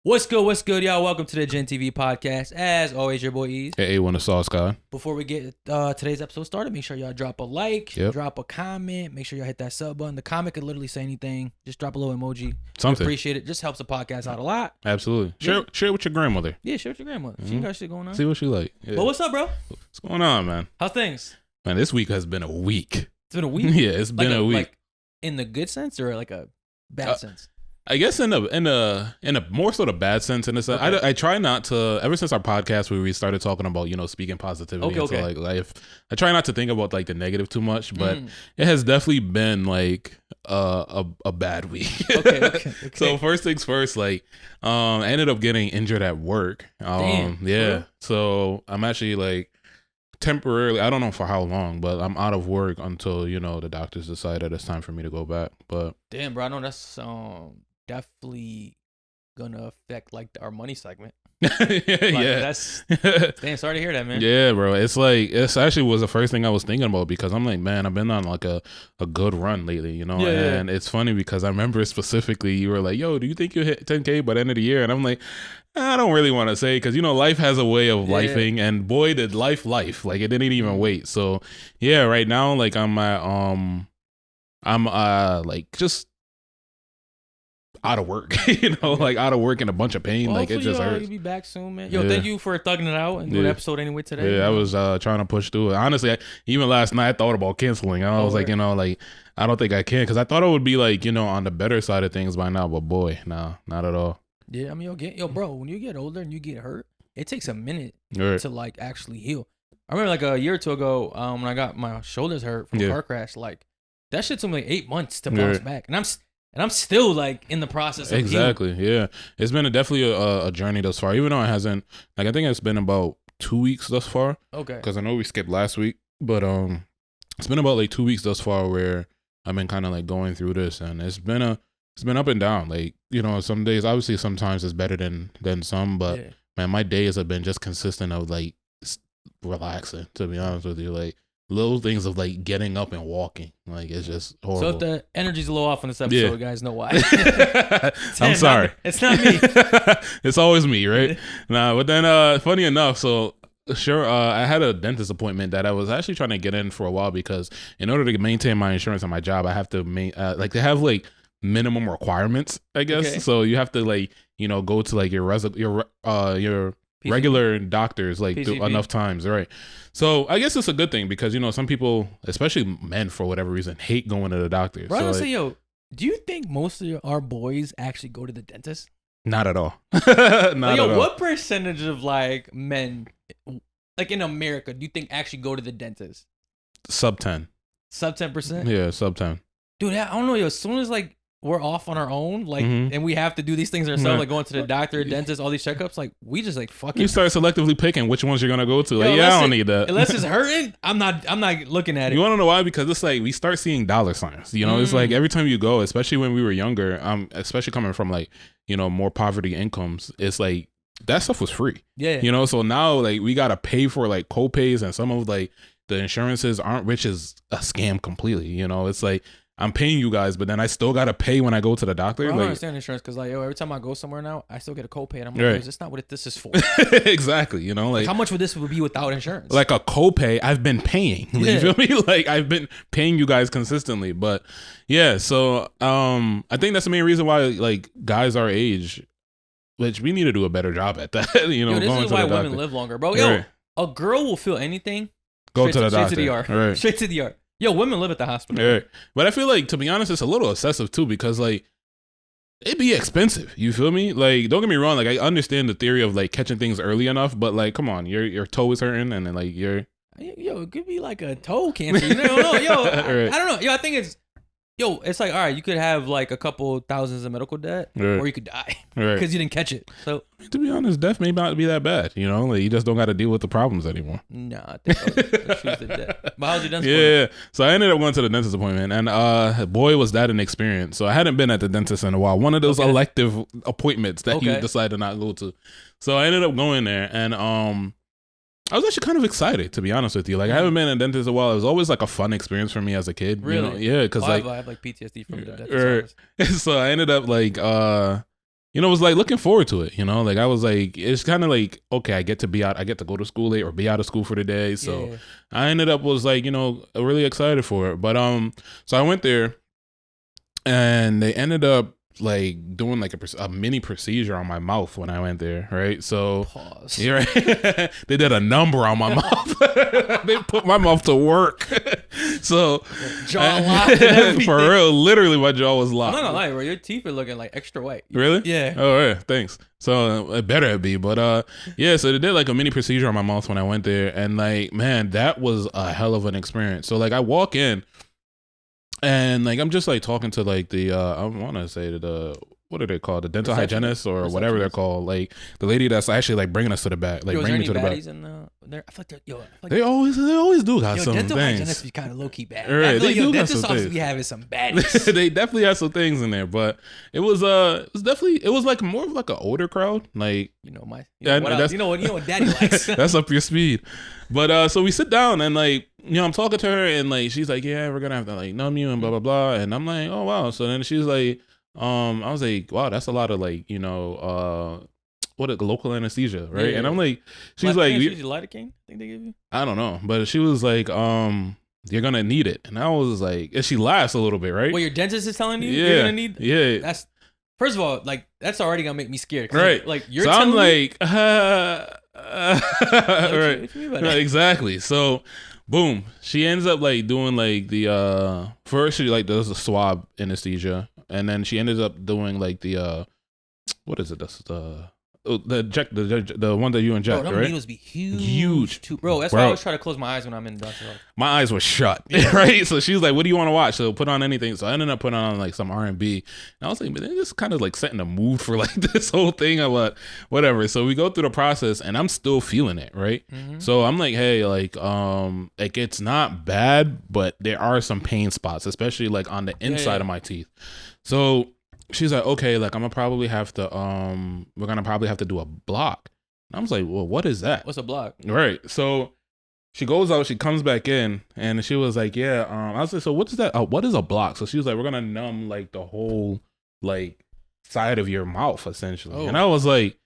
What's good, y'all? Welcome to the Gen TV podcast. As always, your boy Eaze. Hey, A1 the Sauce Guy. Before we get today's episode started, make sure y'all drop a like, drop a comment, make sure y'all hit that sub button. The comment could literally say anything. Just drop a little emoji. Something. Appreciate it. Just helps the podcast out a lot. Absolutely. Share it with your grandmother. Yeah, share it with your grandmother. She got shit going on. See what she like. Yeah. But what's up, bro? What's going on, man? How's things? Man, this week has been a week. It's been a week? Yeah, it's been a week. Like in the good sense or like a bad sense? I guess in a more sort of bad sense. In a sense, okay. I try not to. Ever since our podcast where we started talking about speaking positivity into like life, I try not to think about like the negative too much. But it has definitely been like a bad week. Okay. So first things first, like I ended up getting injured at work. Damn, yeah. really? So I'm actually like temporarily, I don't know for how long, but I'm out of work until the doctors decide that it's time for me to go back. But damn, bro, I know that's definitely gonna affect like our money segment. Yeah, that's damn. Sorry to hear that, man. Yeah, bro. It's actually was the first thing I was thinking about because I'm like, man, I've been on like a good run lately, and it's funny because I remember specifically you were like, yo, do you think you'll hit 10K by the end of the year? And I'm like, I don't really want to say because life has a way of lifing, and boy, did life like it didn't even wait. So yeah, right now like I'm like just out of work, like out of work in a bunch of pain. Well, like it just hurts. You'll be back soon, man. Yo, thank you for thugging it out and doing an episode anyway today. Yeah, I was trying to push through it. Honestly, even last night I thought about canceling. I was like, like I don't think I can because I thought it would be like on the better side of things by now, but boy, no, not at all. Yeah, I mean, bro, when you get older and you get hurt, it takes a minute to like actually heal. I remember like a year or two ago, when I got my shoulders hurt from a car crash, like that shit took me like 8 months to bounce back, and I'm still like in the process of exactly healing. Yeah, it's been definitely a journey thus far, even though it hasn't, like I think it's been about 2 weeks thus far. Okay, because I know we skipped last week, but it's been about like 2 weeks thus far where I've been kind of like going through this, and it's been up and down. Like some days, obviously sometimes it's better than some, but man, my days have been just consistent of like relaxing, to be honest with you. Like little things of like getting up and walking, like it's just horrible. So if the energy's a little off on this episode, you guys know why. I'm sorry. It's not me. It's always me, right? Nah, but then funny enough, so sure, I had a dentist appointment that I was actually trying to get in for a while because in order to maintain my insurance on my job, I have to like they have like minimum requirements, I guess. Okay. So you have to like go to like your regular doctors like enough times, right? So I guess it's a good thing because some people, especially men for whatever reason, hate going to the doctor. Bro, so, I say, yo, do you think most of our boys actually go to the dentist? Not at all. Not at all. What percentage of like men, like in America, do you think actually go to the dentist? Sub 10. Sub 10%? Yeah, sub 10. Dude, I don't know, yo. As soon as like we're off on our own, like, and we have to do these things ourselves, like going to the doctor, dentist, all these checkups, like we just like fucking. You start selectively picking which ones you're gonna go to. Like, I don't need that. Unless it's hurting, I'm not looking at it. You want to know why? Because it's like we start seeing dollar signs. It's like every time you go, especially when we were younger, especially coming from like more poverty incomes, it's like that stuff was free. Yeah. So now like we gotta pay for like co-pays, and some of like the insurances aren't, which is a scam completely. It's like I'm paying you guys, but then I still gotta pay when I go to the doctor. Bro, I don't like, understand insurance because like every time I go somewhere now, I still get a copay, and I'm like, that's not what this is for. Exactly, like how much would this be without insurance? Like a copay, I've been paying. You feel me? Like I've been paying you guys consistently, but yeah. So I think that's the main reason why like guys our age, which we need to do a better job at that. This is why women live longer, bro. Yo, a girl will feel anything. Go to the doctor. Straight to the ER. Straight to the ER. Yo, women live at the hospital. Right. But I feel like, to be honest, it's a little excessive too because like it'd be expensive. You feel me? Like, don't get me wrong. Like, I understand the theory of like catching things early enough, but like, come on, your toe is hurting, and then like you're. Yo, it could be like a toe cancer. You never know. Yo, I don't know. Yo, I think it's. Yo, it's like, all right, you could have like a couple thousands of medical debt, or you could die because you didn't catch it. So, to be honest, death may not be that bad. Like you just don't got to deal with the problems anymore. Nah, I think I'll choose the debt. But how's your dentist appointment? So I ended up going to the dentist appointment, and boy, was that an experience. So I hadn't been at the dentist in a while. One of those elective appointments that you decide to not go to. So I ended up going there, and I was actually kind of excited, to be honest with you. Like, I haven't been in a dentist in a while. It was always like a fun experience for me as a kid. Really? Yeah, because I have like PTSD from the dentist. So I ended up like was like looking forward to it, like I was like, it's kind of like, okay, I get to go to school late or be out of school for the day. So I ended up was like, really excited for it. But, so I went there and they ended up like doing like a mini procedure on my mouth when I went there. Right. So pause. Yeah, right. They did a number on my mouth. They put my mouth to work. So jaw locked and for real, literally my jaw was locked. I'm not gonna lie, bro. Your teeth are looking like extra white. Really? Yeah. Oh yeah, thanks. So it better be, but yeah. So they did like a mini procedure on my mouth when I went there, and like, man, that was a hell of an experience. So like, I walk in, and like, I'm just like talking to like the I want to say the what are they called? The dental hygienist or whatever they're called. Like the lady that's actually like bringing us to the back, like bringing me to the back. I feel like they always do got some dental things. Hygienists be kind of low key bad. Right, they do dental offices be having some baddies. They definitely had some things in there, but it was like more of like an older crowd. Like what daddy likes. That's up your speed. But so we sit down and like I'm talking to her and like she's like, yeah, we're gonna have to like numb you and blah blah blah, and I'm like, oh wow. So then she's like, I was like, wow, that's a lot of like local anesthesia, right? Yeah. And I'm like, she's like, lidocaine, I think they give you. I don't know, but she was like, you're gonna need it, and I was like, and she laughs a little bit, right? Well, your dentist is telling you you're gonna need. Yeah, that's first of all, like that's already gonna make me scared, right? Like you're. So telling I'm like, right, what you mean by that? Exactly. So, boom, she ends up like doing like the first she like does a swab anesthesia, and then she ended up doing like the what is it? That's the one that you inject, bro, right? Needles be huge too, bro. That's why I always try to close my eyes when I'm in the doctor's office. My eyes were shut, right? So she was like, "What do you want to watch?" So put on anything. So I ended up putting on like some R&B, and I was like, "Man, this kind of like setting the mood for like this whole thing." I'm like, whatever. So we go through the process, and I'm still feeling it, right? Mm-hmm. So I'm like, "Hey, like it's not bad, but there are some pain spots, especially like on the inside of my teeth." So she's like, okay, like we're gonna probably have to do a block. And I was like, well, what is that? What's a block? Right. So she goes out, she comes back in, and she was like, yeah. I was like, so what's that? What is a block? So she was like, we're gonna numb like the whole like side of your mouth essentially. Oh. And I was like,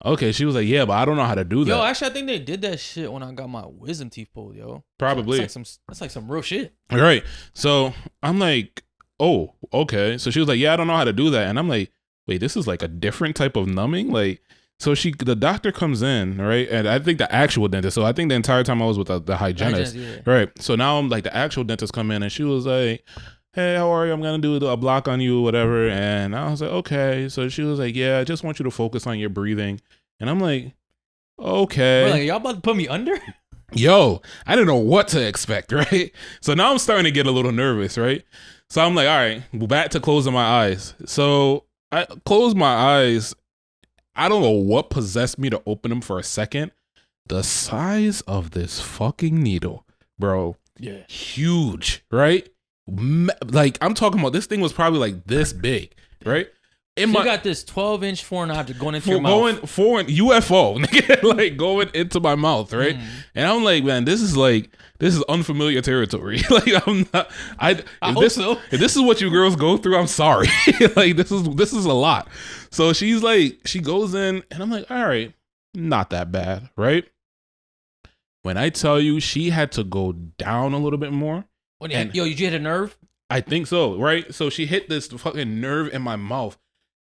okay. She was like, yeah, but I don't know how to do that. Yo, actually, I think they did that shit when I got my wisdom teeth pulled, yo. Probably. That's like some real shit. Right. So I'm like, oh, okay. So she was like, yeah, I don't know how to do that. And I'm like, wait, this is like a different type of numbing? Like, so the doctor comes in, right? And I think the actual dentist. So I think the entire time I was with the hygienist, right? So now I'm like, the actual dentist come in and she was like, hey, how are you? I'm going to do a block on you or whatever. And I was like, okay. So she was like, yeah, I just want you to focus on your breathing. And I'm like, okay. Bro, like, y'all about to put me under? Yo, I didn't know what to expect, right? So now I'm starting to get a little nervous, right? So I'm like, all right, back to closing my eyes. So I closed my eyes. I don't know what possessed me to open them for a second. The size of this fucking needle, bro. Yeah. Huge, right? Like, I'm talking about, this thing was probably like this big, right? You got this 12-inch foreign object going into your mouth. Foreign UFO, like going into my mouth, right? And I'm like, man, this is unfamiliar territory. Like, I'm not. If this is what you girls go through, I'm sorry. Like, this is a lot. So she's like, she goes in, and I'm like, all right, not that bad, right? When I tell you, she had to go down a little bit more. Yo, you hit a nerve? I think so, right? So she hit this fucking nerve in my mouth.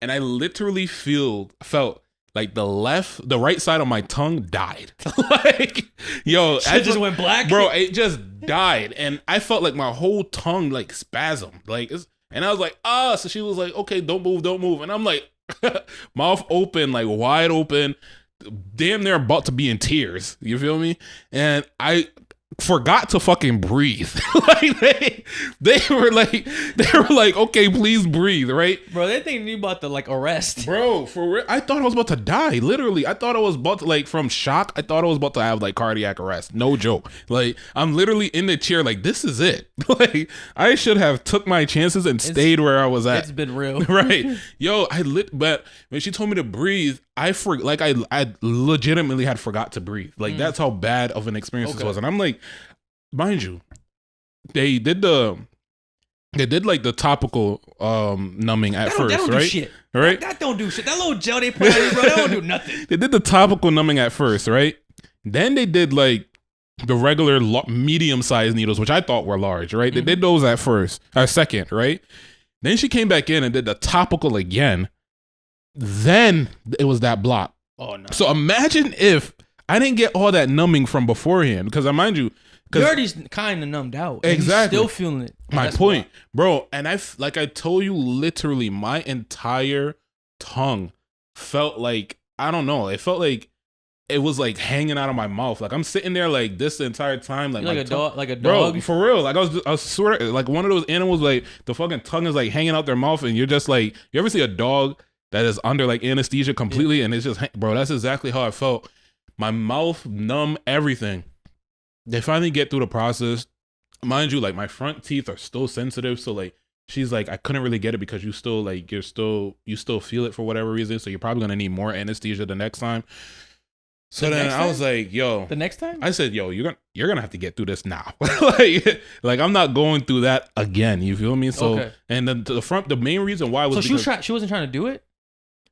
And I literally felt like the right side of my tongue died. Like, yo, I just went black, bro. It just died, and I felt like my whole tongue like spasmed, like. And I was like, ah. So she was like, okay, don't move. And I'm like, mouth open, like wide open, damn near about to be in tears. You feel me? And I forgot to fucking breathe. Like they were like, okay, please breathe, right? Bro, they think you about to like arrest. Bro, for real, I thought I was about to die. Literally, I thought I was about to, like, from shock, I thought I was about to have like cardiac arrest. No joke. Like, I'm literally in the chair, like, this is it. Like, I should have took my chances and stayed where I was at. It's been real. Right. Yo, but when she told me to breathe, I legitimately had forgot to breathe. Like, that's how bad of an experience this was. And I'm like, mind you, they did the They did like the topical numbing at first, don't right? Do shit. Right? That don't do shit. That little gel they put on you, bro, that don't do nothing. They did the topical numbing at first, right? Then they did like the regular medium-sized needles, which I thought were large, right? Mm-hmm. They did those at first, second, right? Then she came back in and did the topical again. Then it was that block. Oh no! So imagine if I didn't get all that numbing from beforehand, because I mind you. You're already kind of numbed out. Exactly. You're still feeling it. My point, bro. And like I told you, literally, my entire tongue felt like, I don't know. It felt like it was like hanging out of my mouth. Like I'm sitting there like this the entire time. Like, like a dog. Like a dog. Bro, for real. Like I was sort of like one of those animals, like the fucking tongue is like hanging out their mouth. And you're just like, you ever see a dog that is under like anesthesia completely? Yeah. And it's just, bro, that's exactly how I felt. My mouth, numb, everything. They finally get through the process. Mind you, like my front teeth are still sensitive. So like, she's like, I couldn't really get it because you still like, you still feel it for whatever reason. So you're probably going to need more anesthesia the next time. So then I was like, yo. The next time? I said, yo, you're going to have to get through this now. like I'm not going through that again. You feel me? So, okay. And the main reason why was she wasn't trying to do it?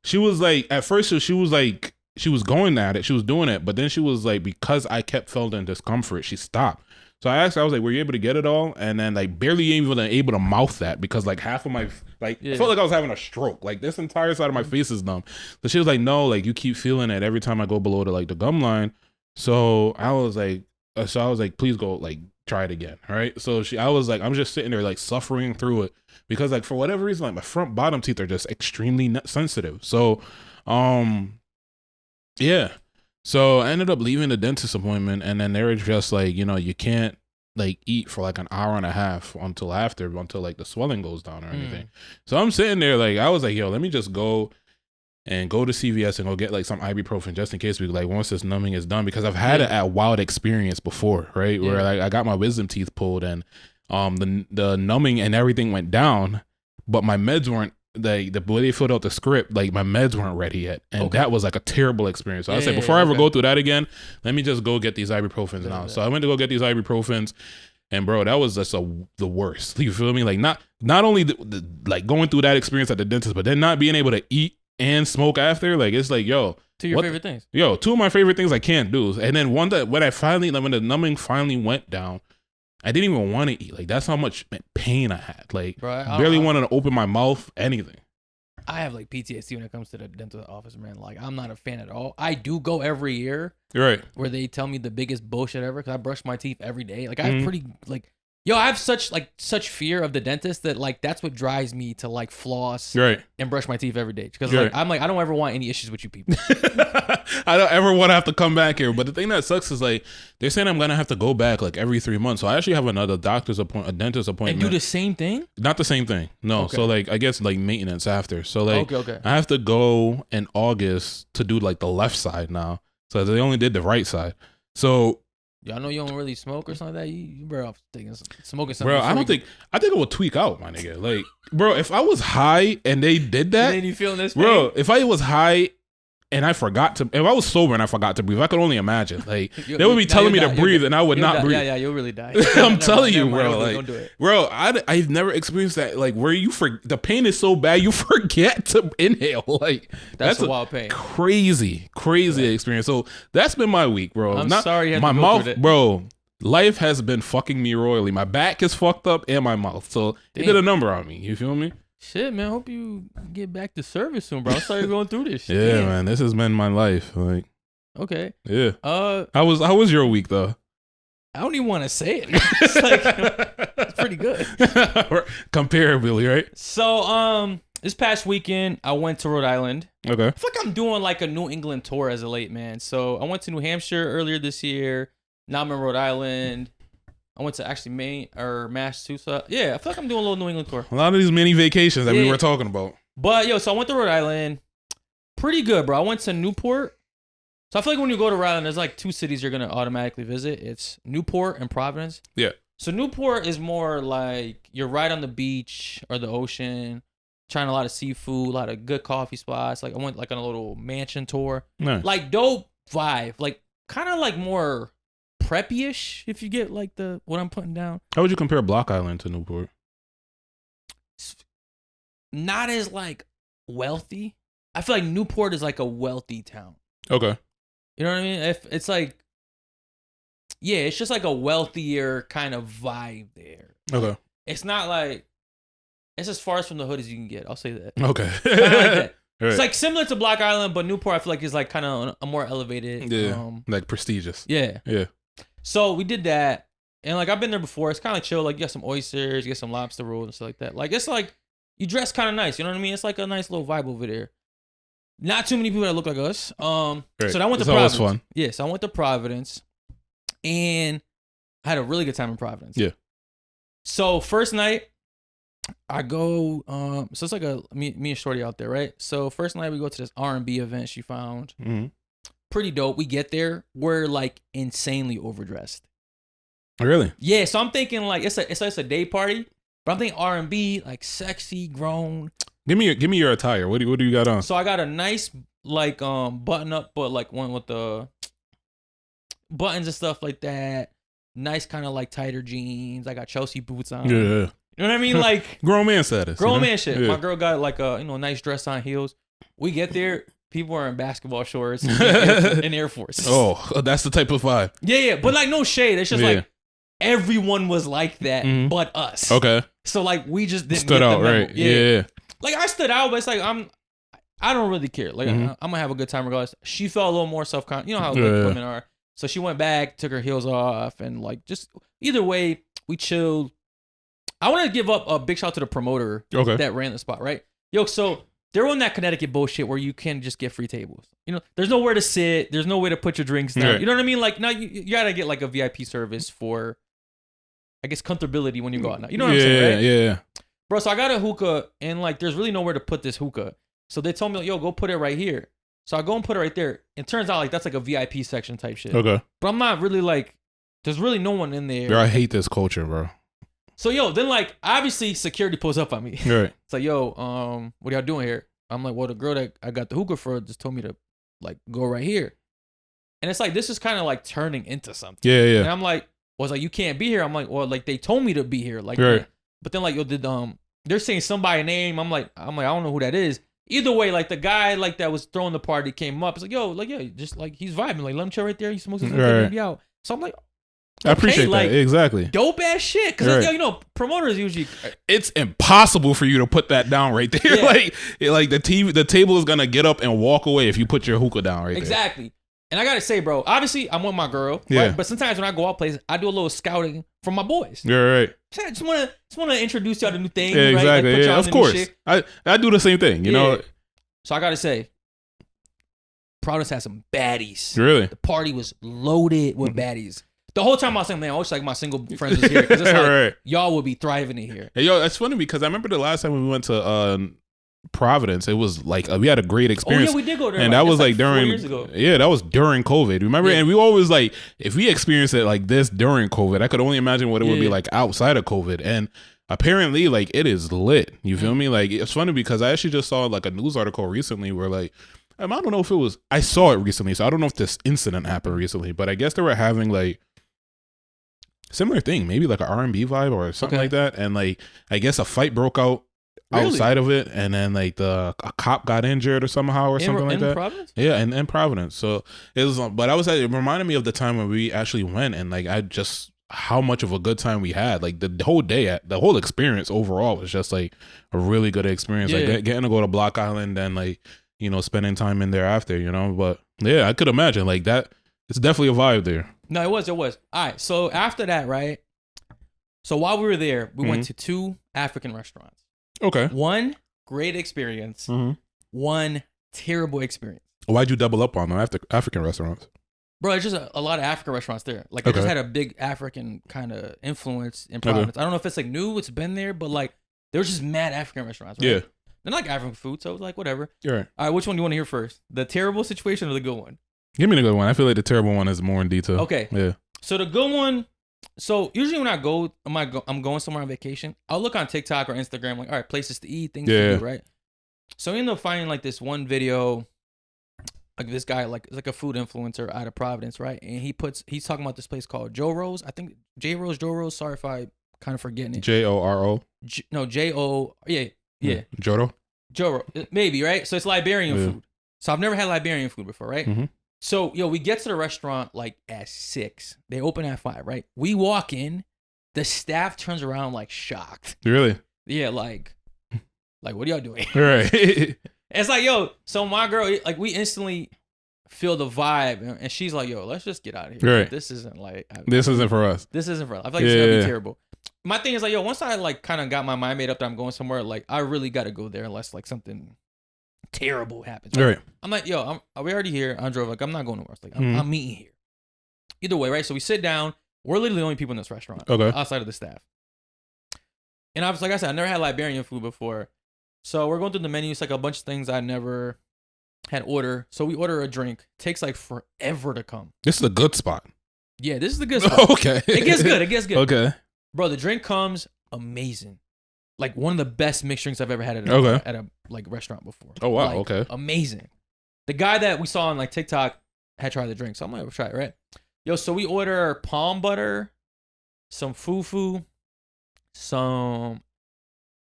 She was like, at first she was like, she was going at it. She was doing it. But then she was like, because I kept feeling discomfort, she stopped. So I asked her, I was like, were you able to get it all? And then like barely even able to mouth that because like half of my, like, I felt like I was having a stroke. Like this entire side of my face is numb. So she was like, no, like you keep feeling it every time I go below the gum line. So I was like, please go like try it again. All right. So I was like, I'm just sitting there like suffering through it because like for whatever reason, like my front bottom teeth are just extremely sensitive. So, yeah. So I ended up leaving the dentist appointment and then they were just like, you know, you can't like eat for like an hour and a half until like the swelling goes down or anything. So I'm sitting there like, I was like, yo, let me just go to CVS and go get like some ibuprofen just in case we like once this numbing is done because I've had it at Wild Experience before, right? Yeah. Where like I got my wisdom teeth pulled and the numbing and everything went down, but my meds weren't. The way they filled out the script, like my meds weren't ready yet, and that was like a terrible experience. So I said, before I ever go through that again, let me just go get these ibuprofens now. So I went to go get these ibuprofens, and bro, that was just the worst. You feel me? Like not only like going through that experience at the dentist, but then not being able to eat and smoke after. Like it's like, yo, two of your favorite things. Yo, two of my favorite things I can't do. And then when the numbing finally went down, I didn't even want to eat. Like, that's how much pain I had. Like, bro, barely wanted to open my mouth, anything. I have, like, PTSD when it comes to the dental office, man. Like, I'm not a fan at all. I do go every year. Right. Where they tell me the biggest bullshit ever because I brush my teeth every day. Like, I have pretty, like... Yo, I have such fear of the dentist that like that's what drives me to like floss and brush my teeth every day because like I'm like I don't ever want any issues with you people. I don't ever want to have to come back here. But the thing that sucks is like they're saying I'm gonna have to go back like every 3 months. So I actually have another dentist appointment and do the same thing. Not the same thing. No. Okay. So like I guess like maintenance after. So like okay. I have to go in August to do like the left side now. So they only did the right side. So. Y'all know you don't really smoke or something like that. You better off smoking something. Bro, I think it would tweak out, my nigga. Like, bro, if I was high and they did that, and then you feeling this pain? Bro, if I was high and if I was sober and I forgot to breathe, I could only imagine. Like, they would be telling me to breathe and I would not breathe. Yeah, you'll really die. I'm telling you, bro. Like, don't do it. Bro, I've never experienced that. Like, where the pain is so bad, you forget to inhale. Like, that's a wild pain. Crazy experience. So that's been my week, bro. I'm sorry you had my to go mouth, through that. Bro. Life has been fucking me royally. My back is fucked up and my mouth. So it did a number on me. You feel me? Shit, man. Hope you get back to service soon, bro. I'm sorry you're going through this shit. Yeah, man. This has been my life. Like, okay. Yeah. How was your week though? I don't even want to say it. It's like it's pretty good. Comparably, right? So, this past weekend I went to Rhode Island. Okay. I feel like I'm doing like a New England tour as of late, man. So I went to New Hampshire earlier this year. Now I'm in Rhode Island. I went to actually Maine or Massachusetts. Yeah, I feel like I'm doing a little New England tour. A lot of these mini vacations that we were talking about. But yo, so I went to Rhode Island. Pretty good, bro. I went to Newport. So I feel like when you go to Rhode Island, there's like 2 cities you're gonna automatically visit. It's Newport and Providence. Yeah. So Newport is more like you're right on the beach or the ocean, trying a lot of seafood, a lot of good coffee spots. Like I went like on a little mansion tour. Nice. Like dope vibe. Like kind of like more preppy-ish, if you get like what I'm putting down. How would you compare Block Island to Newport? not as like wealthy. I feel like Newport is like a wealthy town. Okay. You know what I mean? If it's like, yeah, it's just like a wealthier kind of vibe there. Okay. It's not like, it's as far as from the hood as you can get. I'll say that. Okay. Kind of like that. Right. It's like similar to Block Island, but Newport I feel like is like kind of a more elevated. Yeah. Like prestigious. Yeah. Yeah. So we did that, and like I've been there before. It's kind of like chill. Like you got some oysters, you get some lobster rolls and stuff like that. Like it's like you dress kind of nice. You know what I mean? It's like a nice little vibe over there. Not too many people that look like us. Right. So I went to Providence. Always fun. Yes, I went to Providence, and I had a really good time in Providence. Yeah. So first night, I go. So it's like me and Shorty out there, right? So first night we go to this R&B event she found. Mm-hmm. Pretty dope. We get there, we're like insanely overdressed. Really? Yeah. So I'm thinking like it's a day party, but I'm thinking R&B, like sexy, grown. Give me your attire. What do you got on? So I got a nice like button up, but like one with the buttons and stuff like that. Nice kind of like tighter jeans. I got Chelsea boots on. Yeah. You know what I mean? Like grown man status. Grown man shit. Yeah. My girl got like a nice dress on, heels. We get there, people are in basketball shorts and Air Force. Oh, that's the type of vibe. Yeah. But like no shade. It's just like everyone was like that but us. Okay. So like we just didn't stood out, right? Yeah. Like I stood out, but it's like I don't really care. Like I'm gonna have a good time regardless. She felt a little more self-conscious. You know how women are. So she went back, took her heels off, and like just either way, we chilled. I want to give up a big shout out to the promoter that ran the spot, right? Yo, so they're on that Connecticut bullshit where you can just get free tables. You know, there's nowhere to sit. There's no way to put your drinks down. Right. You know what I mean? Like now you gotta get like a VIP service for, I guess, comfortability when you go out now. You know what I'm saying, right? Yeah. Bro, so I got a hookah and like there's really nowhere to put this hookah. So they told me, like, yo, go put it right here. So I go and put it right there. It turns out like that's like a VIP section type shit. Okay. But I'm not really like, there's really no one in there. Bro, I hate this culture, bro. So yo, then like obviously security pulls up on me. Right. It's like, yo, what are y'all doing here? I'm like, well, the girl that I got the hookah for just told me to like go right here. And it's like this is kind of like turning into something. Yeah. And I'm like, well, it's like you can't be here. I'm like, well, like they told me to be here. Like, right. But then like, yo, they're saying somebody's name. I'm like, I don't know who that is. Either way, like the guy like that was throwing the party came up. It's like, yo, just like he's vibing. Like let him chill right there. He smokes his maybe out. So I'm like, okay, I appreciate like, that. Exactly. Dope ass shit. Because you know, promoters usually it's impossible for you to put that down right there. Yeah. like the table is gonna get up and walk away if you put your hookah down right exactly. There. And I gotta say, bro, obviously I'm with my girl, right? But sometimes when I go out places, I do a little scouting from my boys. Yeah, right. So I just wanna introduce y'all to new things. Yeah, exactly. Right? Like, yeah, of course. I do the same thing, you know. So I gotta say, Providence had some baddies. Really? The party was loaded with baddies. The whole time I was saying, man, I wish like my single friends was here because it's like y'all would be thriving in here. Hey, yo, that's funny because I remember the last time we went to Providence, it was like we had a great experience. Oh yeah, we did go there, and that was like during 4 years ago. Yeah, that was during COVID. Remember, and we always like if we experienced it like this during COVID, I could only imagine what it would be like outside of COVID. And apparently, like it is lit. You feel me? Like it's funny because I actually just saw like a news article recently where like I don't know if it was I saw it recently, so I don't know if this incident happened recently, but I guess they were having like similar thing, maybe like an R&B vibe or something like that. And like, I guess a fight broke out outside of it. And then like a cop got injured or somehow or something like that. In Providence? Yeah. In Providence. So it was, but it reminded me of the time when we actually went and like, how much of a good time we had. Like the whole day, the whole experience overall was just like a really good experience. Like getting to go to Block Island and like, you know, spending time in there after, you know, but yeah, I could imagine like that. It's definitely a vibe there. No, it was. All right. So after that, right? So while we were there, we went to 2 African restaurants. Okay. One great experience. One terrible experience. Why'd you double up on them African restaurants? Bro, it's just a lot of African restaurants there. Like they just had a big African kind of influence in Providence. I don't know if it's like new, it's been there, but like there was just mad African restaurants, right? Yeah. They're like African food, so it was like whatever. You're right. All right, which one do you want to hear first? The terrible situation or the good one? Give me the good one. I feel like the terrible one is more in detail. Okay. Yeah. So the good one. So usually when I'm going somewhere on vacation, I'll look on TikTok or Instagram, like, all right, places to eat, things to do, right? So I end up finding like this one video, like this guy, like it's like a food influencer out of Providence, right? And he's talking about this place called Joe Rose. I think Joe Rose. Sorry if I kind of forgetting it. Joro. No, J-O. Yeah. Joro. Maybe, right? So it's Liberian food. So I've never had Liberian food before, right? Mm-hmm. So, we get to the restaurant like at 6. They open at 5, right? We walk in. The staff turns around like shocked. Really? Yeah, like what are y'all doing? Right. It's like, so my girl, like we instantly feel the vibe, and she's like, let's just get out of here. Right. Like, this isn't like this isn't for us. This isn't for us. I feel like it's gonna be terrible. My thing is like, once I like kind of got my mind made up that I'm going somewhere, like I really got to go there unless like something terrible happens. Like, right. I'm like, we already here. I drove. Like, I'm not going nowhere. Like, I'm meeting here. Either way, right? So we sit down. We're literally the only people in this restaurant. Okay. Outside of the staff. And I was like I said, I never had Liberian food before. So we're going through the menu. It's like a bunch of things I never had order. So we order a drink. Takes like forever to come. This is a good spot. Yeah, this is the good spot. Okay. It gets good. Okay. Bro, the drink comes amazing. Like one of the best mixed drinks I've ever had at a like restaurant before. Oh wow, like, okay. Amazing. The guy that we saw on like TikTok had tried the drink, so I'm like, we'll try it, right? So we order palm butter, some fufu, some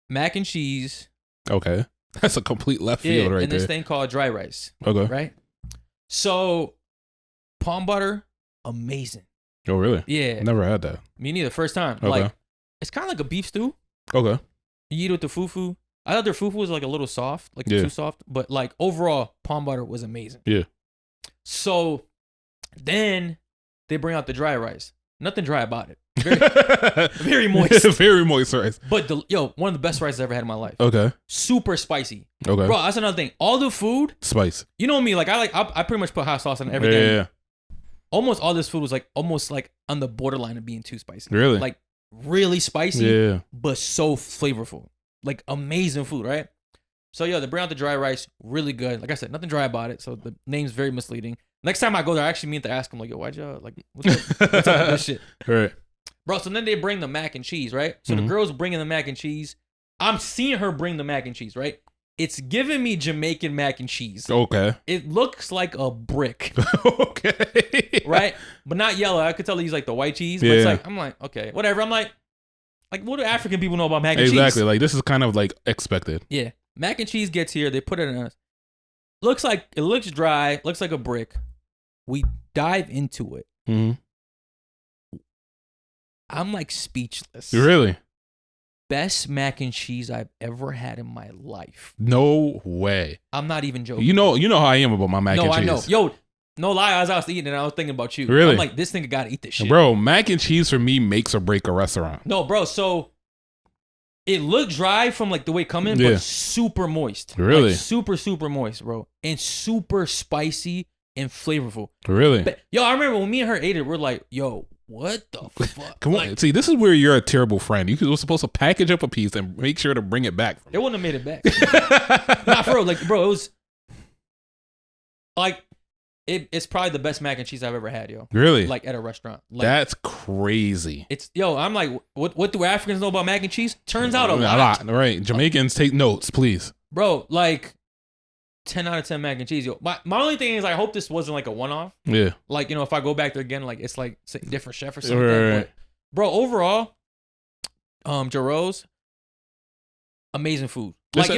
mac and cheese. Okay. That's a complete left field right and there. this thing called dry rice. Okay. Right? So palm butter, amazing. Oh really? Yeah. Never had that. Me neither. First time. Okay. Like it's kind of like a beef stew. Okay. You eat it with the fufu. I thought their fufu was like a little soft, like too soft, but like overall, palm butter was amazing. Yeah. So then they bring out the dry rice. Nothing dry about it. Very, very moist. Very moist rice. But one of the best rices I ever had in my life. Okay. Super spicy. Okay. Bro, that's another thing. All the food. Spice. You know me, I pretty much put hot sauce on everything. Yeah. Almost all this food was like almost like on the borderline of being too spicy. Really? Like really spicy. Yeah. But so flavorful. Like amazing food, right? So they bring out the dry rice, really good. Like I said, nothing dry about it. So the name's very misleading. Next time I go there, I actually mean to ask them like, why'd you like what's up with this shit? Right. Bro, so then they bring the mac and cheese, right? So the girl's bringing the mac and cheese. I'm seeing her bring the mac and cheese, right? It's giving me Jamaican mac and cheese. Okay. It looks like a brick. Okay. Right? But not yellow. I could tell he's like the white cheese. But it's like, I'm like, okay, whatever. I'm like, what do African people know about mac and cheese? Exactly. Like this is kind of like expected. Yeah. Mac and cheese gets here. They put it in a. It looks dry. Looks like a brick. We dive into it. Mm-hmm. I'm like speechless. Really? Best mac and cheese I've ever had in my life. No way. I'm not even joking. You know how I am about my mac and cheese. No, I know. Yo, no lie, as I was eating it, I was thinking about you. Really? I'm like, this nigga gotta eat this shit. Bro, mac and cheese for me makes or break a restaurant. No, bro, so it looked dry from like the way it come in, but super moist. Really? Like, super, super moist, bro. And super spicy and flavorful. Really? But, I remember when me and her ate it, we're like, yo, what the fuck? Come on. See, this is where you're a terrible friend. You were supposed to package up a piece and make sure to bring it back. It wouldn't have made it back. Not for real. Like, bro, it was like, it's probably the best mac and cheese I've ever had, yo. Really? Like at a restaurant. Like, that's crazy. I'm like, what do Africans know about mac and cheese? Turns out a lot. A lot, right. Jamaicans, take notes, please. Bro, like 10 out of 10 mac and cheese, yo. My only thing is I hope this wasn't like a one-off. Yeah. Like, if I go back there again, like it's like a different chef or something. Right. But, bro, overall, Jaro's, amazing food. Like,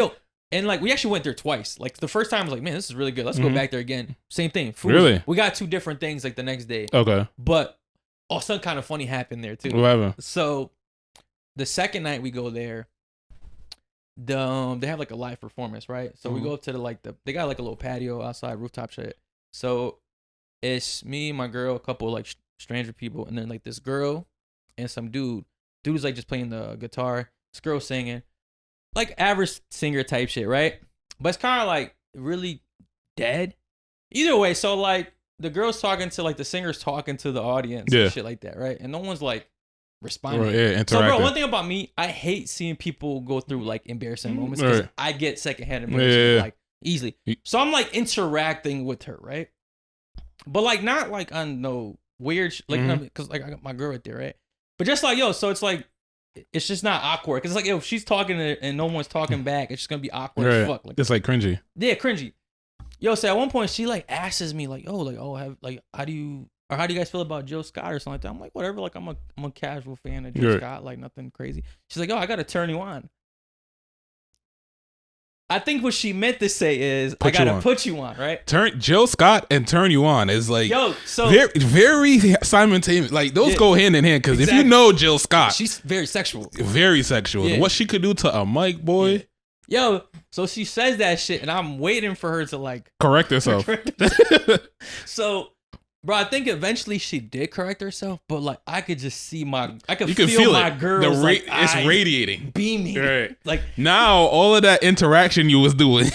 and like we actually went there twice. Like the first time I was like, man, this is really good. Let's go back there again. Same thing. Food. Really? We got two different things like the next day. Okay. But something kind of funny happened there too. Whatever. So the second night we go there, they have like a live performance, right? So we go up to they got like a little patio outside, rooftop shit. So it's me, my girl, a couple like stranger people, and then like this girl and some dude. Dude's like just playing the guitar. This girl singing. Like average singer type shit, right? But it's kind of like really dead. Either way, so like the girl's talking to like the singer's talking to the audience and shit like that, right? And no one's like responding. Right, yeah, so bro, one thing about me, I hate seeing people go through like embarrassing moments because I get secondhand embarrassment like easily. So I'm like interacting with her, right? But like not like on no weird because like I got my girl right there, right? But just like so it's like it's just not awkward because it's like if she's talking and no one's talking back, it's just gonna be awkward as fuck. Like, it's like cringy. Yeah, cringy. So at one point she like asks me like, how do you or how do you guys feel about Jill Scott or something like that? I'm like, whatever. Like, I'm a casual fan of Jill Scott. Like, nothing crazy. She's like, oh, I got to turn you on. I think what she meant to say is, I got to put you on, right? Turn Jill Scott and turn you on is like, so very simultaneous. Like, those go hand in hand. Because if you know Jill Scott, she's very sexual. Very sexual. Yeah. What she could do to a mic, boy. Yeah. Yo, so she says that shit, and I'm waiting for her to like correct herself. So, bro, I think eventually she did correct herself, but like I could just see I could feel my it. girls like it's radiating, beaming. Right. Like now, all of that interaction you was doing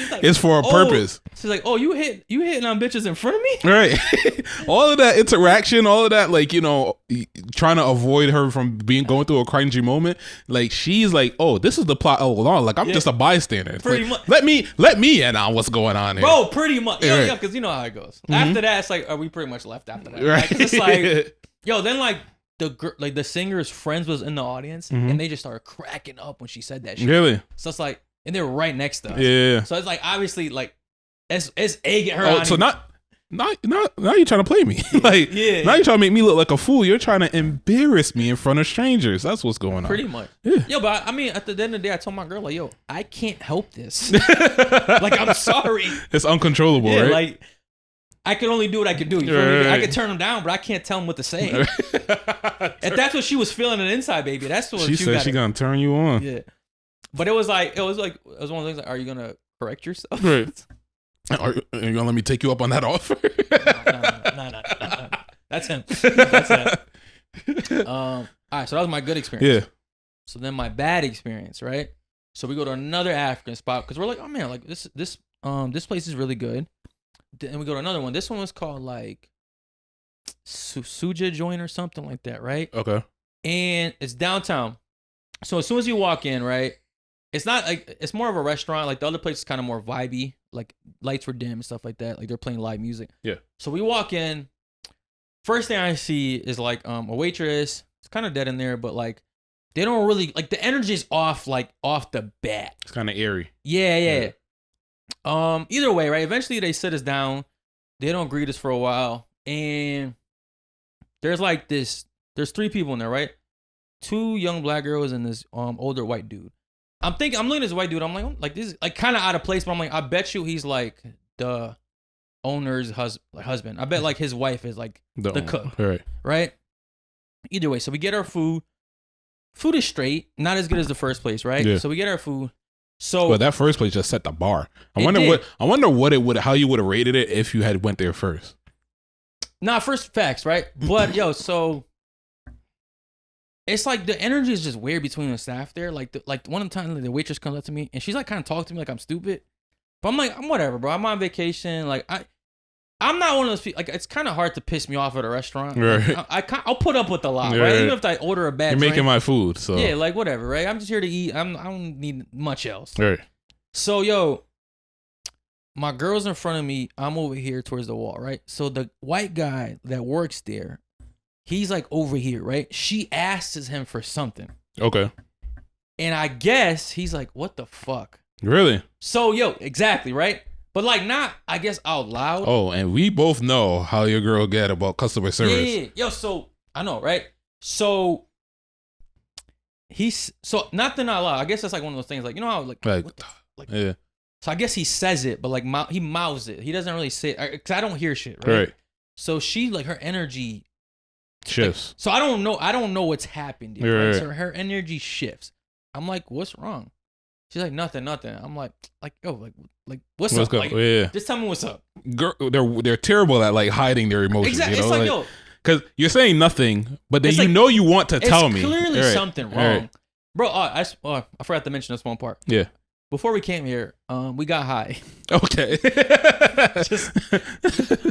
like, is for a purpose. She's like, oh, you hitting on bitches in front of me, right? All of that interaction, all of that, like, you know, trying to avoid her from going through a cringy moment. Like, she's like, oh, this is the plot all along. Like, I'm just a bystander. Pretty much. Let me in on what's going on here, bro. Pretty much, yeah, because you know how it goes. Mm-hmm. After that, it's like, we pretty much left after that, right? Like, it's like, yo, then like the singer's friends was in the audience, and they just started cracking up when she said that shit. Really? So it's like, and they were right next to us. Yeah. So it's like, obviously, like, it's egging her on. So now you're trying to play me. Like, now you're trying to make me look like a fool. You're trying to embarrass me in front of strangers. That's what's going on. Pretty much. Yeah. Yo, but I mean, at the end of the day, I told my girl, like, yo, I can't help this. Like, I'm sorry. It's uncontrollable, right? Like, I can only do what I can do. You feel me? I can turn them down, but I can't tell them what to say. If that's what she was feeling on the inside, baby, that's what she said. She gonna turn you on. Yeah. But it was one of the things like, are you gonna correct yourself? Right. Are you gonna let me take you up on that offer? No. That's him. All right, so that was my good experience. Yeah. So then my bad experience, right? So we go to another African spot because we're like, oh man, like this place is really good. And we go to another one. This one was called like Suja joint or something like that, right? Okay. And it's downtown. So as soon as you walk in, right, it's not like, it's more of a restaurant. Like the other place is kind of more vibey. Like lights were dim and stuff like that. Like they're playing live music. Yeah. So we walk in. First thing I see is like a waitress. It's kind of dead in there, but like they don't really, like the energy is off, like off the bat. It's kind of airy. Yeah. Either way, right? Eventually they sit us down. They don't greet us for a while. And there's three people in there, right? 2 young black girls and this older white dude. I'm looking at this white dude. I'm like this is like kind of out of place, but I'm like, I bet you he's like the owner's husband. I bet like his wife is like the cook. Right? Either way, so we get our food. Food is straight, not as good as the first place, right? Yeah. So we get our food. So well, that first place just set the bar. I wonder how you would have rated it if you had went there first. Nah, first facts, right? But yo, so it's like the energy is just weird between the staff there. Like one of the times, like, the waitress comes up to me and she's like kind of talking to me like I'm stupid. But I'm like, I'm whatever, bro. I'm on vacation. Like I'm not one of those people. Like it's kind of hard to piss me off at a restaurant. Right. Like, I'll put up with a lot, right? Even if I order a bad. You're drink, making my food, so yeah, like whatever, right? I'm just here to eat. I don't need much else. Right. So yo, my girl's in front of me. I'm over here towards the wall, right? So the white guy that works there, he's like over here, right? She asks him for something. Okay. And I guess he's like, what the fuck? Really? So yo, exactly, right? But like not, I guess, out loud. Oh, and we both know how your girl get about customer service. Yeah. Yo, so I know, right? So not out loud. I guess that's like one of those things, like, you know how like yeah. So I guess he says it, but like he mouths it. He doesn't really say it because I don't hear shit, right? So she like her energy shifts. Like, so I don't know what's happened yet, right? Right. So her energy shifts. I'm like, what's wrong? She's like, nothing. I'm like yo, like what's up? Like, just tell me what's up. Girl, they're terrible at like hiding their emotions. Exactly. You know? It's like yo, because you're saying nothing, but then you want to tell me. It's clearly something wrong, bro. I forgot to mention this one part. Yeah. Before we came here, we got high. Okay. Just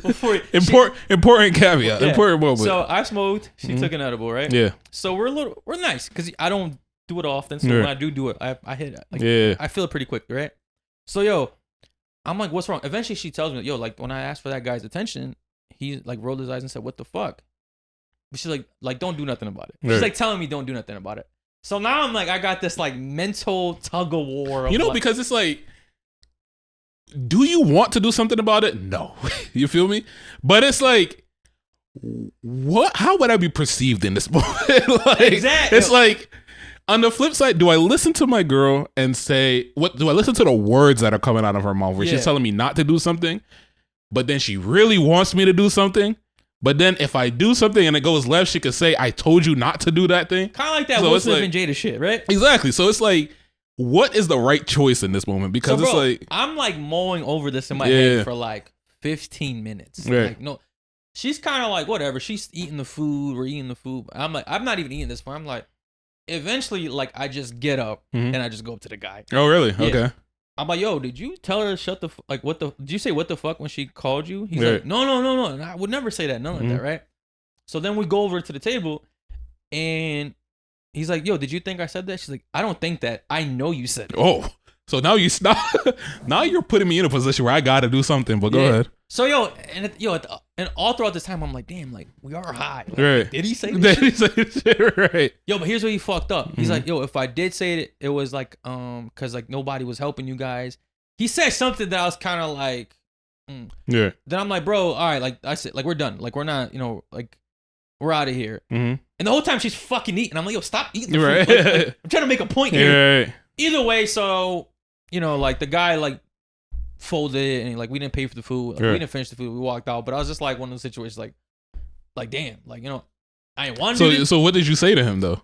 before important caveat. Yeah. Important moment. So I smoked. She took an edible, right? Yeah. So we're nice because I don't do it often. So when I do it, I hit it. Like, I feel it pretty quick, right? So yo, I'm like, what's wrong? Eventually she tells me, yo, like when I asked for that guy's attention, he like rolled his eyes and said, what the fuck? But she's like, don't do nothing about it. She's like telling me don't do nothing about it. So now I'm like, I got this like mental tug of war. You know, like, because it's like, do you want to do something about it? No. You feel me? But it's like, what? How would I be perceived in this moment? Like, exactly. It's like, on the flip side, do I listen to my girl and say, what do I listen to the words that are coming out of her mouth where she's telling me not to do something, but then she really wants me to do something? But then if I do something and it goes left, she could say, I told you not to do that thing. Kind of like that Will Smith and Jada shit, right? Exactly. So it's like, what is the right choice in this moment? Because it's like, I'm like mulling over this in my head for like 15 minutes. Right. Like, no, she's kind of like, whatever. She's eating the food. We're eating the food. I'm like, I'm not even eating this point. I'm like, eventually, like, I just get up and I just go up to the guy. Oh, really? Yeah. Okay. I'm like, yo, did you tell her to shut the like? What the? Did you say what the fuck when she called you? He's like, no. And I would never say that. None of that, right? So then we go over to the table, and he's like, yo, did you think I said that? She's like, I don't think that. I know you said it. Oh, so now now you're putting me in a position where I got to do something. But go ahead. So and all throughout this time, I'm like, damn, like we are high. Like, right? Did he say this shit? Right? Yo, but here's where he fucked up. He's like, yo, if I did say it, it was like, cause like nobody was helping you guys. He said something that I was kind of like, yeah. Then I'm like, bro, all right, like I said, like we're done, like we're not, like we're out of here. And the whole time she's fucking eating. I'm like, yo, stop eating the food. Like, I'm trying to make a point here. Right. Either way, so like the guy like folded it and like we didn't pay for the food. Like, we didn't finish the food. We walked out. But I was just like one of those situations like damn, like I ain't wanted. So what did you say to him though?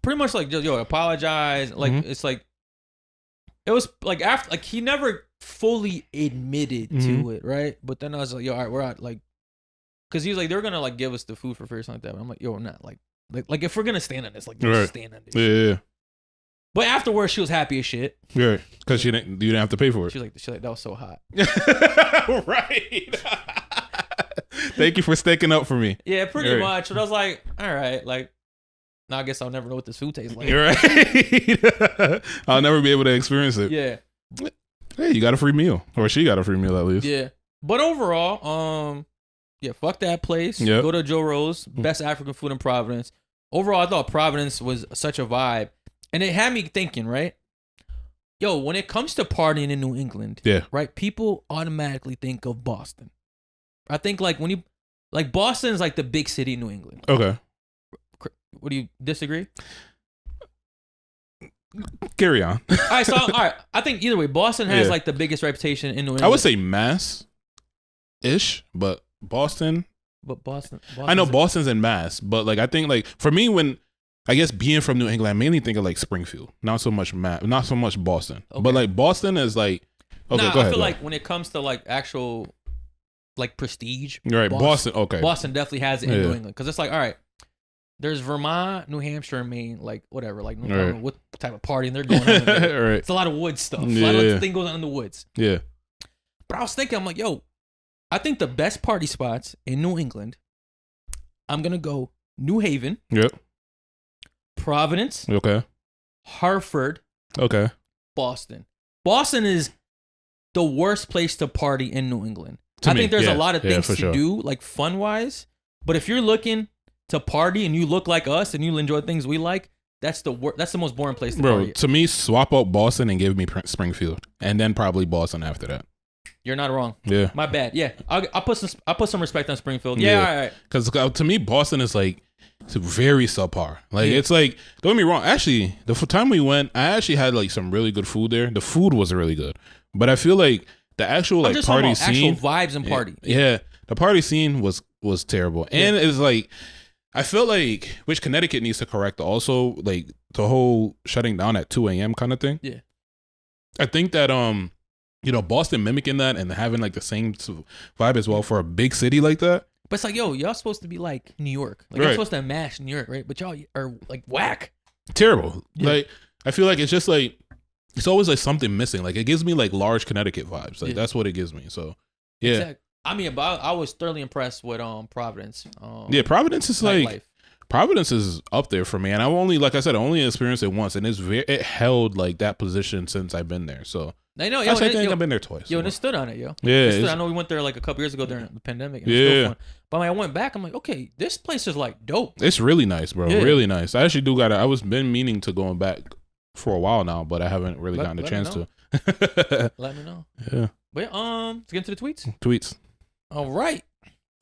Pretty much like just apologize. Like it's like it was like after like he never fully admitted to it, right? But then I was like, yo, all right, we're out, like, because he was like they're gonna like give us the food for free or something like that. But I'm like, yo, we're not like if we're gonna stand on this, like let's stand on this. Yeah. But afterwards, she was happy as shit. Yeah, because you didn't have to pay for it. She's like, that was so hot. Right. Thank you for sticking up for me. Yeah, pretty much. But I was like, all right, like, now I guess I'll never know what this food tastes like. You're right. I'll never be able to experience it. Yeah. Hey, you got a free meal, or she got a free meal at least. Yeah. But overall, fuck that place. Yep. Go to Joe Rose, best African food in Providence. Overall, I thought Providence was such a vibe. And it had me thinking, right? Yo, when it comes to partying in New England, right? People automatically think of Boston. I think like when you, like Boston is like the big city in New England. Okay. What do you disagree? Carry on. All right. I think either way, Boston has like the biggest reputation in New England. I would say Mass-ish, but Boston. But Boston I know Boston's in Mass, but like I think like for me when. I guess being from New England, I mainly think of like Springfield, not so much Boston. Okay. But like Boston is like, okay, go ahead. I feel like when it comes to like actual like prestige, right? Boston, okay. Boston definitely has it in New England because it's like, all right, there's Vermont, New Hampshire, and Maine, like whatever, like I don't know what type of partying they're going on. Right. It's a lot of wood stuff. A lot of things goes on in the woods. Yeah. But I was thinking, I'm like, yo, I think the best party spots in New England, I'm gonna go New Haven. Yep. Providence. Okay. Hartford. Okay. Boston. Boston is the worst place to party in New England. I think there's a lot of things to do, like fun wise. But if you're looking to party and you look like us and you enjoy things we like, that's the most boring place to party. To me, swap out Boston and give me Springfield, and then probably Boston after that. You're not wrong. Yeah. My bad. Yeah. I'll put some respect on Springfield. Yeah. All right. Because to me, Boston is like. It's very subpar. Like it's like, don't get me wrong. Actually, the time we went, I actually had like some really good food there. The food was really good, but I feel like the actual like party scene, actual vibes and party. Yeah, the party scene was terrible, and it's like I feel like which Connecticut needs to correct also like the whole shutting down at 2 a.m. kind of thing. Yeah, I think that Boston mimicking that and having like the same vibe as well for a big city like that. But it's like, yo, y'all supposed to be like New York. Like, you're supposed to mash New York, right? But y'all are like whack. Terrible. Yeah. Like, I feel like it's just like, it's always like something missing. Like, it gives me like large Connecticut vibes. Like, that's what it gives me. So, yeah. Exactly. I mean, I was thoroughly impressed with Providence. Providence is Nightlife. Like, Providence is up there for me. And I've only, like I said, I only experienced it once. And it held like that position since I've been there. So, I know. Actually, I think I've been there twice. Yo, and it stood on it, yo. Yeah. I know we went there like a couple years ago during the pandemic. And it was still fun. But when I went back, I'm like, okay, this place is like dope. It's really nice, bro. Yeah. Really nice. I actually I was been meaning to going back for a while now, but I haven't really gotten the chance to. Let me know. Yeah. But let's get into the tweets. Tweets. All right.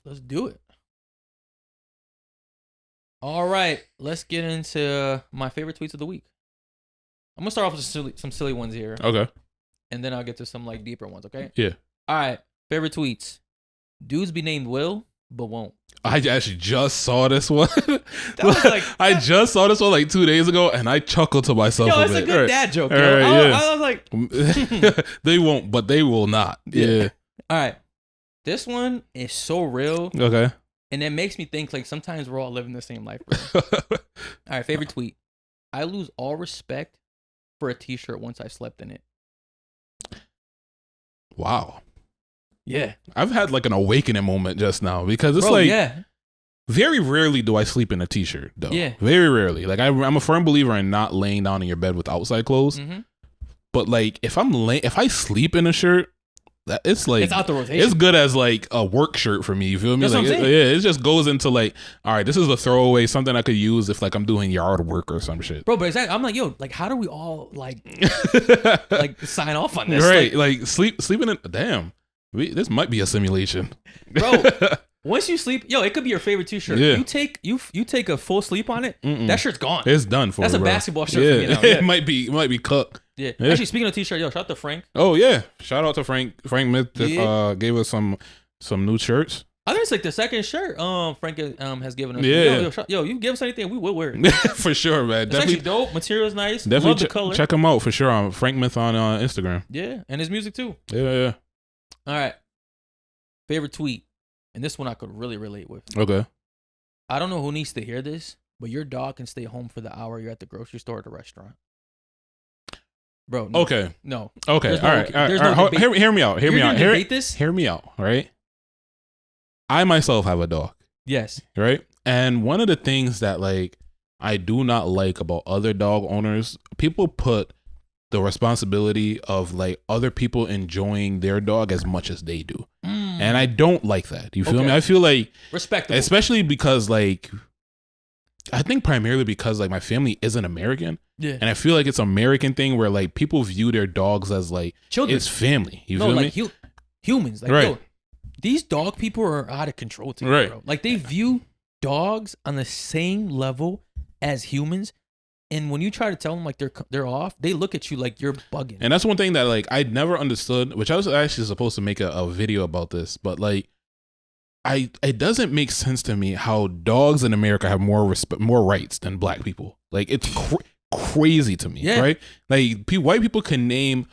Let's do it. All right. Let's get into my favorite tweets of the week. I'm going to start off with some silly ones here. Okay. And then I'll get to some like deeper ones, okay? Yeah. All right. Favorite tweets. Dudes be named Will, but won't. I actually just saw this one. I just saw this one like 2 days ago, and I chuckled to myself. Yo, it's a good dad joke. Yo. I was like, they won't, but they will not. Yeah. All right. This one is so real. Okay. And it makes me think like sometimes we're all living the same life, bro. All right. Favorite tweet. I lose all respect for a t-shirt once I slept in it. Wow. Yeah. I've had like an awakening moment just now because it's very rarely do I sleep in a t-shirt though. Yeah. Very rarely. Like I'm a firm believer in not laying down in your bed with outside clothes. Mm-hmm. But like if I sleep in a shirt, it's like it's out the rotation. It's good as like a work shirt for me. You feel me? That's like what I'm saying. It just goes into like, all right, this is a throwaway, something I could use if like I'm doing yard work or some shit. Bro, but exactly, I'm like, yo, like how do we all like like sign off on this? Right, like sleeping in. Damn, this might be a simulation, bro. Once you sleep, yo, it could be your favorite t-shirt. Yeah. You take a full sleep on it. That shirt's gone. It's done for. That's a basketball shirt for me now. Yeah. It might be cooked. Yeah. Actually, speaking of t-shirt, yo, shout out to Frank. Oh yeah, shout out to Frank. Frank Myth gave us some new shirts. I think it's like the second shirt Frank has given us. Yeah. Yo, you can give us anything, we will wear it. For sure, man. It's actually dope. Material's nice. Definitely love the color. Check him out for sure on Frank Myth on Instagram. Yeah, and his music too. Yeah. All right. Favorite tweet, and this one I could really relate with. Okay. I don't know who needs to hear this, but your dog can stay home for the hour you're at the grocery store or the restaurant. Bro, no. Okay. No. Okay. All right. Hear me out. Hear me out. Hear me out, right? I myself have a dog. Yes. Right? And one of the things that like I do not like about other dog owners, people put the responsibility of like other people enjoying their dog as much as they do. And I don't like that. You feel me? I feel like respectable. Especially because like I think primarily because like my family isn't American. Yeah. And I feel like it's an American thing where like people view their dogs as like children. It's family. You feel me? Humans. Like, yo, these dog people are out of control today, bro. Like they view dogs on the same level as humans. And when you try to tell them like they're off, they look at you like you're bugging. And that's one thing that like I never understood, which I was actually supposed to make a video about this, but like it doesn't make sense to me how dogs in America have more rights than black people. Like it's crazy to me, right? Like white people can name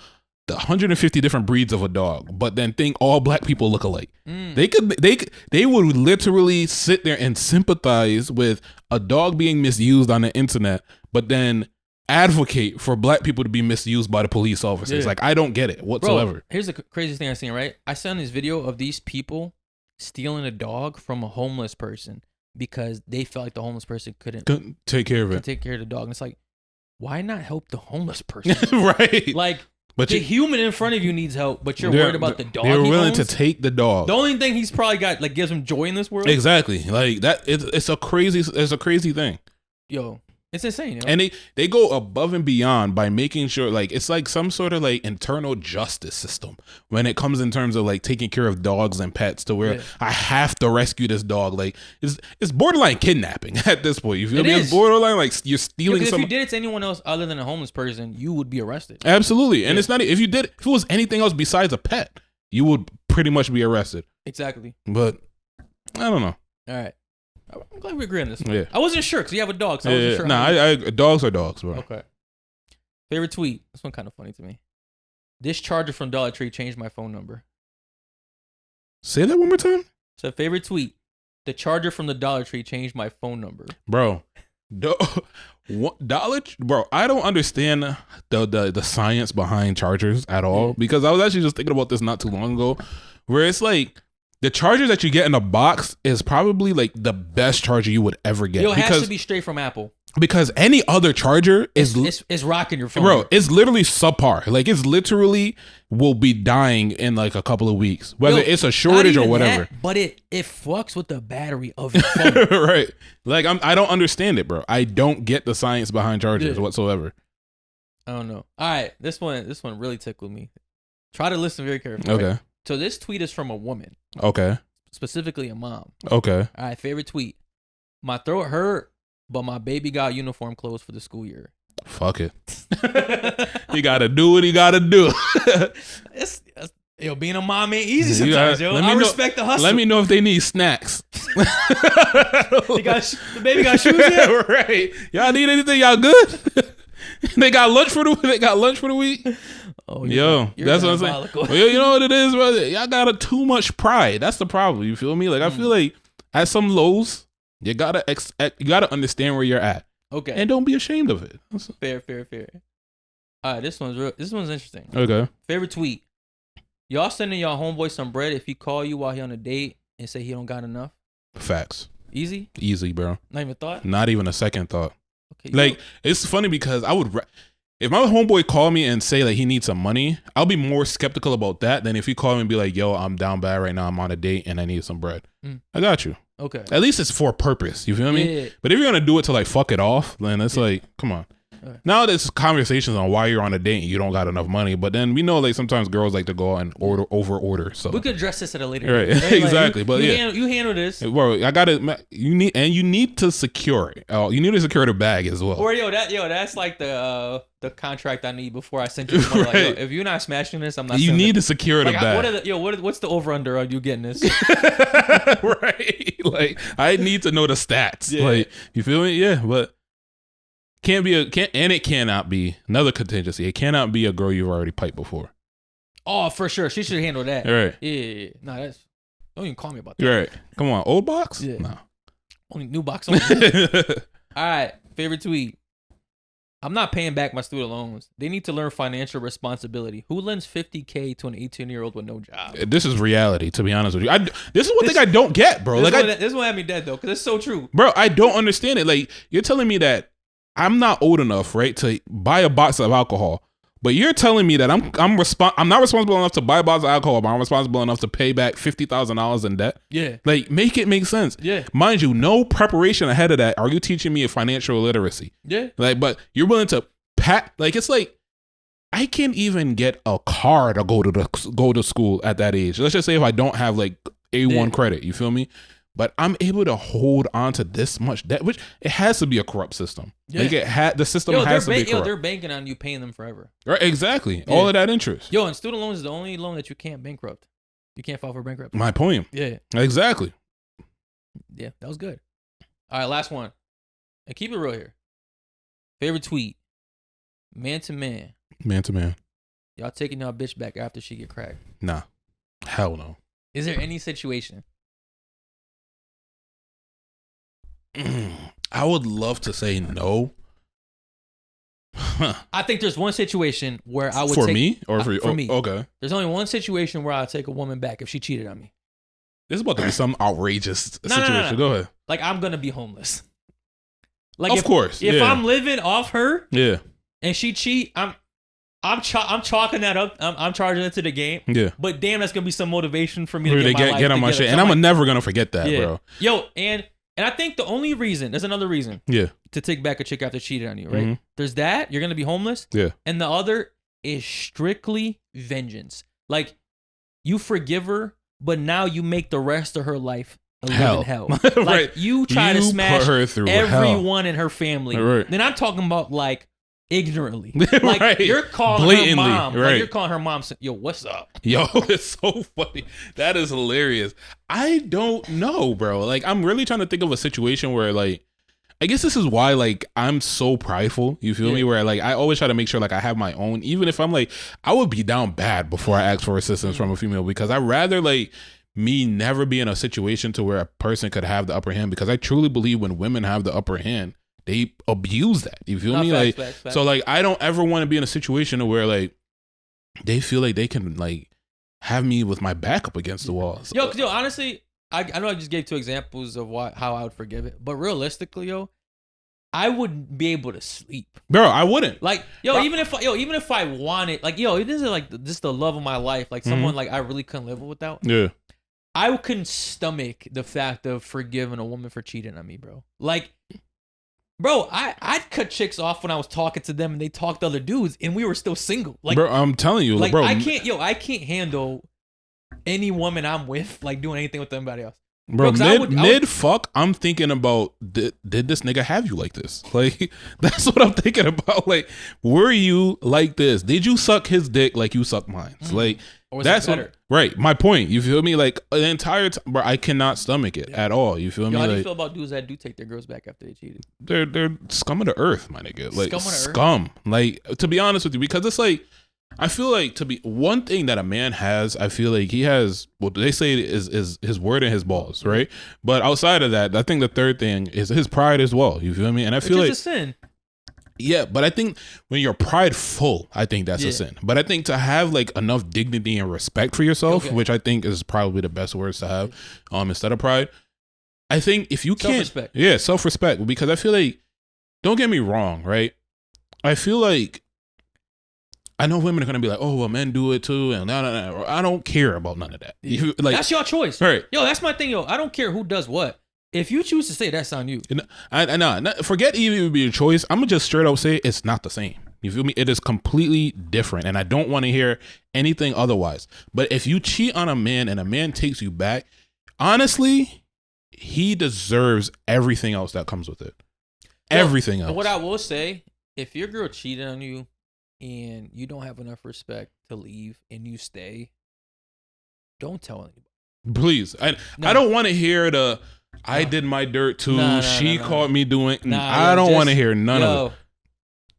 the 150 different breeds of a dog, but then think all black people look alike. They would literally sit there and sympathize with a dog being misused on the internet, but then advocate for black people to be misused by the police officers. Like I don't get it whatsoever. Bro, here's the craziest thing I've seen, right? I saw this video of these people stealing a dog from a homeless person because they felt like the homeless person couldn't take care of it. Take care of the dog. And it's like, why not help the homeless person? Right. Like, but the human in front of you needs help, but you're worried about the dog. They're willing to take the dog. The only thing he's probably got like gives him joy in this world. Exactly. Like that. It's a crazy thing. Yo, it's insane. Yo. And they go above and beyond by making sure like it's like some sort of like internal justice system when it comes in terms of like taking care of dogs and pets to where I have to rescue this dog. Like it's borderline kidnapping at this point. You feel me? It's borderline like you're stealing. If you did it to anyone else other than a homeless person, you would be arrested. Absolutely. And it's not if it was anything else besides a pet, you would pretty much be arrested. Exactly. But I don't know. All right. I'm glad we agree on this one. Yeah. I wasn't sure because you have a dog, so I wasn't sure. Nah, dogs are dogs, bro. Okay. Favorite tweet. This one kind of funny to me. This charger from Dollar Tree changed my phone number. Say that one more time. So favorite tweet. The charger from the Dollar Tree changed my phone number. Bro. Bro, I don't understand the science behind chargers at all because I was actually just thinking about this not too long ago where it's like the charger that you get in a box is probably like the best charger you would ever get. It has to be straight from Apple. Because any other charger is rocking your phone. Bro, it's literally subpar. Like it's literally will be dying in like a couple of weeks. Whether it's a shortage or whatever. But it fucks with the battery of your phone. Right. Like I don't understand it, bro. I don't get the science behind chargers whatsoever. I don't know. All right. This one really tickled me. Try to listen very carefully. Okay. Right? So this tweet is from a woman. Okay. specifically a mom. Okay. All right, favorite tweet. My throat hurt, but my baby got uniform clothes for the school year. Fuck it. You gotta do what you gotta do. Being a mom ain't easy sometimes, I respect the hustle. Let me know if they need snacks. The baby got shoes yet? Right. Y'all need anything? Y'all good? They got lunch for the week. Oh, that's what I'm saying. Well, you know what it is, brother? Y'all got too much pride. That's the problem. You feel me? Like I feel like at some lows, you gotta understand where you're at. Okay. And don't be ashamed of it. Fair. All right, this one's interesting. Okay. Favorite tweet. Y'all sending y'all homeboy some bread if he call you while he on a date and say he don't got enough? Facts. Easy, bro. Not even thought? Not even a second thought. Okay. Like, it's funny because if my homeboy called me and say like he needs some money, I'll be more skeptical about that than if he called me and be like, yo, I'm down bad right now. I'm on a date and I need some bread. I got you. Okay. At least it's for a purpose. You feel me? Yeah. But if you're going to do it to like fuck it off, then it's like, come on. Right. Now there's conversations on why you're on a date and you don't got enough money, but then we know like sometimes girls like to go and order. So we could address this at a later date. Right? Exactly. But you handle this. Bro, I got it. You need to secure it. You need to secure the bag as well. Or that's like the contract I need before I send you the money. Right. Like, if you're not smashing this, I'm not. You need to secure the bag. What's the over under on you getting this? Right. Like I need to know the stats. Yeah. Like you feel me? Yeah, but. It cannot be another contingency. It cannot be a girl you've already piped before. Oh, for sure. She should handle that. Right. Yeah. No, don't even call me about that. Right. Come on. Old box? Yeah. No. Only new box. All right. Favorite tweet. I'm not paying back my student loans. They need to learn financial responsibility. Who lends $50K to an 18-year-old with no job? This is reality, to be honest with you. This is one thing I don't get, bro. This one had me dead, though, because it's so true. Bro, I don't understand it. Like, you're telling me that I'm not old enough, right, to buy a box of alcohol. But you're telling me that I'm not responsible enough to buy a box of alcohol, but I'm responsible enough to pay back $50,000 in debt. Yeah. Like, make it make sense. Yeah. Mind you, no preparation ahead of that. Are you teaching me a financial literacy? Yeah. Like, but you're willing to it's like I can't even get a car to go to school at that age. Let's just say if I don't have like A1 credit, you feel me? But I'm able to hold on to this much debt, which it has to be a corrupt system. Yeah. Like the system has to be corrupt. They're banking on you paying them forever. Right, exactly. Yeah. All of that interest. And student loans is the only loan that you can't bankrupt. You can't file for bankruptcy. My point. Yeah. Exactly. Yeah, that was good. All right, last one. And keep it real here. Favorite tweet. Man to man. Man to man. Y'all taking y'all bitch back after she get cracked? Nah. Hell no. Is there any situation? I would love to say no. I think there's one situation where I would for me. Okay. There's only one situation where I'll take a woman back if she cheated on me. This is about to be some outrageous situation. No. Go ahead. Like I'm gonna be homeless. Like of course. If I'm living off her, yeah, and she cheat, I'm chalking that up. I'm charging it to the game. Yeah. But damn, that's gonna be some motivation for me to get on my shit. And I'm never gonna forget that, bro. And I think the only reason, there's another reason. Yeah. To take back a chick after cheating on you, right? Mm-hmm. There's that, you're gonna be homeless. Yeah. And the other is strictly vengeance. Like you forgive her, but now you make the rest of her life a living hell. Like right. you try to smash her through everyone in her family. Right. Then I'm talking about like ignorantly. Like right. You're calling blatantly her mom. right. Like you're calling her mom, yo, what's up? Yo, it's so funny. That is hilarious. I don't know, bro. Like I'm really trying to think of a situation where like I guess this is why like I'm so prideful. You feel me? Where like I always try to make sure like I have my own, even if I'm like I would be down bad before I ask for assistance from a female, because I rather like me never be in a situation to where a person could have the upper hand, because I truly believe when women have the upper hand, they abuse that. You feel me? Facts. So like I don't ever want to be in a situation where like they feel like they can like have me with my back up against the wall. So, yo, honestly, I know I just gave 2 examples of how I would forgive it, but realistically, I wouldn't be able to sleep, bro. I wouldn't. Like, even if I wanted, like, this is like just the love of my life, like someone like I really couldn't live without. Yeah, I couldn't stomach the fact of forgiving a woman for cheating on me, bro. Like, bro, I'd cut chicks off when I was talking to them and they talked to other dudes and we were still single. Like, bro, I'm telling you, like, bro, I can't handle any woman I'm with like doing anything with anybody else. Bro, mid fuck, I'm thinking about did this nigga have you like this? Like that's what I'm thinking about. Like, were you like this? Did you suck his dick like you suck mine? Like that's what, right. My point. You feel me? Like the entire time, bro, I cannot stomach it at all. You feel me? How do you feel about dudes that do take their girls back after they cheated? They're scum of the earth, my nigga. Like scum. Like to be honest with you, because it's like. I feel like to be one thing that a man has, I feel like he has what they say is his word and his balls, right? But outside of that, I think the third thing is his pride as well. You feel me? And I feel like a sin. Yeah, but I think when you're prideful, I think that's a sin. But I think to have like enough dignity and respect for yourself, which I think is probably the best words to have, instead of pride. I think if you can't, self-respect, because I feel like, don't get me wrong, right? I feel like. I know women are gonna be like, "Oh, well, men do it too," and no. I don't care about none of that. Like that's your choice, right? Yo, that's my thing, yo. I don't care who does what. If you choose to say that's on you. I know. Forget even it would be your choice. I'm gonna just straight up say it's not the same. You feel me? It is completely different, and I don't want to hear anything otherwise. But if you cheat on a man and a man takes you back, honestly, he deserves everything else that comes with it. Everything else. What I will say, if your girl cheated on you. And you don't have enough respect to leave and you stay, don't tell anybody. Please. I don't want to hear I did my dirt too. She caught me doing. I don't want to hear none of it.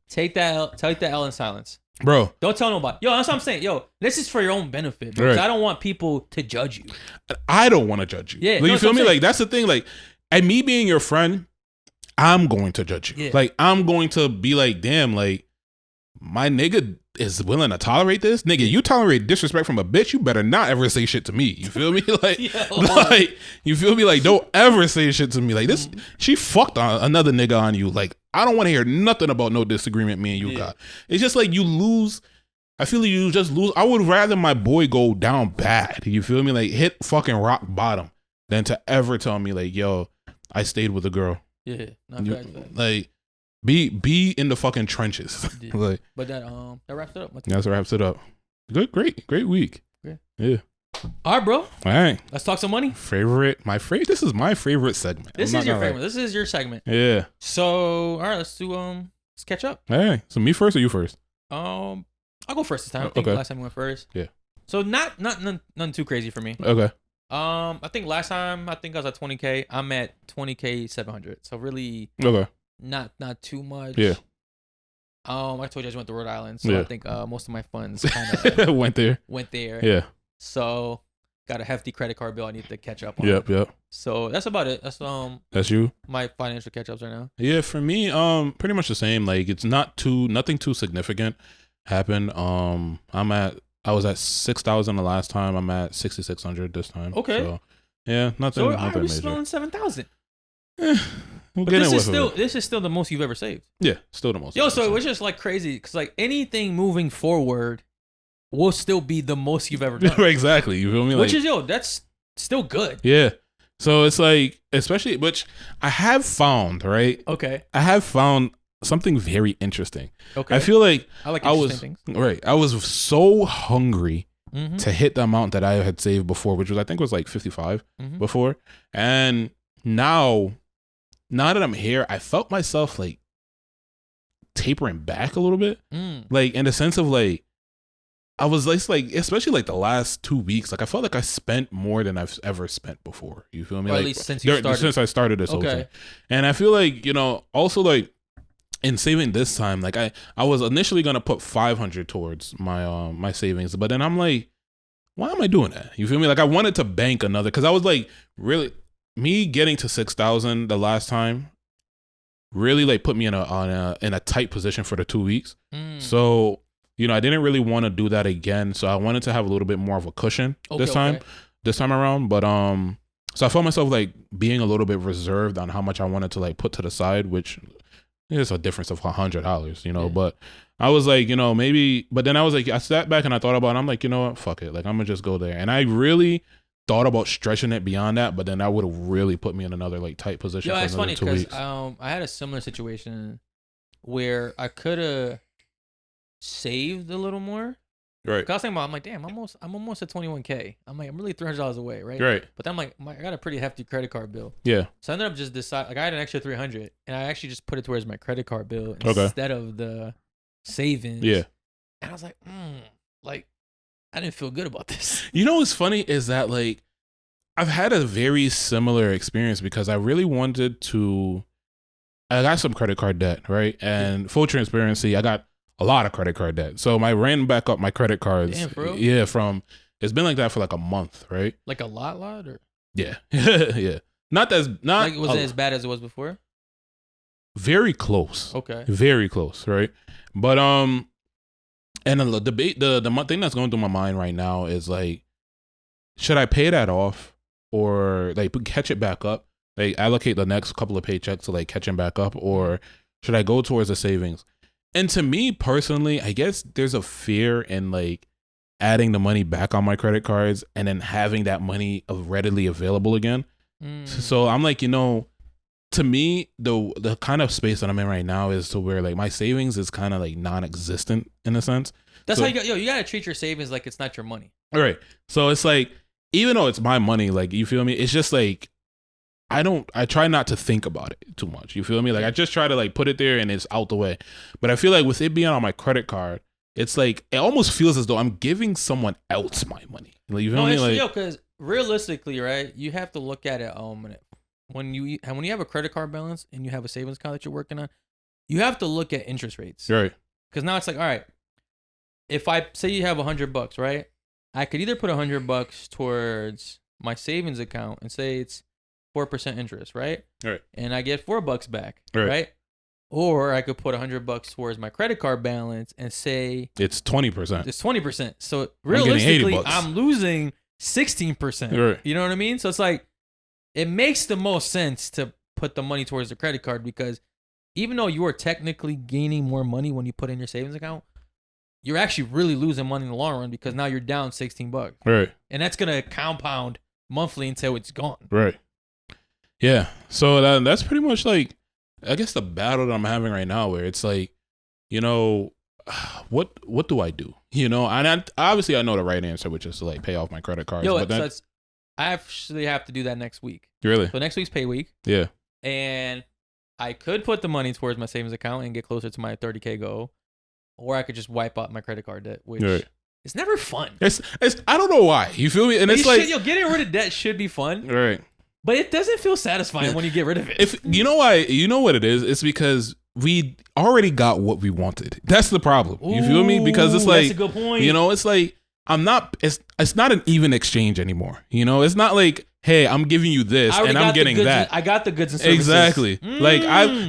Take that L in silence. Bro. Don't tell nobody. Yo, that's what I'm saying. Yo, this is for your own benefit. Because I don't want people to judge you. I don't want to judge you. Yeah. You feel me? Like, that's the thing. Like, and me being your friend, I'm going to judge you. Yeah. Like, I'm going to be like, damn, like, my nigga is willing to tolerate this. Nigga, you tolerate disrespect from a bitch, you better not ever say shit to me. You feel me? Like, like you feel me? Like, don't ever say shit to me. Like, this, she fucked on another nigga on you. Like, I don't want to hear nothing about no disagreement me and you got. It's just like you lose. I feel like you just lose. I would rather my boy go down bad. You feel me? Like, hit fucking rock bottom than to ever tell me, like, yo, I stayed with a girl. Yeah. Not fact. Like, Be in the fucking trenches. Like, but that wraps it up. That wraps it up. Good, great week. Yeah. All right, bro. All right. Let's talk some money. This is my favorite segment. This is your favorite. This is your segment. Yeah. So, all right, let's catch up. All right. So me first or you first? I'll go first this time. I think last time we went first. Yeah. So nothing too crazy for me. Okay. I think last time I was at 20K. I'm at 20K 700. So really. Okay. Not too much. Yeah. I told you I just went to Rhode Island, so I think most of my funds kind of went there. Yeah. So got a hefty credit card bill I need to catch up on. Yep. So that's about it. That's you. My financial catch ups right now. Yeah, for me, pretty much the same. Like it's nothing too significant happened. I was at 6,000 the last time. I'm at 6,600 this time. Okay. So, yeah, nothing. So nothing we're still in 7,000. But this is still the most you've ever saved. Yeah, still the most. Yo, so it's just like crazy because like anything moving forward will still be the most you've ever done. Exactly. You feel me? Which is that's still good. Yeah. So it's like, especially, which I have found, right? Okay. I have found something very interesting. Okay. I feel like I was things. Right. I was so hungry to hit the amount that I had saved before, which was I think was like 55 before, and now that I'm here, I felt myself like tapering back a little bit, like in the sense of like I was like especially like the last 2 weeks, like I felt like I spent more than I've ever spent before. You feel me? Or like at least since I started this whole thing, and I feel like also like in saving this time, like I was initially gonna put 500 towards my my savings, but then I'm like, why am I doing that? You feel me? Like I wanted to bank another because I was like really. Me getting to 6,000 the last time really like put me in a tight position for the 2 weeks. So, I didn't really want to do that again. So I wanted to have a little bit more of a cushion this time around. But so I felt myself like being a little bit reserved on how much I wanted to like put to the side, which is a difference of $100, but I was like, maybe, but then I was like, I sat back and I thought about it. I'm like, you know what? Fuck it. Like, I'm gonna just go there. And I really thought about stretching it beyond that, but then that would have really put me in another like tight position. Yeah, for it's funny 2 weeks. I had a similar situation where I could have saved a little more, Right. Because I was thinking about, I'm like, damn, I'm almost at 21K. I'm like, I'm really $300 away, right? Right. But then I'm like, I got a pretty hefty credit card bill. Yeah. So I ended up just deciding, like, I had an extra 300, and I actually just put it towards my credit card bill instead of the savings. Yeah. And I was like, like, I didn't feel good about this. You know what's funny is that, like, I've had a very similar experience because I really wanted to. I got some credit card debt, right? And full transparency, I got a lot of credit card debt. So I ran back up my credit cards. Damn, bro. Yeah, it's been like that for like a month, right? Like a lot, or yeah, yeah. Not was it as bad as it was before? Very close. Okay. Very close, right? But and the debate, the thing that's going through my mind right now is like, should I pay that off or like catch it back up? Like allocate the next couple of paychecks to like catching back up, or should I go towards the savings? And to me personally, I guess there's a fear in like adding the money back on my credit cards and then having that money readily available again. So I'm like, to me, the kind of space that I'm in right now is to where like my savings is kind of like non-existent in a sense. That's how you gotta treat your savings like it's not your money. All right. So it's like, even though it's my money, like, you feel me? It's just like, I try not to think about it too much. You feel me? Like, I just try to like put it there and it's out the way. But I feel like with it being on my credit card, it's like, it almost feels as though I'm giving someone else my money. Like, you feel me? Like, because realistically, right, you have to look at it. When you have a credit card balance and you have a savings account that you're working on, you have to look at interest rates. Right. Because now it's like, all right, if I say you have $100, right, I could either put $100 towards my savings account and say it's 4% interest, right? Right. And I get $4 back, right? Or I could put $100 towards my credit card balance and say it's 20%. It's 20%. So realistically, I'm losing 16%. Right. You know what I mean? So it's like, it makes the most sense to put the money towards the credit card, because even though you are technically gaining more money when you put in your savings account, you're actually really losing money in the long run, because now you're down $16. Right. And that's going to compound monthly until it's gone. Right. Yeah. So that's pretty much like, I guess, the battle that I'm having right now, where it's like, what do I do? And obviously I know the right answer, which is to like pay off my credit cards. But then, I actually have to do that next week. Really? So next week's pay week. Yeah. And I could put the money towards my savings account and get closer to my 30K goal, or I could just wipe out my credit card debt, which it's never fun. It's I don't know why. You feel me? And it's like, getting rid of debt should be fun. Right. But it doesn't feel satisfying when you get rid of it. If you know why, you know what it is? It's because we already got what we wanted. That's the problem. You feel me? Because it's like, that's a good point. It's like, it's not an even exchange anymore. It's not like, hey, I'm giving you this and I'm getting that. I got the goods and services. Exactly. Like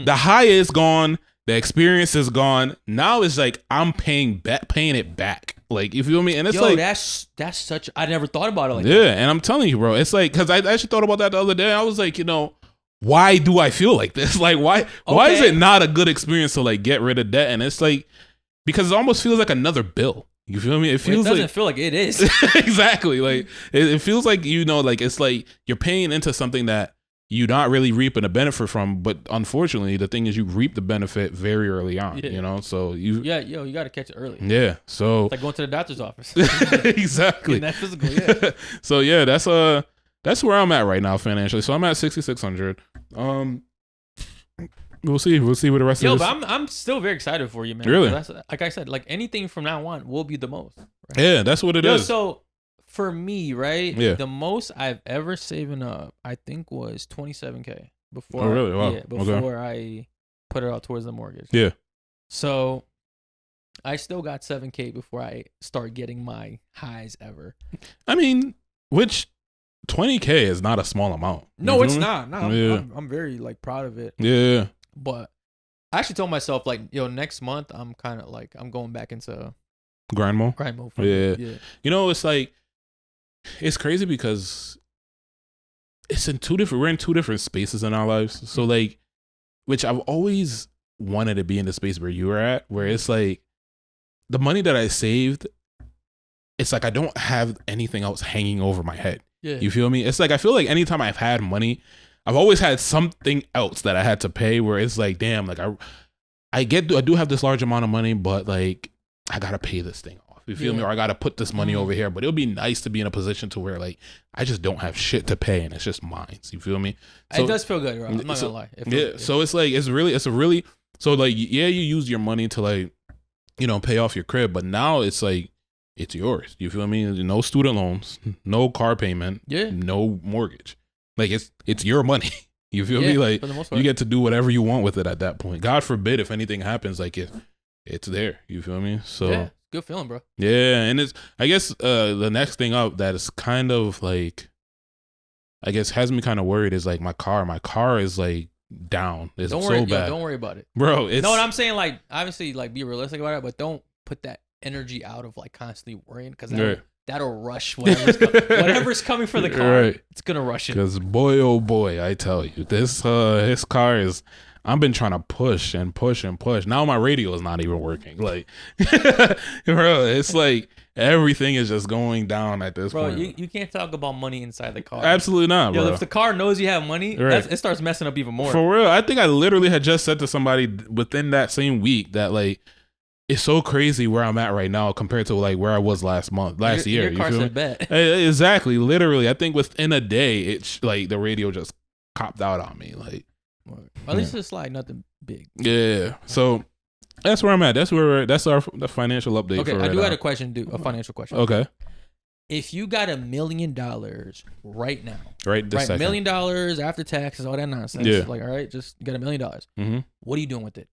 the high is gone, the experience is gone. Now it's like I'm paying it back. Like, you feel me? And it's like, that's such, I never thought about it like that. Yeah, and I'm telling you, bro, it's like, because I actually thought about that the other day. I was like, why do I feel like this? Like, why is it not a good experience to like get rid of debt? And it's like, because it almost feels like another bill. You feel me? It doesn't feel like it is. Exactly. Like, it feels like, like, it's like you're paying into something that you're not really reaping a benefit from. But unfortunately, the thing is, you reap the benefit very early on, so you got to catch it early. Yeah. So it's like going to the doctor's office. Exactly. In that physical, yeah. So yeah, that's where I'm at right now financially. So I'm at 6,600. We'll see where the rest of this. But I'm still very excited for you, man. Really? That's, like I said, like anything from now on will be the most. Right? Yeah, that's what it is. So for me, right? Yeah. The most I've ever saving up, I think, was $27K before. Oh, really? Wow. Yeah, before I put it out towards the mortgage. Yeah. So I still got $7K before I start getting my highs ever. I mean, which $20K is not a small amount. No, it's not. No, I'm very like proud of it. Yeah. But I actually told myself, like, next month I'm kind of like, I'm going back into grind mode. Yeah. It's like, it's crazy because we're in two different spaces in our lives. So like, which I've always wanted to be in the space where you were at, where it's like the money that I saved, it's like I don't have anything else hanging over my head. Yeah. You feel me? It's like, I feel like anytime I've had money, I've always had something else that I had to pay, where it's like, damn, like I do have this large amount of money, but like I gotta pay this thing off. You feel me? Or I got to put this money over here. But it would be nice to be in a position to where like I just don't have shit to pay and it's just mine. You feel me? So, it does feel good, bro. I'm not gonna lie. So it's like it's a really so like you use your money to like pay off your crib, but now it's like it's yours. You feel me? No student loans, no car payment, no mortgage. Like it's your money. You feel me? Like you get to do whatever you want with it at that point. God forbid if anything happens, like it's there. You feel me? So good feeling, bro. Yeah, and it's I guess the next thing up that is kind of like I guess has me kind of worried is like my car. My car is like down. It's so bad. Don't worry about it, bro. Know what I'm saying? Like obviously, like be realistic about it, but don't put that energy out of like constantly worrying because that'll rush whatever's coming for the car. Right. It's gonna rush it. Because boy, oh boy, I tell you, this car is. I've been trying to push and push and push. Now my radio is not even working. Like, bro, it's like everything is just going down at this point. Bro, you can't talk about money inside the car. Absolutely not, bro. If the car knows you have money, it starts messing up even more. For real, I think I literally had just said to somebody within that same week that like it's so crazy where I'm at right now compared to like where I was last year. Your car said bet. Exactly, literally. I think within a day, it's like the radio just copped out on me, like. At least it's like nothing big. Yeah. So that's where I'm at. That's the financial update. Okay, I do have a financial question. Okay. If you got $1 million right now, $1 million after taxes, all that nonsense. Yeah. Like, all right, just you got $1 million. Mm-hmm. What are you doing with it?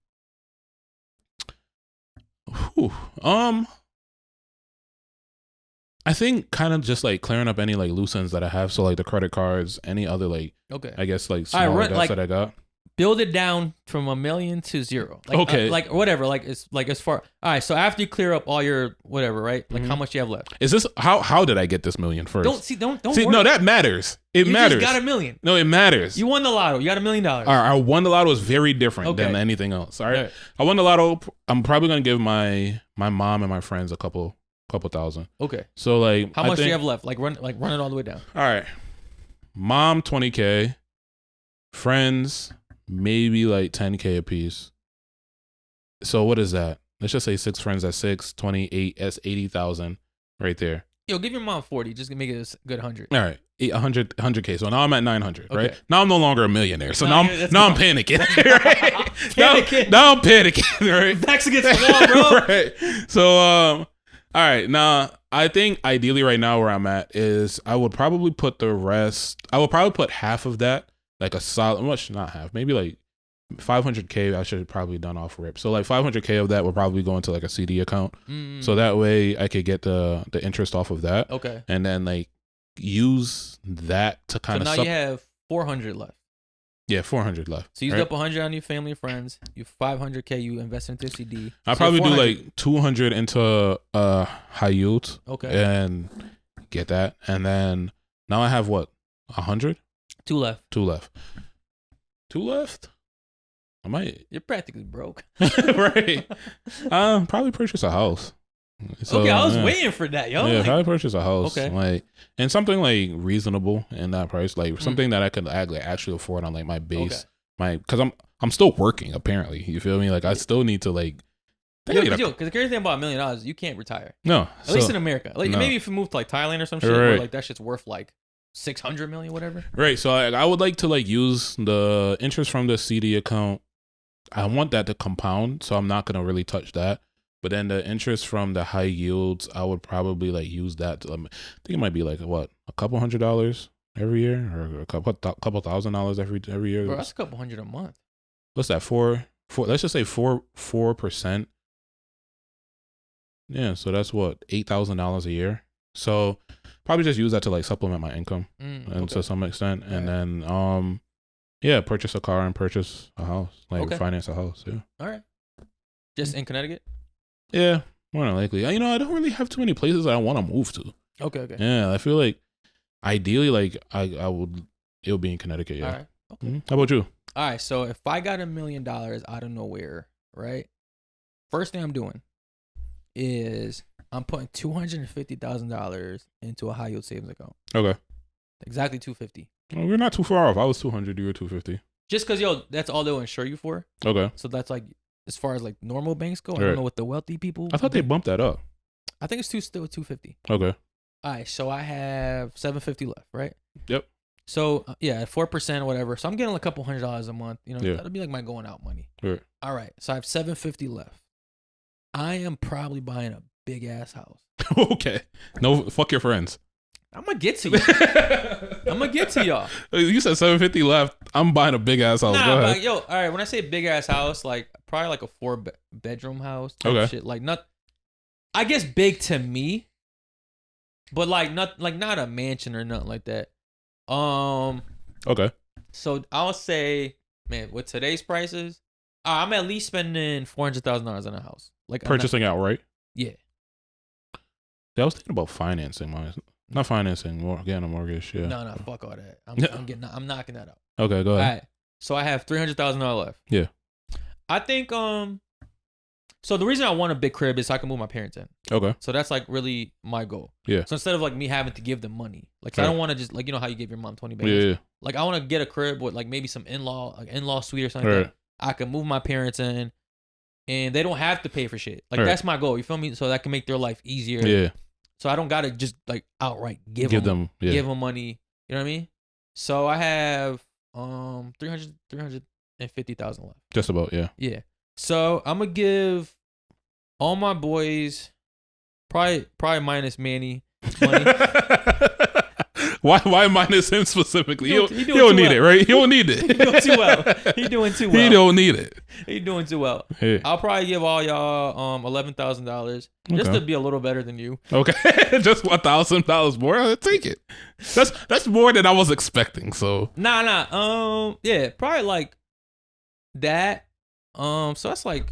I think kind of just like clearing up any like loose ends that I have. So like the credit cards, any other like I guess like smaller debts that I got. Build it down from $1 million to 0. Like, okay. Like whatever. Like it's like as far. All right. So after you clear up all your whatever, right? Like how much you have left? Is this how did I get this million first? Don't see. No, that matters. It matters. You just got $1 million. No, it matters. You won the lotto. You got $1 million. All right. I won the lotto is very different than anything else. All right. I won the lotto. I'm probably gonna give my mom and my friends a couple thousand. Okay. So like, how much do you have left? Like run it all the way down. All right. Mom $20K, friends maybe like $10K a piece. So what is that? Let's just say 6 friends at 6, 28, that's 80,000 right there. Yo, give your mom 40 just to make it a good 100. All right. 100K. So now I'm at 900, right? Now I'm no longer a millionaire. So now I'm panicking. Right? Now I'm panicking, right? Backs against the wall, bro. Right. So all right, now I think ideally right now where I'm at is I would probably put half of that, like a solid, much not half, maybe like 500K I should have probably done off rip. So like 500K of that would probably go into like a CD account. So that way I could get the interest off of that. Okay. And then like use that to kind of. So now you have 400 left. Yeah, 400 left. So you used up 100 on your family and friends. You 500K you invest into CD. I'll probably do like 200 into high yield. Okay. And get that. And then now I have what? 100? 2 left. 2 left. 2 left? I might. You're practically broke. Right. Probably purchase a house. So, okay, I was waiting for that, yo. Yeah, probably purchase a house. Okay. Like, and something like reasonable in that price, like something that I could actually afford on like my base, because I'm still working apparently. You feel me? Like I still need to like. Because the crazy thing about $1 million, you can't retire. No, at least in America. Like maybe if you move to like Thailand or some shit, where like that shit's worth like 600 million, whatever. Right. So I would like to like use the interest from the CD account. I want that to compound, so I'm not gonna really touch that. But then the interest from the high yields, I would probably like use that. I think it might be like what, a couple $100 every year, or a couple $1,000 every year. Bro, that's a couple $100 a month. What's that? 4? Let's just say 4%. Yeah, so that's what, $8,000 a year. So probably just use that to like supplement my income, and to some extent, and then purchase a car and purchase a house, like finance a house. Yeah. All right. Just in Connecticut. Yeah, more than likely. I don't really have too many places I want to move to. Okay. Yeah, I feel like ideally, like it would be in Connecticut. Yeah. All right. Okay. How about you? All right. So if I got $1 million out of nowhere, right? First thing I'm doing is I'm putting $250,000 into a high yield savings account. Okay. Exactly $250. Well, we're not too far off. I was 200. You were 250. Just because that's all they'll insure you for. Okay. So that's like. As far as like normal banks go, I don't know what the wealthy people. I thought they bumped that up. I think it's still 250. Okay. All right, so I have 750 left, right? Yep. So yeah, 4% or whatever. So I'm getting like a couple $100 a month. You know, that'll be like my going out money. Right. All right, so I have 750 left. I am probably buying a big ass house. Okay. No, fuck your friends. I'm gonna get to you. I'm gonna get to y'all. You said 750 left. I'm buying a big ass house. Go ahead. But yo, all right. When I say big ass house, like probably like a 4-bedroom house. Okay. Shit. Like not. I guess big to me, but like not a mansion or nothing like that. Okay. So I'll say, man, with today's prices, I'm at least spending $400,000 on a house. Like purchasing outright. Yeah. I was thinking about financing mine. Not financing, getting a mortgage. Yeah. No, fuck all that. I'm knocking that out. Okay, go ahead. All right. So I have $300,000 left. Yeah. I think so the reason I want a big crib is so I can move my parents in. Okay. So that's like really my goal. Yeah. So instead of like me having to give them money, like right. I don't want to just like, you know how you give your mom 20 bands. Yeah. Like I want to get a crib with like maybe some in-law suite or something. Right. Like that. I can move my parents in, and they don't have to pay for shit. Like that's my goal. You feel me? So that can make their life easier. Yeah. So I don't gotta just like outright give them money. You know what I mean? So I have 350,000 left. Just about, yeah. Yeah. So I'm gonna give all my boys probably minus Manny money. Why minus him specifically? He don't need it, right? He don't need it. He doing too well. He doing too well. He don't need it. He doing too well. Yeah. I'll probably give all y'all $11,000 just to be a little better than you. Okay. Just $1,000 more. I'll take it. That's more than I was expecting. So yeah, probably like that. So that's like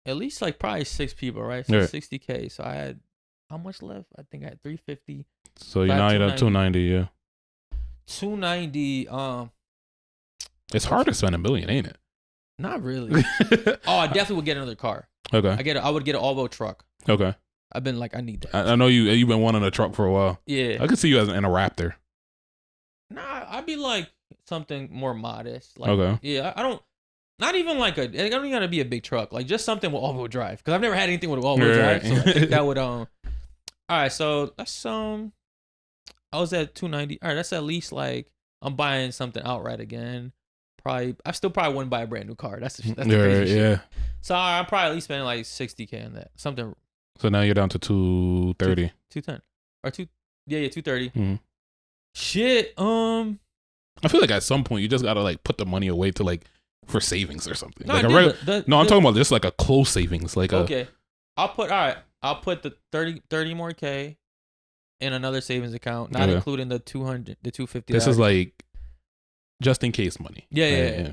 at least like probably 6 people, right? So 60K. So I had how much left? I think I had 350. So you're now at 290, yeah. 290. It's hard to spend $1 million, ain't it? Not really. I definitely would get another car. Okay. I would get an all-wheel truck. Okay. I've been like, I need that. I know you've been wanting a truck for a while. Yeah. I could see you in a Raptor. Nah, I'd be like something more modest. Like, okay. Yeah, I don't. Not even like I don't even gotta be a big truck. Like just something with all-wheel drive. Because I've never had anything with all-wheel drive. So I think that would All right, so that's I was at 290. All right, that's at least like I'm buying something outright again. I still probably wouldn't buy a brand new car. That's the crazy shit. Yeah. So I'm probably at least spending like 60K on that. Something. So now you're down to 230. 210 or 230. Mm-hmm. Shit. I feel like at some point you just gotta like put the money away to like for savings or something. No, like I'm talking about just like a close savings. Like okay. I'll put the 30 more K in another savings account, not including the 200, the 250. This is like just in case money. Yeah.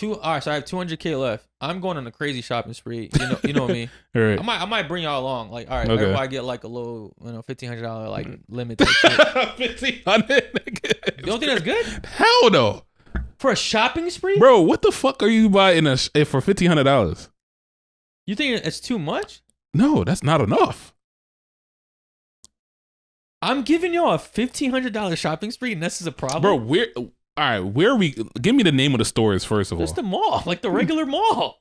All right, so I have 200K left. I'm going on a crazy shopping spree. You know what I mean? Right. I might bring y'all along. Like, all right, everybody get like a little, $1,500 like limit. Like $1,500. You don't think that's good? Hell no. For a shopping spree, bro. What the fuck are you buying for $1,500? You think it's too much? No, that's not enough. I'm giving y'all a $1,500 shopping spree, and this is a problem, bro. All right, where are we? Give me the name of the stores first of all. Just the mall, like the regular mall.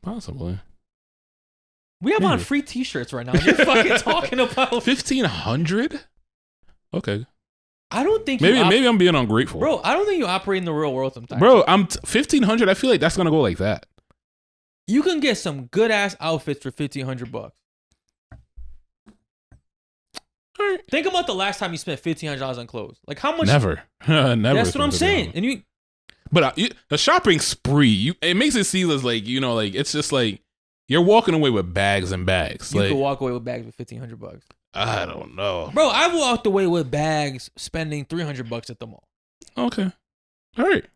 Possibly. We have on free T-shirts right now. You're fucking talking about $1,500. Okay. I don't think maybe I'm being ungrateful, bro. I don't think you operate in the real world sometimes, bro. I'm $1,500. I feel like that's gonna go like that. You can get some good ass outfits for $1,500. Right. Think about the last time you spent $1,500 on clothes. Like how much? Never. That's what I'm saying. And you, but the shopping spree, it makes it seem as like like it's just like you're walking away with bags and bags. You like, could walk away with bags with $1,500. I don't know, bro. I walked away with bags spending $300 at the mall. Okay, all right.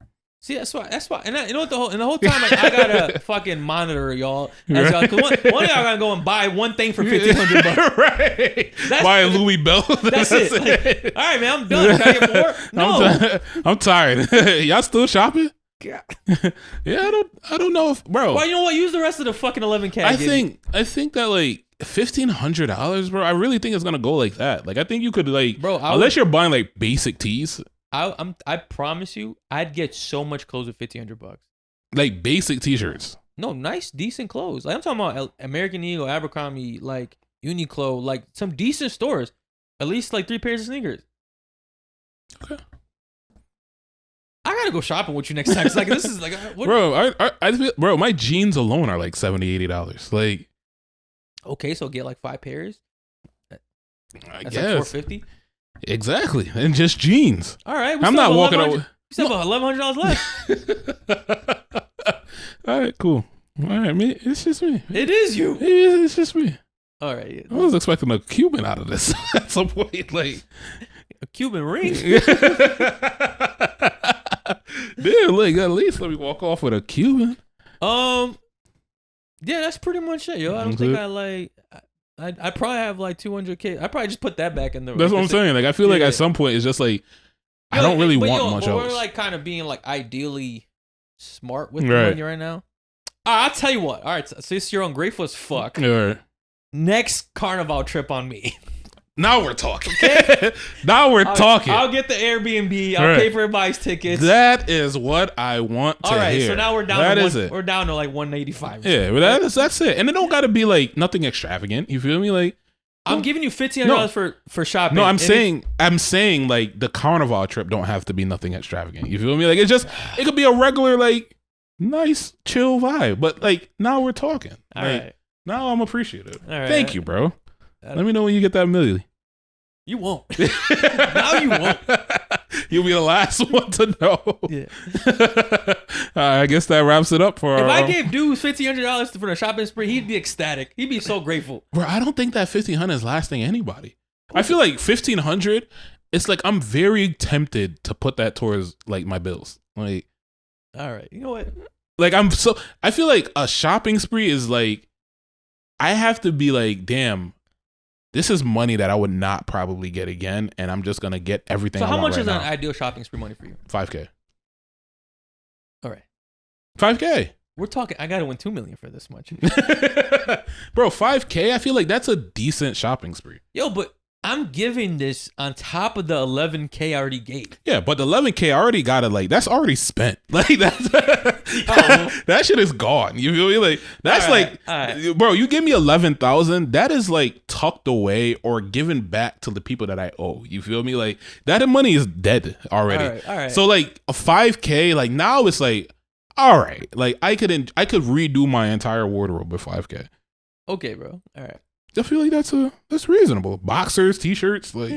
See, that's why. And you know what? The whole time, like, I gotta fucking monitor y'all. As y'all, cause one of y'all gotta go and buy one thing for $1,500. Right. Buy a Louis Bell. That's it. Like, all right, man. I'm done. Can I get more? No. I'm tired. Y'all still shopping? Yeah. I don't know if, bro. Well, you know what? Use the rest of the fucking 11K. I think that like $1,500, bro. I really think it's gonna go like that. Like I think you could like, bro. Unless you're buying like basic tees. I promise you, I'd get so much clothes with $1,500. Like basic T-shirts. No, nice, decent clothes. Like I'm talking about American Eagle, Abercrombie, like Uniqlo, like some decent stores. At least like 3 pairs of sneakers. Okay. I gotta go shopping with you next time. It's like this is like, what? Bro, I feel, bro, my jeans alone are like $70-$80. Like, okay, so get like 5 pairs. I That's guess like $450. Exactly, and just jeans. All right, I'm not walking away. You still have $1,100 left. All right, cool. All right, me. It's just me. It is you. It's just me. All right. I was expecting a Cuban out of this at some point, like a Cuban ring. Dude, like at least let me walk off with a Cuban. Yeah, that's pretty much it, yo. I don't think I like. I probably have like 200K. I probably just put that back in the. That's what I'm saying. Like I feel like at some point it's just like I don't really want much else. We're like kind of being like ideally smart with the money right now. I'll tell you what. All right, since you're ungrateful as fuck. All right. Next carnival trip on me. Now we're talking. Okay? Now we're talking. I'll get the Airbnb. I'll pay for everybody's tickets. That is what I want to hear. All right, so now we're down. We're down to like 185. Yeah, but that's it. And it don't got to be like nothing extravagant. You feel me? Like I'm giving you $1,500 for shopping. No, I'm saying like the carnival trip don't have to be nothing extravagant. You feel me? Like it could be a regular like nice chill vibe. But like now we're talking. All right. Now I'm appreciative. All right. Thank you, bro. Let me know when you get that $1,000,000. You won't. Now you won't. You'll be the last one to know. Yeah. I guess that wraps it up for If I gave dudes $1,500 for the shopping spree, he'd be ecstatic. He'd be so grateful. Bro, I don't think that $1,500 is lasting anybody. I feel like $1,500, it's like I'm very tempted to put that towards like my bills. Like, all right. You know what? Like I feel like a shopping spree is like, I have to be like, damn, this is money that I would not probably get again, and I'm just gonna get everything. So how much is an ideal shopping spree money for you? $5,000. All right. $5,000. We're talking. I gotta win $2 million for this much. Bro, $5,000. I feel like that's a decent shopping spree. Yo, but I'm giving this on top of the $11K I already gave. Yeah, but the $11K I already got it. Like that's already spent. Like that shit is gone. You feel me? Like that's all right. Bro, you give me $11,000. That is like tucked away or given back to the people that I owe. You feel me? Like that money is dead already. All right. So like a $5K. Like now it's like all right. Like I could redo my entire wardrobe with $5K. Okay, bro. All right. I feel like that's reasonable. Boxers, t-shirts, like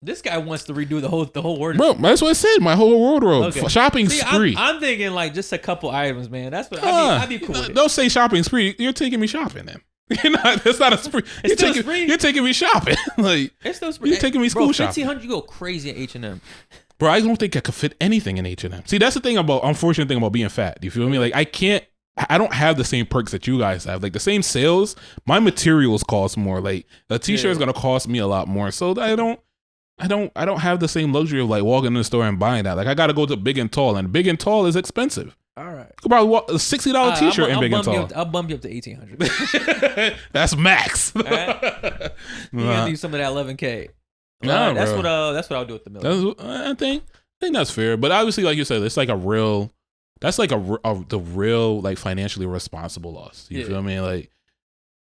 this guy wants to redo the whole wardrobe. Bro, that's what I said. My whole wardrobe, shopping spree. I'm thinking like just a couple items, man. That's what I'd be cool with. Don't say shopping spree. You're taking me shopping, then. It's not a spree. You're taking me shopping. Like it's still spree. You're taking me school shopping. $1,500, you go crazy at H&M. Bro, I don't think I could fit anything in H&M. See, that's the unfortunate thing about being fat. You feel me? Like I don't have the same perks that you guys have. Like the same sales, my materials cost more. Like a t-shirt is gonna cost me a lot more. So I don't have the same luxury of like walking in the store and buying that. Like I gotta go to Big and Tall, and Big and Tall is expensive. All right, you could probably walk a $60 t-shirt in Big and Tall. I'll bump you up to $1,800. That's max. All right? You gotta do some of that $11K. Nah, that's what I'll do with the $1,000,000. I think that's fair. But obviously, like you said, it's like a real. That's like the real like financially responsible loss. You feel me? Like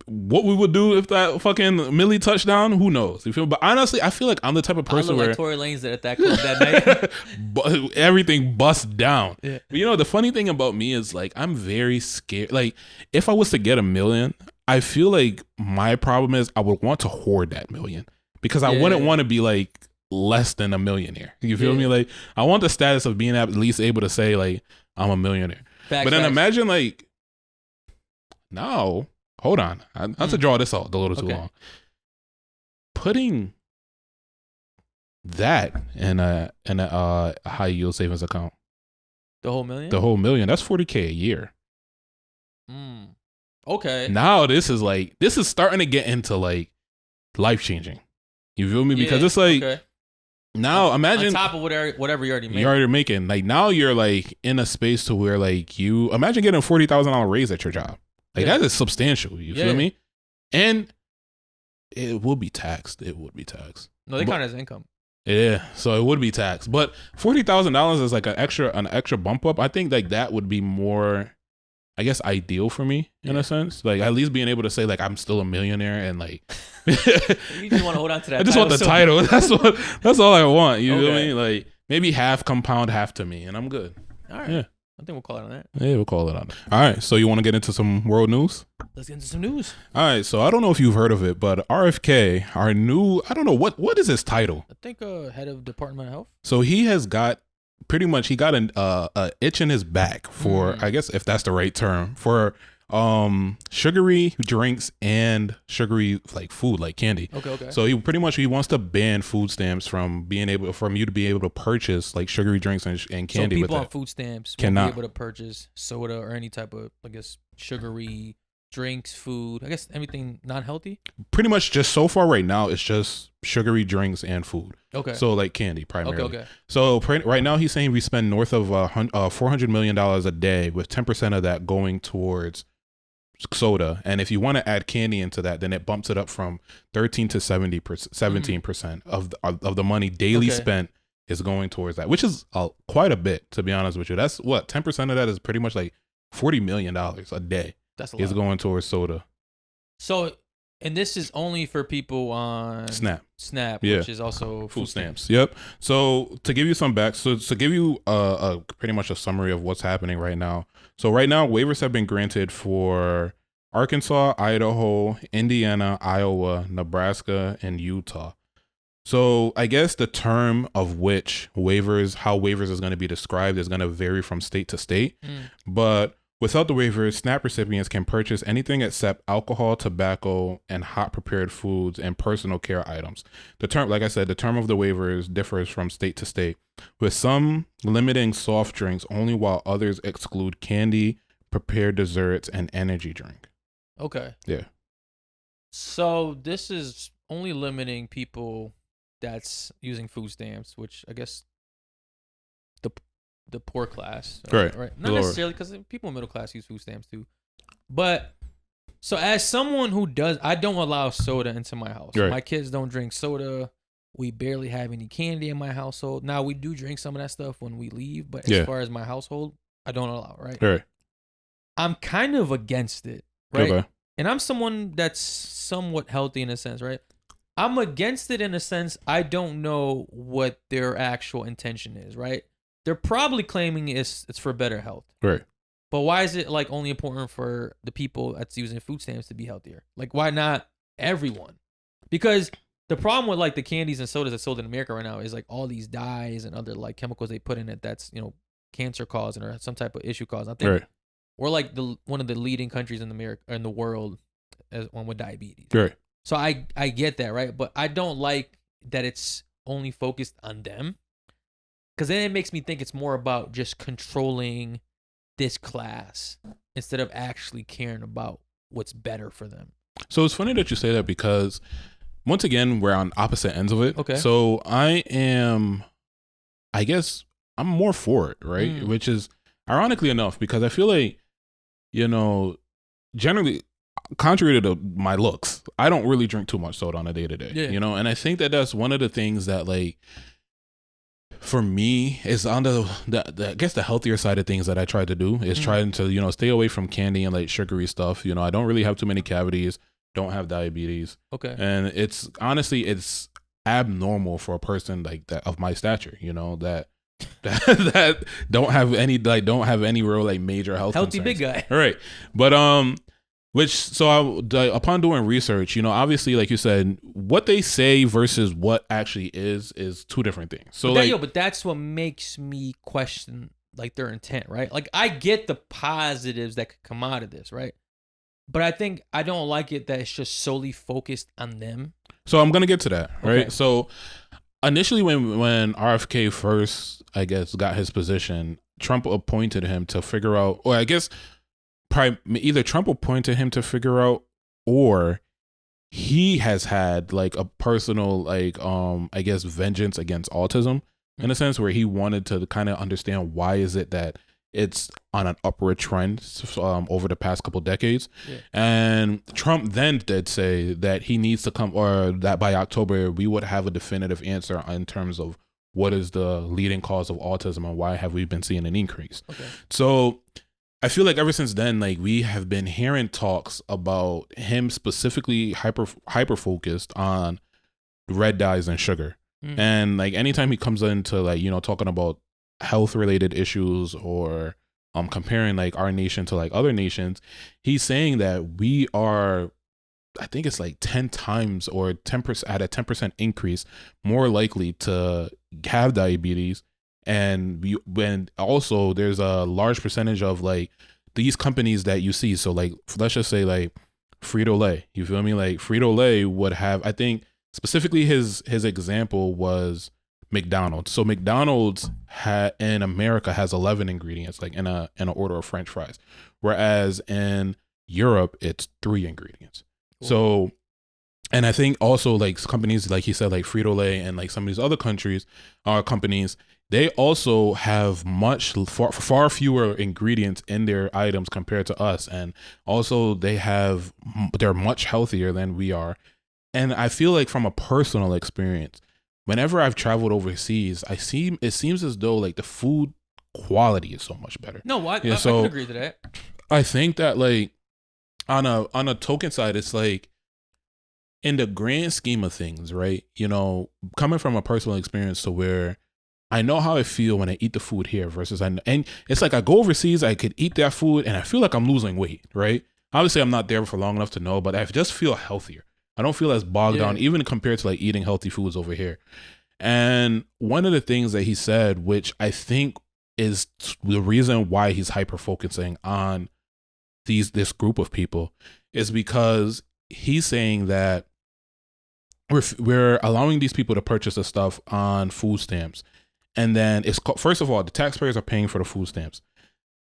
what we would do if that fucking Millie touchdown, who knows? You feel? But honestly, I feel like I'm the type of person where like Tory Lanez at that club that night. Everything busts down. Yeah. But you know, the funny thing about me is like I'm very scared. Like if I was to get $1 million, I feel like my problem is I would want to hoard that $1 million because I wouldn't want to be like less than a millionaire. You feel me? Like I want the status of being at least able to say like I'm a millionaire. But then imagine like, no, hold on. I have to draw this out a little too long. Putting that in a high yield savings account. The whole $1 million? The whole $1 million. That's $40K a year. Okay. Now this is starting to get into like life changing. You feel me? Because it's like now imagine on top of whatever you already made. You're already making. Like now you're like in a space to where like you imagine getting a $40,000 raise at your job. Like that is substantial. You feel me? And it will be taxed. It would be taxed. No, they count it as income. Yeah, so it would be taxed. But $40,000 is like an extra bump up. I think like that would be more. I guess, ideal for me in a sense. Like, at least being able to say, like, I'm still a millionaire and, like... You just want to hold on to that. I just want the title. That's all I want. You know what I mean? Like, maybe half compound, half to me, and I'm good. All right. Yeah. I think we'll call it on that. Yeah, we'll call it on that. All right. So you want to get into some world news? Let's get into some news. All right. So I don't know if you've heard of it, but RFK, our new, I don't know, what is his title? I think head of Department of Health. So he has got, pretty much, he got an itch in his back for, I guess if that's the right term, for sugary drinks and sugary like food, like candy. Okay. So he wants to ban food stamps from you to be able to purchase like sugary drinks and candy. So people with on food stamps won't be able to purchase soda or any type of, I guess, sugary drinks, food. I guess everything not healthy. Pretty much just so far right now, it's just sugary drinks and food. Okay. So like candy primarily. Okay. So right now he's saying we spend north of $400 million a day, with 10% of that going towards soda, and if you want to add candy into that, then it bumps it up from 13 to 17% of the money daily spent is going towards that, which is quite a bit, to be honest with you. That's what 10% of that is pretty much like $40 million a day. That's a lot. Is going towards soda. So, and this is only for people on Snap, which is also food stamps. Yep. So to give you some to give you a pretty much a summary of what's happening right now. So right now, waivers have been granted for Arkansas, Idaho, Indiana, Iowa, Nebraska, and Utah. So I guess the term of how waivers is going to be described is going to vary from state to state. But without the waivers, SNAP recipients can purchase anything except alcohol, tobacco, and hot prepared foods and personal care items. The term, like I said, the term of the waivers differs from state to state, with some limiting soft drinks only, while others exclude candy, prepared desserts, and energy drink. Okay. Yeah. So this is only limiting people that's using food stamps, which I guess the poor class, right? Not necessarily, because people in middle class use food stamps too. But so as someone who does, I don't allow soda into my house. Right. My kids don't drink soda. We barely have any candy in my household. Now we do drink some of that stuff when we leave, but as far as my household, I don't allow it, right? I'm kind of against it, right? Okay. And I'm someone that's somewhat healthy in a sense, right? I'm against it in a sense. I don't know what their actual intention is, right? They're probably claiming it's for better health. Right. But why is it like only important for the people that's using food stamps to be healthier? Like, why not everyone? Because the problem with like the candies and sodas that's sold in America right now is like all these dyes and other like chemicals they put in it that's, cancer causing or some type of issue causing. I think we're like one of the leading countries in the world as one with diabetes. Right. So I get that, right? But I don't like that it's only focused on them. Because then it makes me think it's more about just controlling this class instead of actually caring about what's better for them. So it's funny that you say that, because once again, we're on opposite ends of it. Okay. So I guess I'm more for it, right? Which is ironically enough, because I feel like, generally, contrary to my looks, I don't really drink too much soda on a day-to-day, and I think that that's one of the things that, like, for me, is on I guess the healthier side of things that I try to do is trying to, stay away from candy and like sugary stuff. I don't really have too many cavities, don't have diabetes. Okay. And it's abnormal for a person like that of my stature, that don't have any real like major health healthy concerns. Big guy. All right. But upon doing research, obviously, like you said, what they say versus what actually is two different things. So but that's what makes me question like their intent, right? Like I get the positives that could come out of this, right? But I think I don't like it that it's just solely focused on them. So I'm gonna get to that, right? Okay. So initially, when RFK first, I guess, got his position, Trump appointed him to figure out, or I guess, either Trump appointed him to figure out, or he has had like a personal like I guess vengeance against autism, in a sense, where he wanted to kind of understand why is it that it's on an upward trend over the past couple decades. And Trump then did say that he needs to come, or that by October we would have a definitive answer in terms of what is the leading cause of autism and why have we been seeing an increase. Okay. So I feel like ever since then, like we have been hearing talks about him specifically hyper focused on red dyes and sugar. And like anytime he comes into like, you know, talking about health related issues or comparing like our nation to like other nations, he's saying that we are, I think it's like 10 times or 10% at a 10% increase more likely to have diabetes. And when also there's a large percentage of like these companies that you see. So like, let's just say like Frito-Lay, you feel me? Like Frito-Lay would have, I think specifically his example was McDonald's. So McDonald's in America has 11 ingredients, like in an order of French fries. Whereas in Europe, it's 3 ingredients. Cool. So, and I think also like companies, like he said, like Frito-Lay and like some of these other companies, they also have far fewer ingredients in their items compared to us. And also they're much healthier than we are. And I feel like from a personal experience, whenever I've traveled overseas, it seems as though like the food quality is so much better. No, I can agree to that. I think that like on a token side, it's like in the grand scheme of things, right? You know, coming from a personal experience to where I know how I feel when I eat the food here versus and it's like I go overseas, I could eat that food and I feel like I'm losing weight, right? Obviously, I'm not there for long enough to know, but I just feel healthier. I don't feel as bogged down, even compared to like eating healthy foods over here. And one of the things that he said, which I think is the reason why he's hyper focusing on this group of people, is because he's saying that we're allowing these people to purchase the stuff on food stamps. And then first of all, the taxpayers are paying for the food stamps.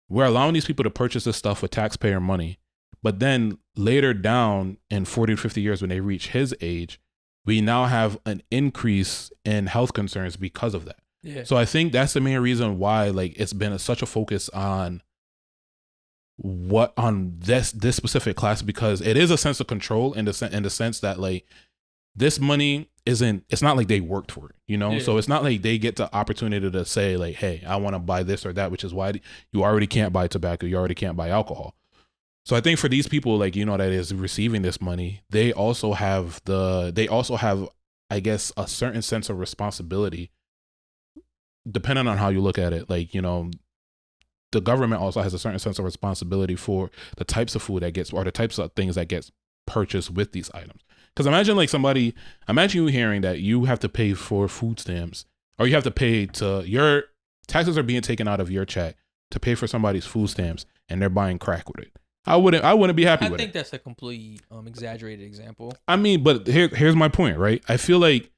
We're allowing these people to purchase this stuff with taxpayer money. But then later down in 40 to 50 years, when they reach his age, we now have an increase in health concerns because of that. Yeah. So I think that's the main reason why like it's been such a focus on this specific class, because it is a sense of control in the sense that like this money it's not like they worked for it, you know? Yeah. So it's not like they get the opportunity to say like, hey, I want to buy this or that, which is why you already can't buy tobacco. You already can't buy alcohol. So I think for these people, like, you know, that is receiving this money, they also have, I guess, a certain sense of responsibility, depending on how you look at it. Like, you know, the government also has a certain sense of responsibility for the types of food that gets, or the types of things that gets purchased with these items. Because imagine you hearing that you have to pay for food stamps, or you have to pay your taxes are being taken out of your check to pay for somebody's food stamps, and they're buying crack with it. I wouldn't be happy with it. I think that's a completely exaggerated example. I mean, but here's my point, right? I feel like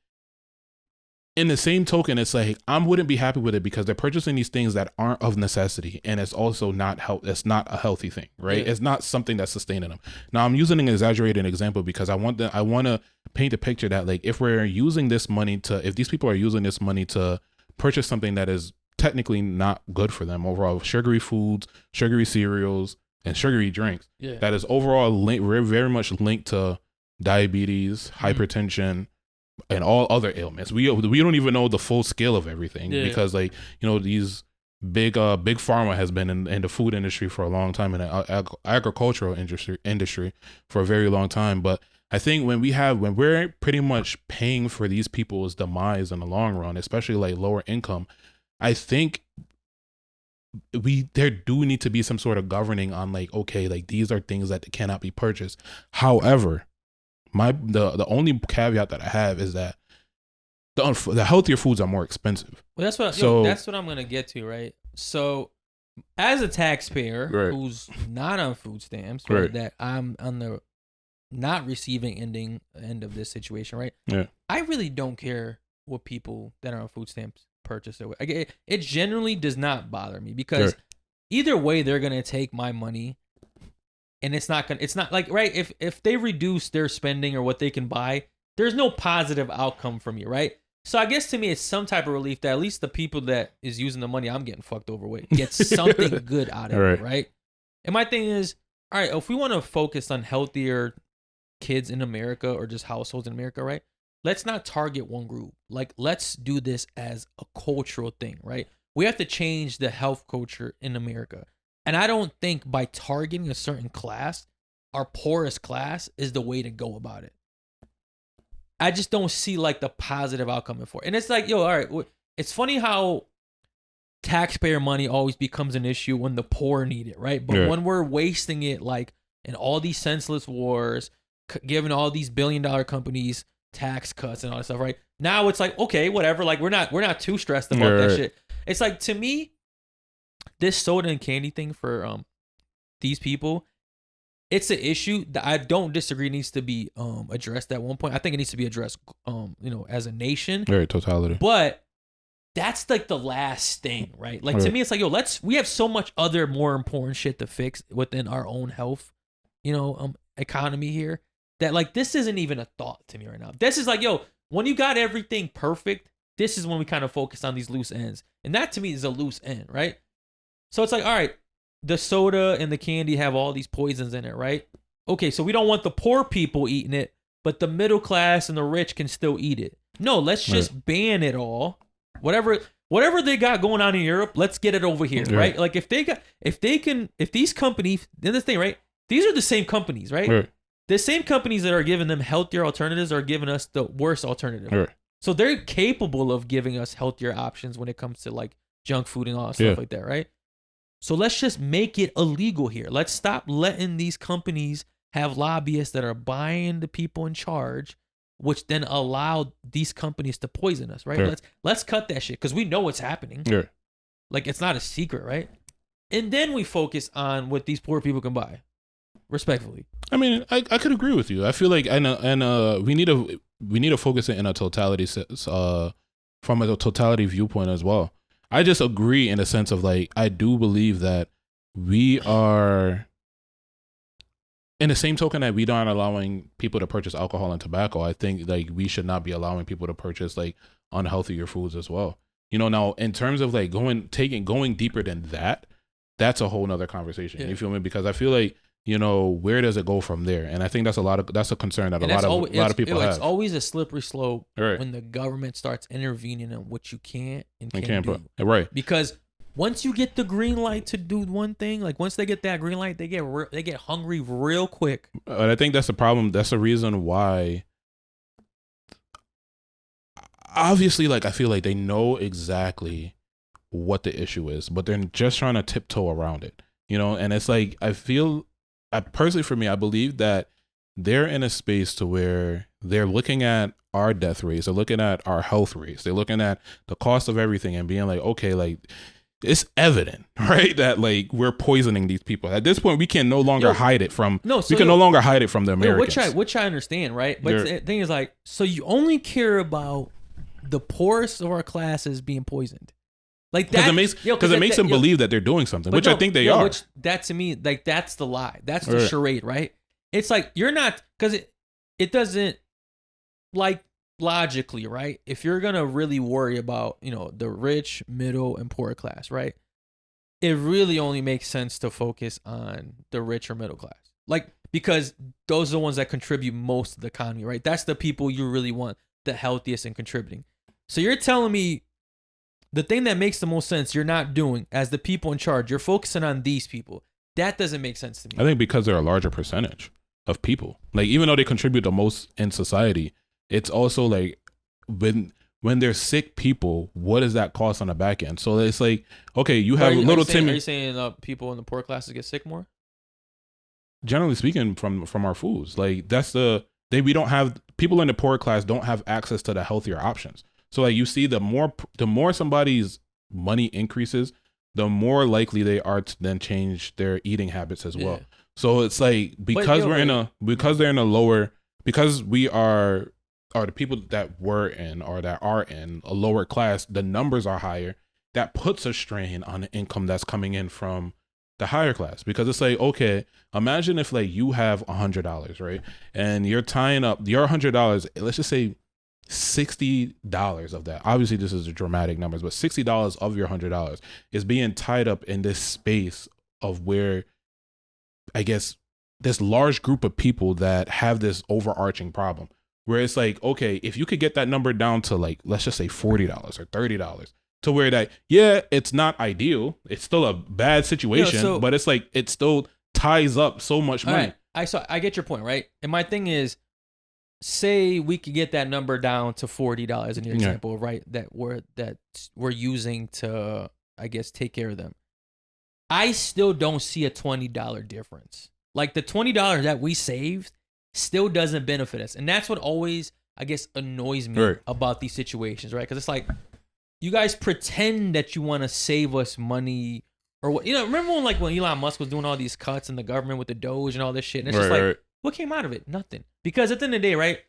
in the same token, it's like I wouldn't be happy with it because they're purchasing these things that aren't of necessity, and it's also not it's not a healthy thing, right? Yeah. It's not something that's sustaining them. Now, I'm using an exaggerated example because I want to paint a picture that like if these people are using this money to purchase something that is technically not good for them overall, sugary foods, sugary cereals, and sugary drinks, that is overall very much linked to diabetes, hypertension, and all other ailments. We don't even know the full scale of everything because, like, you know, these big pharma has been in the food industry for a long time, and the agricultural industry for a very long time. But I think when we're pretty much paying for these people's demise in the long run, especially like lower income, I think there do need to be some sort of governing on like, okay, like these are things that cannot be purchased. However, the only caveat that I have is that the healthier foods are more expensive. Well, that's what I'm gonna get to, right? So, as a taxpayer who's not on food stamps, right, that I'm on the not receiving end of this situation, right? Yeah, I really don't care what people that are on food stamps purchase it. It generally does not bother me because either way they're gonna take my money, and it's not like, right, if they reduce their spending or what they can buy, there's no positive outcome for me, right? So I guess to me it's some type of relief that at least the people that is using the money I'm getting fucked over with get something good out of it, right? And my thing is, all right, if we want to focus on healthier kids in America or just households in America, right? Let's not target one group. Like, let's do this as a cultural thing, right? We have to change the health culture in America. And I don't think by targeting a certain class, our poorest class is the way to go about it. I just don't see like the positive outcome for it. And it's like, yo, all right. It's funny how taxpayer money always becomes an issue when the poor need it, right? But when we're wasting it like in all these senseless wars, giving all these billion-dollar companies tax cuts and all that stuff, right? Now it's like, okay, whatever. Like we're not too stressed about that shit. It's like, to me, this soda and candy thing for these people, it's an issue that I don't disagree needs to be addressed at one point. I think it needs to be addressed, as a nation. Totality. But that's like the last thing, right? Like to me, it's like, yo, we have so much other more important shit to fix within our own health, economy here, that like this isn't even a thought to me right now. This is like, yo, when you got everything perfect, this is when we kind of focus on these loose ends. And that to me is a loose end, right? So it's like, all right, the soda and the candy have all these poisons in it, right? Okay, so we don't want the poor people eating it, but the middle class and the rich can still eat it. No, let's just ban it all. Whatever they got going on in Europe, let's get it over here, right? Like if these companies, then this thing, right? These are the same companies, right? The same companies that are giving them healthier alternatives are giving us the worst alternative. So they're capable of giving us healthier options when it comes to like junk food and all that stuff like that, right? So let's just make it illegal here. Let's stop letting these companies have lobbyists that are buying the people in charge, which then allow these companies to poison us, right? Let's cut that shit because we know what's happening. Like it's not a secret, right? And then we focus on what these poor people can buy, respectfully. I mean, I could agree with you. I feel like we need to focus it in a totality from a totality viewpoint as well. I just agree in a sense of like, I do believe that we are, in the same token that we don't allowing people to purchase alcohol and tobacco, I think like we should not be allowing people to purchase like unhealthier foods as well. Now in terms of like going deeper than that, that's a whole nother conversation. You feel me? Because I feel like, where does it go from there? And I think that's a concern that a lot of people have. It's always a slippery slope when the government starts intervening in what you can't and can't do. Right. Because once you get the green light to do one thing, like once they get that green light, they get hungry real quick. But I think that's the problem. That's the reason why. Obviously, like I feel like they know exactly what the issue is, but they're just trying to tiptoe around it. And it's like personally, for me, I believe that they're in a space to where they're looking at our death rates, they're looking at our health rates, they're looking at the cost of everything and being like, okay, like it's evident, right, that like we're poisoning these people. At this point, we can no longer hide it from. No longer hide it from the Americans. Which I understand, right? But the thing is, like, so you only care about the poorest of our classes being poisoned. Like that, because it makes them believe that they're doing something, which I think they are. Which that to me, like that's the lie. That's the charade, right? It's like you're not, because it doesn't, like, logically, right? If you're gonna really worry about the rich, middle, and poor class, right? It really only makes sense to focus on the rich or middle class, like, because those are the ones that contribute most to the economy, right? That's the people you really want, the healthiest and contributing. So you're telling me the thing that makes the most sense you're not doing as the people in charge, you're focusing on these people. That doesn't make sense to me. I think because they're a larger percentage of people. Like, even though they contribute the most in society, it's also like when they're sick people, what does that cost on the back end? So it's like, okay, you have little Timmy. Are you saying people in the poor classes get sick more? Generally speaking, from our foods, like we don't have, people in the poor class don't have access to the healthier options. So like you see, the more somebody's money increases, the more likely they are to then change their eating habits as well. So it's like, because they're in a lower, because we are the people that were in or that are in a lower class, the numbers are higher. That puts a strain on the income that's coming in from the higher class, because it's like, okay, imagine if like you have $100, right? And you're tying up your $100, let's just say $60 of that. Obviously this is a dramatic numbers, but $60 of your $100 is being tied up in this space of where, I guess, this large group of people that have this overarching problem, where it's like, okay, if you could get that number down to like, let's just say $40 or $30, to where that, yeah, it's not ideal. It's still a bad situation, but it's like it still ties up so much money. Right. I get your point, right? And my thing is, say we could get that number down to $40 in your example, right? That we're using to, I guess, take care of them. I still don't see a $20 difference. Like the $20 that we saved still doesn't benefit us, and that's what always, I guess, annoys me about these situations, right? Because it's like you guys pretend that you want to save us money. Or what, remember when Elon Musk was doing all these cuts in the government with the Doge and all this shit? And it's just like, what came out of it? Nothing. Because at the end of the day, right,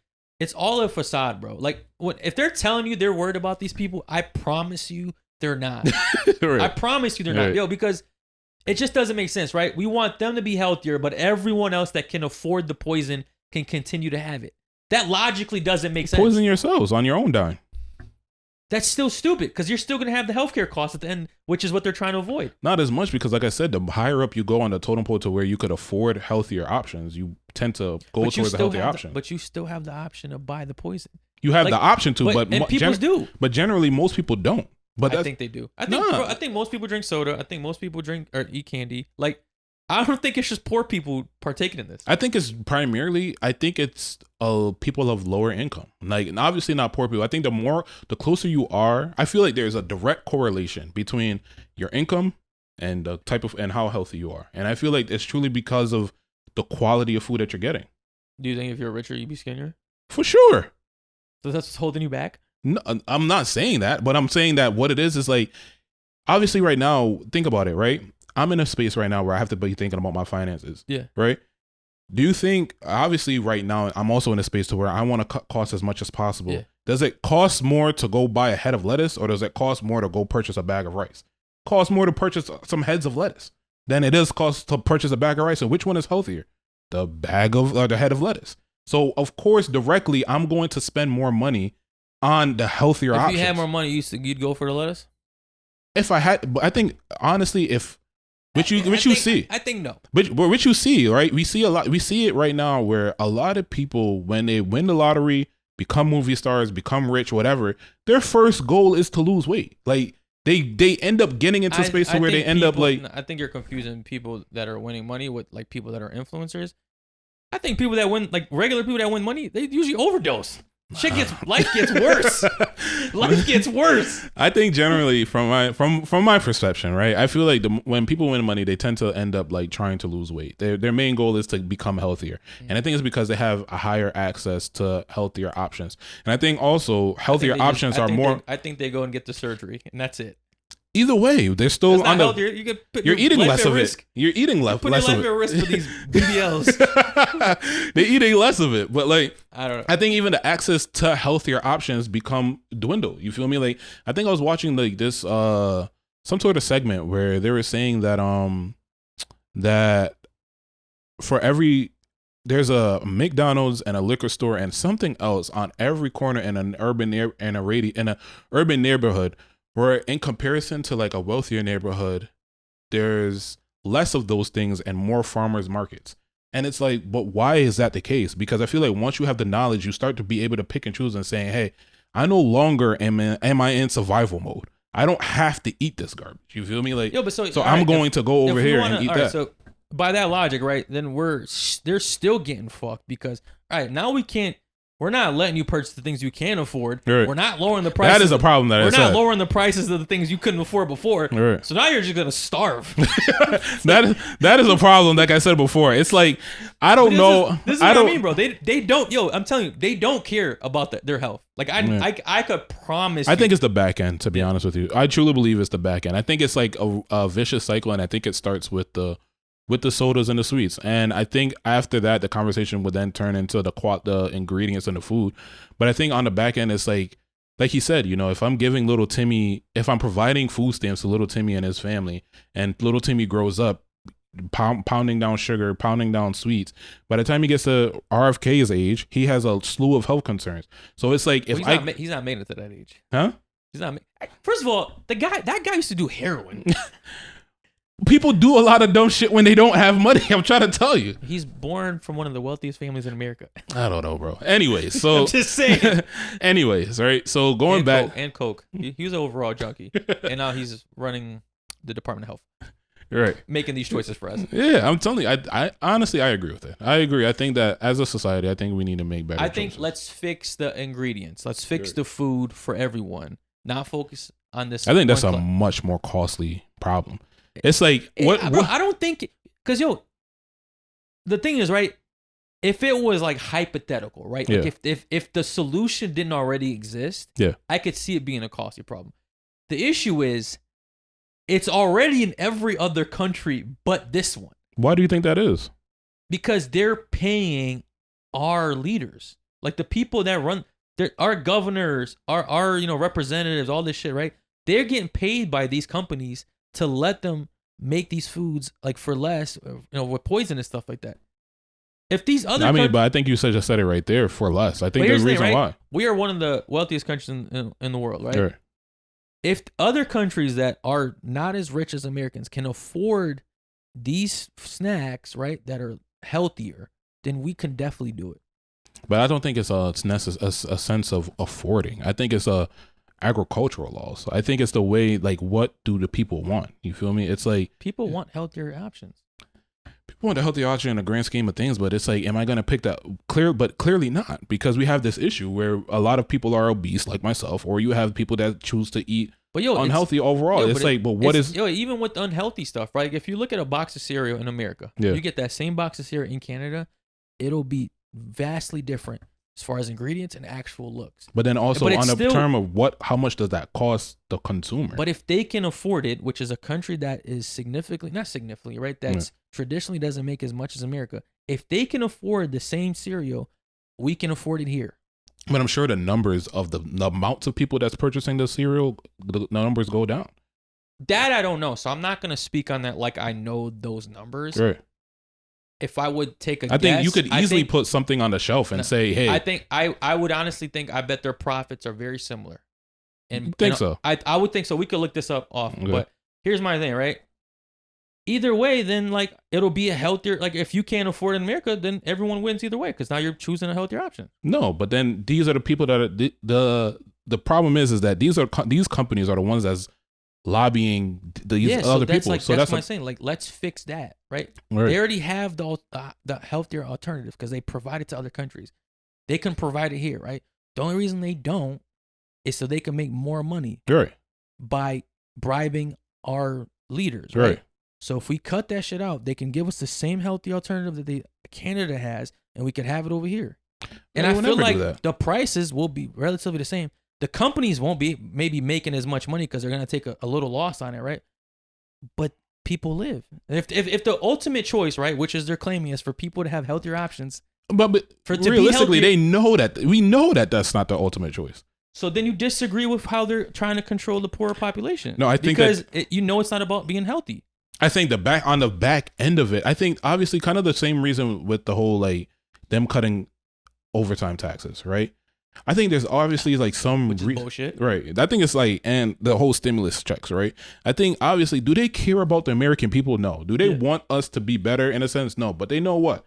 it's all a facade, bro. Like, if they're telling you they're worried about these people, I promise you they're not. I promise you they're not. Yo, because it just doesn't make sense, right? We want them to be healthier, but everyone else that can afford the poison can continue to have it. That logically doesn't make sense. Poison yourselves on your own dime. That's still stupid because you're still going to have the healthcare costs at the end, which is what they're trying to avoid. Not as much because, like I said, the higher up you go on the totem pole to where you could afford healthier options, you tend to go towards the healthier option. But you still have the option to buy the poison. You have the option to, but people do. But generally, most people don't. But I think they do. I think most people drink soda. I think most people drink or eat candy. Like, I don't think it's just poor people partaking in this. I think it's primarily, people of lower income. Like, obviously not poor people. I think the closer you are, I feel like there's a direct correlation between your income and the type of, and how healthy you are. And I feel like it's truly because of the quality of food that you're getting. Do you think if you're richer, you'd be skinnier? For sure. So that's what's holding you back? No, I'm not saying that, but I'm saying that what it is like, obviously right now, think about it, right? I'm in a space right now where I have to be thinking about my finances. Yeah. Right? Do you think, obviously right now, I'm also in a space to where I want to cut costs as much as possible. Yeah. Does it cost more to go buy a head of lettuce, or does it cost more to go purchase a bag of rice? Costs more to purchase some heads of lettuce than it is cost to purchase a bag of rice. And which one is healthier? The head of lettuce. So of course, directly, I'm going to spend more money on the healthier options. If you had more money, you'd go for the lettuce? If I had, but I think honestly, which you see. I think no. Which you see, right? We see a lot. We see it right now where a lot of people, when they win the lottery, become movie stars, become rich, whatever, their first goal is to lose weight. Like they end up getting into a space where they end up like. I think you're confusing people that are winning money with like people that are influencers. I think people that win, like regular people that win money, they usually overdose. Life gets worse. Life gets worse. I think generally from my perception, right? I feel like when people win money, they tend to end up like trying to lose weight. Their main goal is to become healthier, and I think it's because they have a higher access to healthier options. And I think also healthier options are more. I think they go and get the surgery, and that's it. Either way, they're still on the. You're eating less of it. You're eating less of it. Put your life at risk for these BBLs. They're eating less of it, but like I don't know. I think even the access to healthier options become dwindle. You feel me? Like I think I was watching like this some sort of segment where they were saying that that for every there's a McDonald's and a liquor store and something else on every corner in an urban neighborhood. Where in comparison to like a wealthier neighborhood, there's less of those things and more farmers markets. And it's like, but why is that the case? Because I feel like once you have the knowledge, you start to be able to pick and choose and saying, hey, I no longer am I in survival mode. I don't have to eat this garbage. You feel me? Like, so I'm going to go over here and eat that. So by that logic, right, then they're still getting fucked because, all right, now we're not letting you purchase the things you can afford. Right. We're not lowering the prices. That is a problem we're not lowering the prices of the things you couldn't afford before. Right. So now you're just gonna starve. that is a problem. Like I said before, it's like I don't know. This is what I mean, bro. They don't. Yo, I'm telling you, they don't care about their health. Like I could promise. I think it's the back end. To be honest with you, I truly believe it's the back end. I think it's like a vicious cycle, and I think it starts with the sodas and the sweets. And I think after that, the conversation would then turn into the ingredients in the food. But I think on the back end, it's like he said, if I'm giving little Timmy, if I'm providing food stamps to little Timmy and his family, and little Timmy grows up pounding down sugar, pounding down sweets, by the time he gets to RFK's age, he has a slew of health concerns. So it's like, he's not made it to that age. Huh? He's not. First of all, that guy used to do heroin. people do a lot of dumb shit when they don't have money. I'm trying to tell you. He's born from one of the wealthiest families in America. I don't know, bro. Anyways, so I'm just saying. Anyways, right? So going back and Coke. He was an overall junkie, and now he's running the Department of Health. Right. Making these choices for us. Yeah, I'm telling you. I honestly, I agree with it. I agree. I think that as a society, I think we need to make better choices. Let's fix the ingredients. Let's fix the food for everyone. Not focus on this. I think that's a much more costly problem. It's like, what? I don't think, because, the thing is, right, if it was like hypothetical, right? Like if the solution didn't already exist, I could see it being a costly problem. The issue is, it's already in every other country but this one. Why do you think that is? Because they're paying our leaders, like the people that run, our governors, our representatives, all this shit, right? They're getting paid by these companies to let them make these foods like for less, with poison and stuff like that. If these other, but I think you just said it right there, for less. I think there's a reason why. We are one of the wealthiest countries in the world, right? Sure. If other countries that are not as rich as Americans can afford these snacks, right, that are healthier, then we can definitely do it. But I don't think it's a sense of affording. I think it's agricultural laws. I think it's the way, like, what do the people want? You feel me? It's like people want healthier options. People want a healthier option in the grand scheme of things, but it's like, am I going to pick that? But clearly not, because we have this issue where a lot of people are obese, like myself, or you have people that choose to eat unhealthy overall. Even with unhealthy stuff, right? If you look at a box of cereal in America, you get that same box of cereal in Canada, it'll be vastly different as far as ingredients and actual looks. But then also on the term of how much does that cost the consumer? But if they can afford it, which is a country that is not significantly, right? That's traditionally doesn't make as much as America. If they can afford the same cereal, we can afford it here. But I'm sure the numbers of the amounts of people that's purchasing the cereal, the numbers go down. That I don't know. So I'm not going to speak on that like I know those numbers. Right. If I would take a guess, I think you could easily put something on the shelf and say, hey. I would honestly think, I bet their profits are very similar. And think so? I would think so. We could look this up off. Okay. But here's my thing, right? Either way, then like it'll be a healthier, like if you can't afford it in America, then everyone wins either way, because now you're choosing a healthier option. No, but then these are the people that are, the problem is that these companies are the ones that's lobbying these other people. So that's my saying. Like, let's fix that, right? They already have the healthier alternative because they provide it to other countries. They can provide it here, right? The only reason they don't is so they can make more money by bribing our leaders, right? So if we cut that shit out, they can give us the same healthy alternative that Canada has, and we could have it over here. And I feel like the prices will be relatively the same. The companies won't be maybe making as much money because they're going to take a little loss on it, right? But people live. If the ultimate choice, right, which is they're claiming, is for people to have healthier options. But realistically, they know that. We know that that's not the ultimate choice. So then you disagree with how they're trying to control the poorer population. No, I think because it's not about being healthy. I think on the back end of it, I think obviously kind of the same reason with the whole like them cutting overtime taxes, right? I think there's obviously like some bullshit, right? I think it's like, and the whole stimulus checks, right? I think obviously, do they care about the American people? No. Do they want us to be better in a sense? No. But they know what?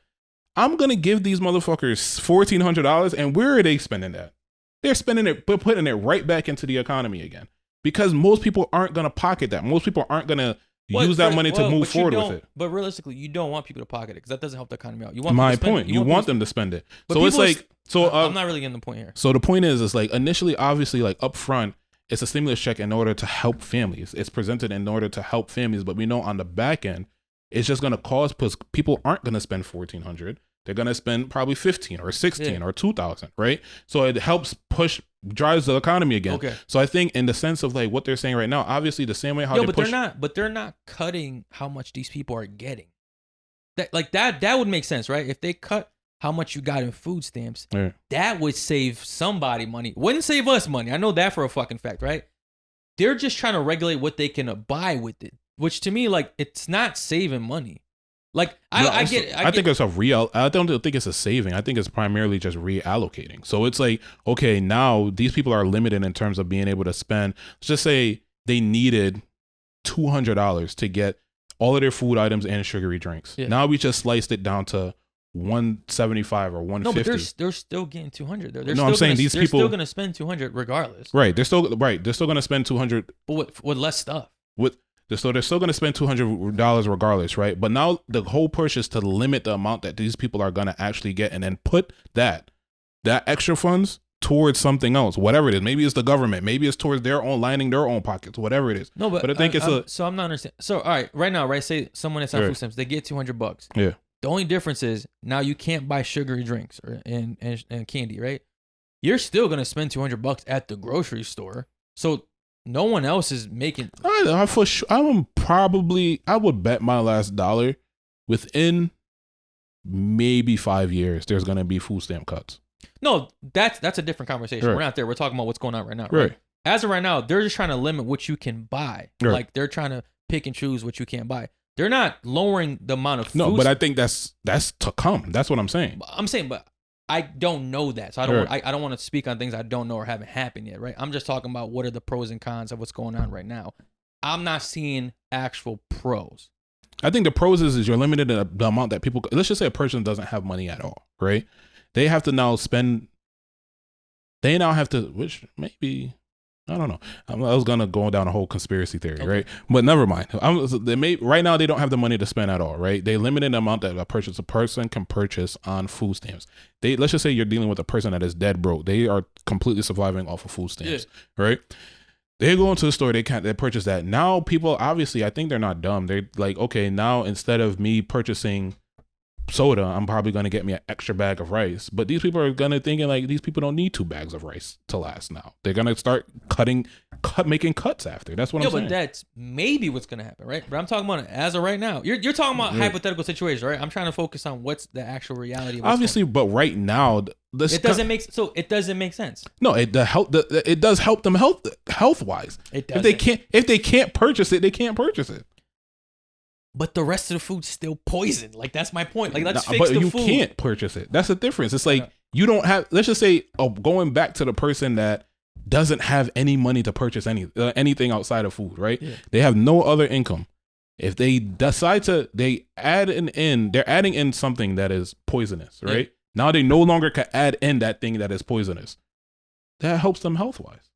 I'm gonna give these motherfuckers $1,400, and where are they spending that? They're spending it, putting it right back into the economy again, because most people aren't gonna pocket that. Most people aren't gonna use that money to move forward with it. But realistically, you don't want people to pocket it because that doesn't help the economy out. You want my point. You want them to spend it. So it's like, I'm not really getting the point here. So the point is like initially, obviously, like up front, it's a stimulus check in order to help families. It's presented in order to help families, but we know on the back end, it's just gonna cause, because people aren't gonna spend $1,400. They're gonna spend probably $1,500 or $1,600 or $2,000, right? So it helps drives the economy again. Okay. So I think in the sense of like what they're saying right now, obviously the same way how they're not cutting how much these people are getting. That would make sense, right? If they cut how much you got in food stamps, that would save somebody money. Wouldn't save us money. I know that for a fucking fact, right? They're just trying to regulate what they can buy with it, which to me, like, it's not saving money. Like, I think it's I don't think it's a saving. I think it's primarily just reallocating. So it's like, okay, now these people are limited in terms of being able to spend. Let's just say they needed $200 to get all of their food items and sugary drinks. Yeah. Now we just sliced it down to 175 or 150. No, but they're still getting 200. I'm saying these people still gonna spend 200 regardless. Right. They're still gonna spend 200, but with less stuff. So they're still gonna spend $200 regardless, right? But now the whole push is to limit the amount that these people are gonna actually get, and then put that extra funds towards something else, whatever it is. Maybe it's the government. Maybe it's towards their own, lining their own pockets, whatever it is. No, but I think so I'm not understanding. So all right, right now, right? Say someone that's on food stamps, they get $200. Yeah. The only difference is now you can't buy sugary drinks and candy, right? You're still gonna spend $200 at the grocery store, so no one else is making. For sure, I would bet my last dollar within maybe 5 years there's gonna be food stamp cuts. No, that's a different conversation. Right. We're not there. We're talking about what's going on right now. Right. As of right now, they're just trying to limit what you can buy. Right. Like they're trying to pick and choose what you can't buy. They're not lowering the amount of food. No, but I think that's to come. That's what I'm saying. But I don't know that. So I don't want to speak on things I don't know or haven't happened yet, right? I'm just talking about what are the pros and cons of what's going on right now. I'm not seeing actual pros. I think the pros is you're limited to the amount that people, let's just say a person doesn't have money at all, right? They have to now which maybe, I don't know. I was going to go down a whole conspiracy theory, okay, right? But never mind. Right now, they don't have the money to spend at all, right? They limited the amount that a person can purchase on food stamps. Let's just say you're dealing with a person that is dead broke. They are completely surviving off of food stamps, right? They go into the store, they purchase that. Now people, obviously, I think they're not dumb. They're like, okay, now instead of me purchasing soda, I'm probably going to get me an extra bag of rice. But these people are going to thinking like these people don't need 2 bags of rice to last now. They're going to start making cuts after. That's what I'm saying. Yeah, but that's maybe what's going to happen, right? But I'm talking about as of right now. You're talking about hypothetical situations, right? I'm trying to focus on what's the actual reality of obviously, but right now it doesn't make sense. No, it does help them health wise. It does. If they can't purchase it, they can't purchase it. But the rest of the food's still poison. Like, that's my point. Like, let's fix the food. But you can't purchase it. That's the difference. It's like, you don't have, let's just say, going back to the person that doesn't have any money to purchase anything outside of food, right? Yeah. They have no other income. If they decide they're adding in something that is poisonous, right? Yeah. Now they no longer can add in that thing that is poisonous. That helps them health-wise.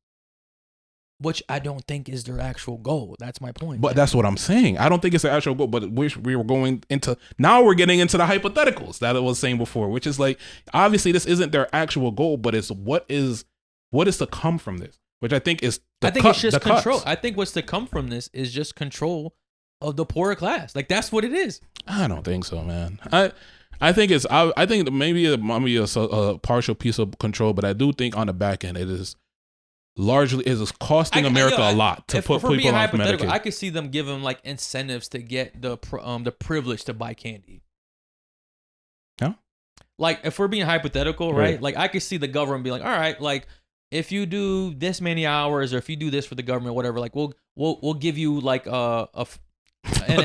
Which I don't think is their actual goal. That's my point. But that's what I'm saying. I don't think it's the actual goal, but we were going into, now we're getting into the hypotheticals that I was saying before, which is like, obviously this isn't their actual goal, but it's what is to come from this, which I think is it's just control. I think what's to come from this is just control of the poorer class. Like, that's what it is. I don't think so, man. I think maybe it might be a partial piece of control, but I do think on the back end it is largely is costing America a lot to put people on Medicaid. I could see them giving like incentives to get the privilege to buy candy. Yeah. Like, if we're being hypothetical, right? Like, I could see the government be like, all right, like, if you do this many hours or if you do this for the government, whatever, like we'll give you like a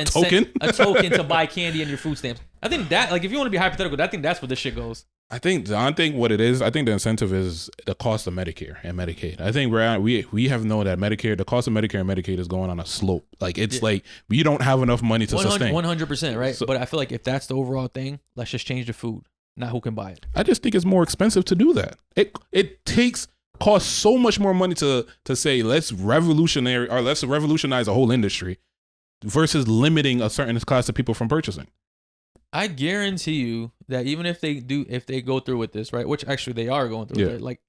token to buy candy and your food stamps. I think that, like, if you want to be hypothetical, I think that's where this shit goes. I think what it is, I think the incentive is the cost of Medicare and Medicaid. I think we have known that the cost of Medicare and Medicaid is going on a slope. Like, it's like we don't have enough money to sustain. 100%, right? So, but I feel like if that's the overall thing, let's just change the food, not who can buy it. I just think it's more expensive to do that. It costs so much more money to say let's revolutionize a whole industry versus limiting a certain class of people from purchasing. I guarantee you that even if they go through with this, right, which actually they are going through, right, like,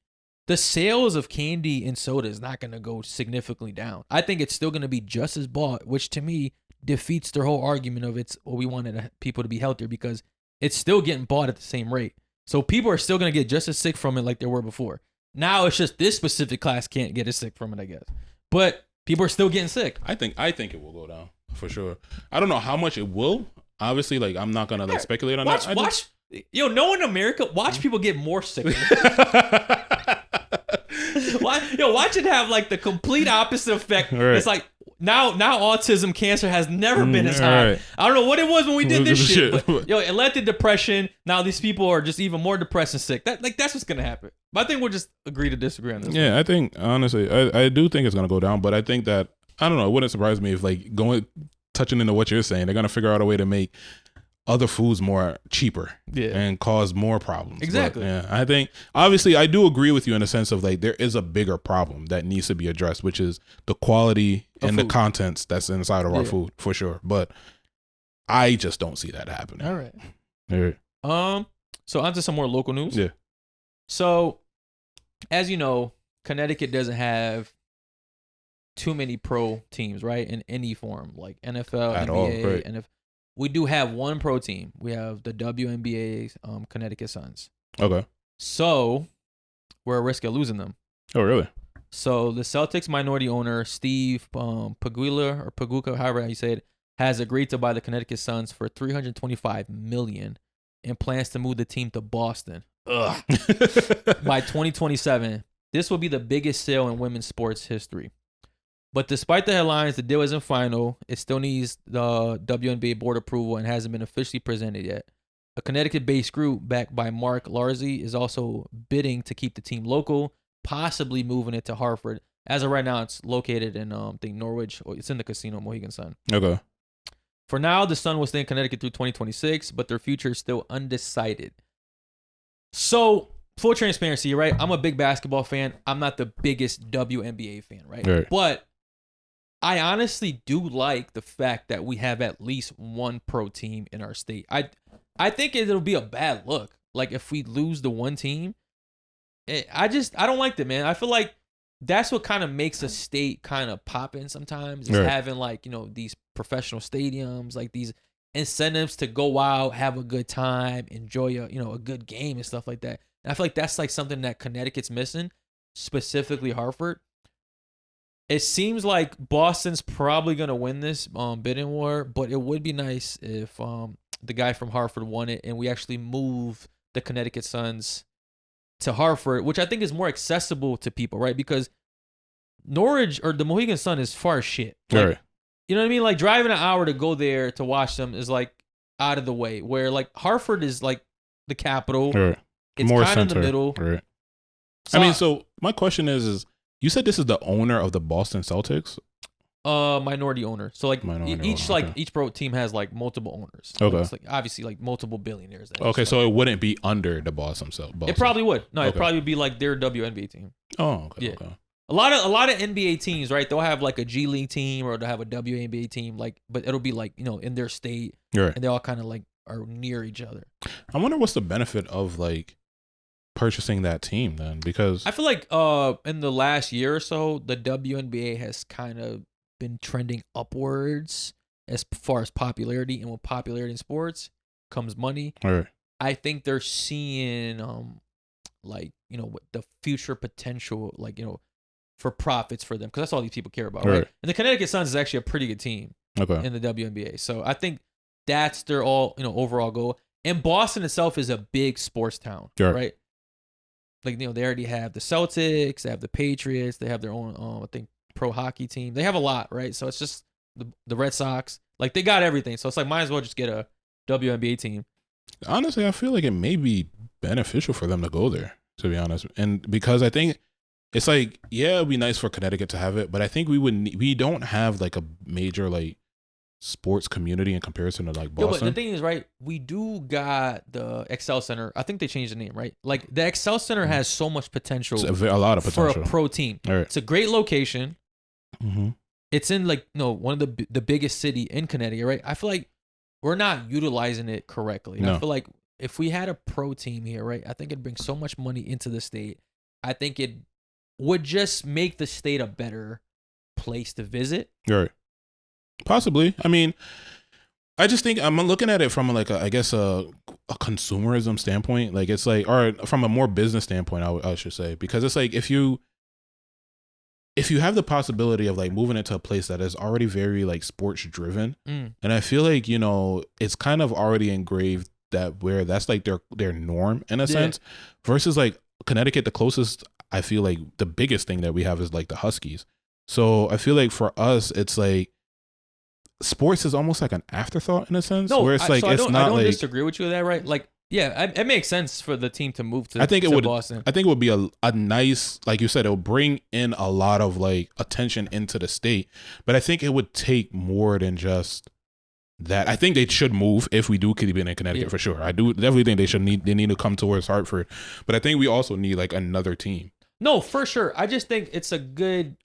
the sales of candy and soda is not going to go significantly down. I think it's still going to be just as bought, which to me defeats their whole argument of we wanted people to be healthier, because it's still getting bought at the same rate. So people are still going to get just as sick from it like they were before. Now it's just this specific class can't get as sick from it, I guess. But people are still getting sick. I think it will go down for sure. I don't know how much it will. Obviously, like, I'm not gonna speculate on that. No one in America, watch people get more sick. Watch it have like the complete opposite effect. Right. It's like now autism, cancer has never been as high. Right. I don't know what it was when we did this shit. But, it led to depression. Now these people are just even more depressed and sick. That's what's gonna happen. But I think we'll just agree to disagree on this. Yeah, I think honestly, I do think it's gonna go down. But I think that, I don't know, it wouldn't surprise me if, like, touching into what you're saying, they're gonna figure out a way to make other foods more cheaper and cause more problems. Exactly. But, yeah, I think obviously I do agree with you in the sense of like there is a bigger problem that needs to be addressed, which is the quality and the contents that's inside of our food for sure. But I just don't see that happening. All right. All right. So on to some more local news. Yeah. So, as you know, Connecticut doesn't have too many pro teams, right? In any form, like NFL, At NBA, all, right. and if we do have one pro team, we have the WNBA Connecticut Suns. Okay. So we're at risk of losing them. Oh, really? So the Celtics minority owner Steve Paguca, however you say it, has agreed to buy the Connecticut Suns for $325 million and plans to move the team to Boston. Ugh. By 2027. This will be the biggest sale in women's sports history. But despite the headlines, the deal isn't final. It still needs the WNBA board approval and hasn't been officially presented yet. A Connecticut-based group backed by Mark Larzy is also bidding to keep the team local, possibly moving it to Hartford. As of right now, it's located in I think Norwich. It's in the casino, Mohegan Sun. Okay. For now, the Sun will stay in Connecticut through 2026, but their future is still undecided. So, full transparency, right? I'm a big basketball fan. I'm not the biggest WNBA fan, right? But I honestly do like the fact that we have at least one pro team in our state. I think it'll be a bad look. Like if we lose the one team, I don't like that, man. I feel like that's what kind of makes a state kind of popping sometimes. Is having like, these professional stadiums, like these incentives to go out, have a good time, enjoy a good game and stuff like that. And I feel like that's like something that Connecticut's missing, specifically Hartford. It seems like Boston's probably going to win this bidding war, but it would be nice if the guy from Hartford won it and we actually move the Connecticut Suns to Hartford, which I think is more accessible to people, right? Because Norwich or the Mohegan Sun is far as shit. Like, you know what I mean? Like driving an hour to go there to watch them is like out of the way, where like Hartford is like the capital. It's more kind of in the middle. So so my question is you said this is the owner of the Boston Celtics? Minority owner. So like each pro team has like multiple owners. Okay. It's like obviously like multiple billionaires. Okay, so it wouldn't be under the Boston Celtics. It probably would. No, it probably would be like their WNBA team. Oh, okay. Yeah. Okay. A lot of NBA teams, right? They'll have like a G League team or they'll have a WNBA team, like, but it'll be like in their state, and they all kind of like are near each other. I wonder what's the benefit of like purchasing that team then, because I feel like in the last year or so, the WNBA has kind of been trending upwards as far as popularity, and with popularity in sports comes money. I think they're seeing like what the future potential, like for profits for them, because that's all these people care about, right? And the Connecticut Suns is actually a pretty good team in the WNBA, so I think that's their overall goal. And Boston itself is a big sports town, right? Like they already have the Celtics, they have the Patriots, they have their own I think pro hockey team. They have a lot, right? So it's just the Red Sox, like they got everything. So it's like might as well just get a WNBA team. Honestly, I feel like it may be beneficial for them to go there, to be honest. And because I think it's like, yeah, it'd be nice for Connecticut to have it, but I think we don't have like a major like sports community in comparison to like Boston. But the thing is, right, we do got the Excel Center. I think they changed the name, right? Like the Excel Center has so much potential. It's a lot of potential for a pro team. It's a great location. It's in like one of the biggest city in Connecticut, right? I feel like we're not utilizing it correctly. No. I feel like if we had a pro team here, right, I think it'd bring so much money into the state. I think it would just make the state a better place to visit. Possibly. I mean, I just think I'm looking at it from like I guess a consumerism standpoint. Like it's like, or from a more business standpoint, I should say, because it's like if you have the possibility of like moving into a place that is already very like sports driven, and I feel like it's kind of already engraved that where that's like their norm in a sense, versus like Connecticut, the closest I feel like the biggest thing that we have is like the Huskies. So I feel like for us, it's like sports is almost like an afterthought in a sense. No, where it's like, I don't disagree with you with that, right? Like Yeah, it makes sense for the team to move to. I think Boston. I think it would be a nice, like you said, it'll bring in a lot of like attention into the state. But I think it would take more than just that. I think they should move if we do keep it in Connecticut for sure. I do definitely think they need to come towards Hartford. But I think we also need like another team. No, for sure. I just think it's a good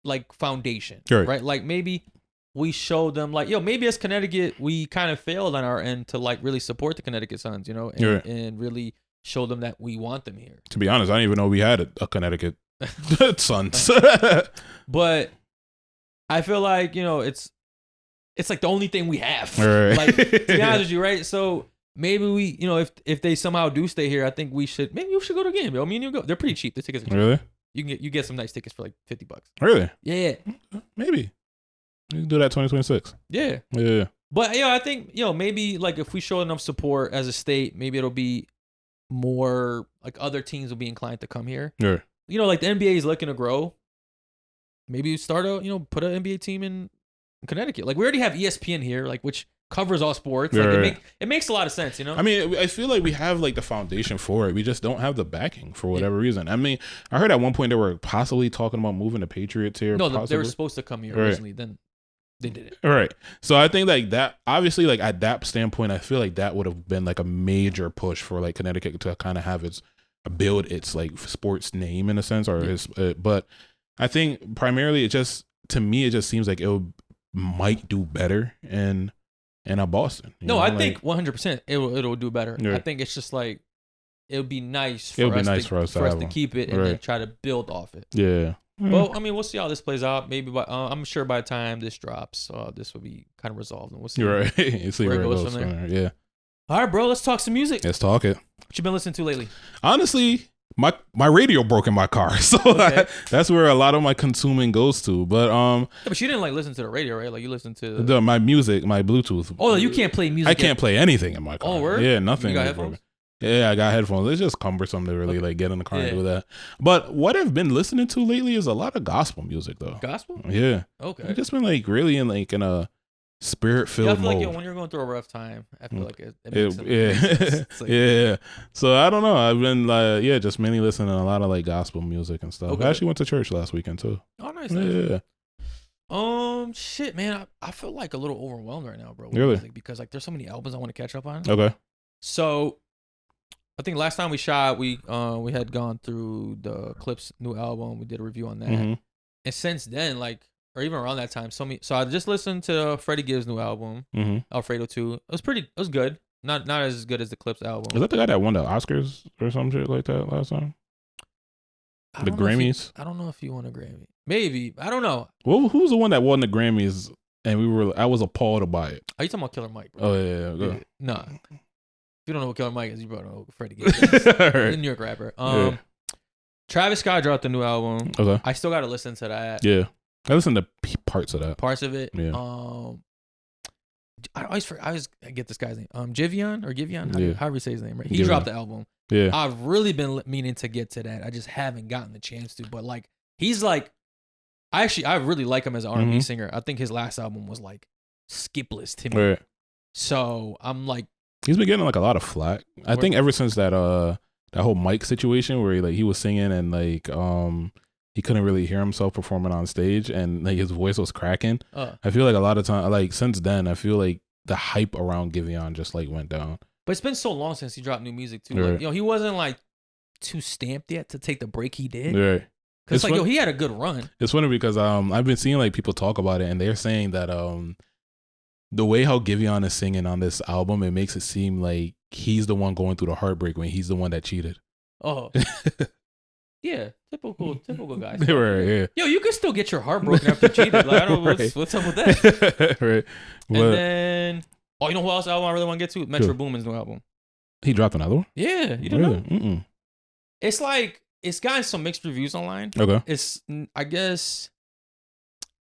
like foundation, right? Like maybe we show them like, maybe as Connecticut, we kind of failed on our end to like really support the Connecticut Suns, and really show them that we want them here. To be honest, I didn't even know we had a Connecticut Suns. But I feel like, it's like the only thing we have. Right. Like, to be honest with you, right? So maybe we, if they somehow do stay here, I think we should go to a game, yo. Me and you go. They're pretty cheap. The tickets are cheap. Really? You get some nice tickets for like $50. Really? Yeah. Maybe. You can do that 2026. Yeah. Yeah. But I think, maybe like if we show enough support as a state, maybe it'll be more like other teams will be inclined to come here. Yeah. Like the NBA is looking to grow. Maybe you start put an NBA team in Connecticut. Like we already have ESPN here, like which covers all sports. Like it makes a lot of sense, I mean, I feel like we have like the foundation for it. We just don't have the backing for whatever reason. I mean, I heard at one point they were possibly talking about moving the Patriots here. No, they were supposed to come here originally. Then they did it. All right. So I think like that, obviously, like at that standpoint, I feel like that would have been like a major push for like Connecticut to kind of have build its like sports name in a sense, or but I think primarily to me, it just seems like might do better in Boston. I think 100% it'll do better. Yeah. I think it's just like it would be nice for us to keep it and then try to build off it. Yeah. Well, I mean, we'll see how this plays out. Maybe, I'm sure by the time this drops, this will be kind of resolved, and we'll see. Right. See where it goes from there. Yeah. All right, bro. Let's talk some music. Let's talk it. What you been listening to lately? Honestly, my radio broke in my car, so that's where a lot of my consuming goes to. But but you didn't like listen to the radio, right? Like you listened to my music, my Bluetooth. Oh, you can't play music. I can't play anything in my car. Oh, word? Yeah, nothing. You got headphones? Yeah, I got headphones. It's just cumbersome to really like get in the car and do that. But what I've been listening to lately is a lot of gospel music, though. Gospel? Yeah. Okay. I've just been like really in a spirit-filled mode. I feel like when you're going through a rough time, I feel like it makes sense. Like, yeah. So I don't know. I've been like, just mainly listening to a lot of like gospel music and stuff. Okay. I actually went to church last weekend too. Oh, nice. Yeah. Shit, man. I feel like a little overwhelmed right now, bro. Really? Music, because like there's so many albums I want to catch up on. Okay. So I think last time we shot, we had gone through the Clips new album. We did a review on that, and since then, like, or even around that time, so I just listened to Freddie Gibbs' new album, Alfredo 2. It was good. Not as good as the Clips album. Is that the guy that won the Oscars or some shit like that last time? The Grammys? I don't know if he won a Grammy. Maybe. I don't know. Well, who's the one that won the Grammys? And I was appalled by it. Are you talking about Killer Mike, bro? Oh yeah. Go. Nah. If you don't know who Killer Mike is, you probably know who Freddie Gibbs is. Right. New York rapper. Travis Scott dropped a new album. Okay. I still got to listen to that. Yeah. I listened to parts of that. Parts of it. Yeah. I get this guy's name. Giveon? However you say his name, right? He Giveon. dropped the album. Yeah. I've really been meaning to get to that. I just haven't gotten the chance to. But like, he's like, I really like him as an R&B singer. I think his last album was like skipless to me. Right. So I'm like, he's been getting like a lot of flack. I think ever since that whole mic situation where he was singing and like he couldn't really hear himself performing on stage and like his voice was cracking. I feel like a lot of time, like since then, I feel like the hype around Giveon just like went down. But it's been so long since he dropped new music too. Right. Like, he wasn't like too stamped yet to take the break he did. Right. Because like, he had a good run. It's funny because I've been seeing like people talk about it and they're saying that the way how Giveon is singing on this album, it makes it seem like he's the one going through the heartbreak when he's the one that cheated. Oh. Yeah, typical guy. Right, yeah. Yo, you can still get your heart broken after cheating. Like, I don't know what's up with that. Right. And then, you know who else album I really want to get to? Metro Boomin's new album. He dropped another one? Yeah, you didn't know? Mm-mm. It's like, it's gotten some mixed reviews online. Okay. It's, I guess,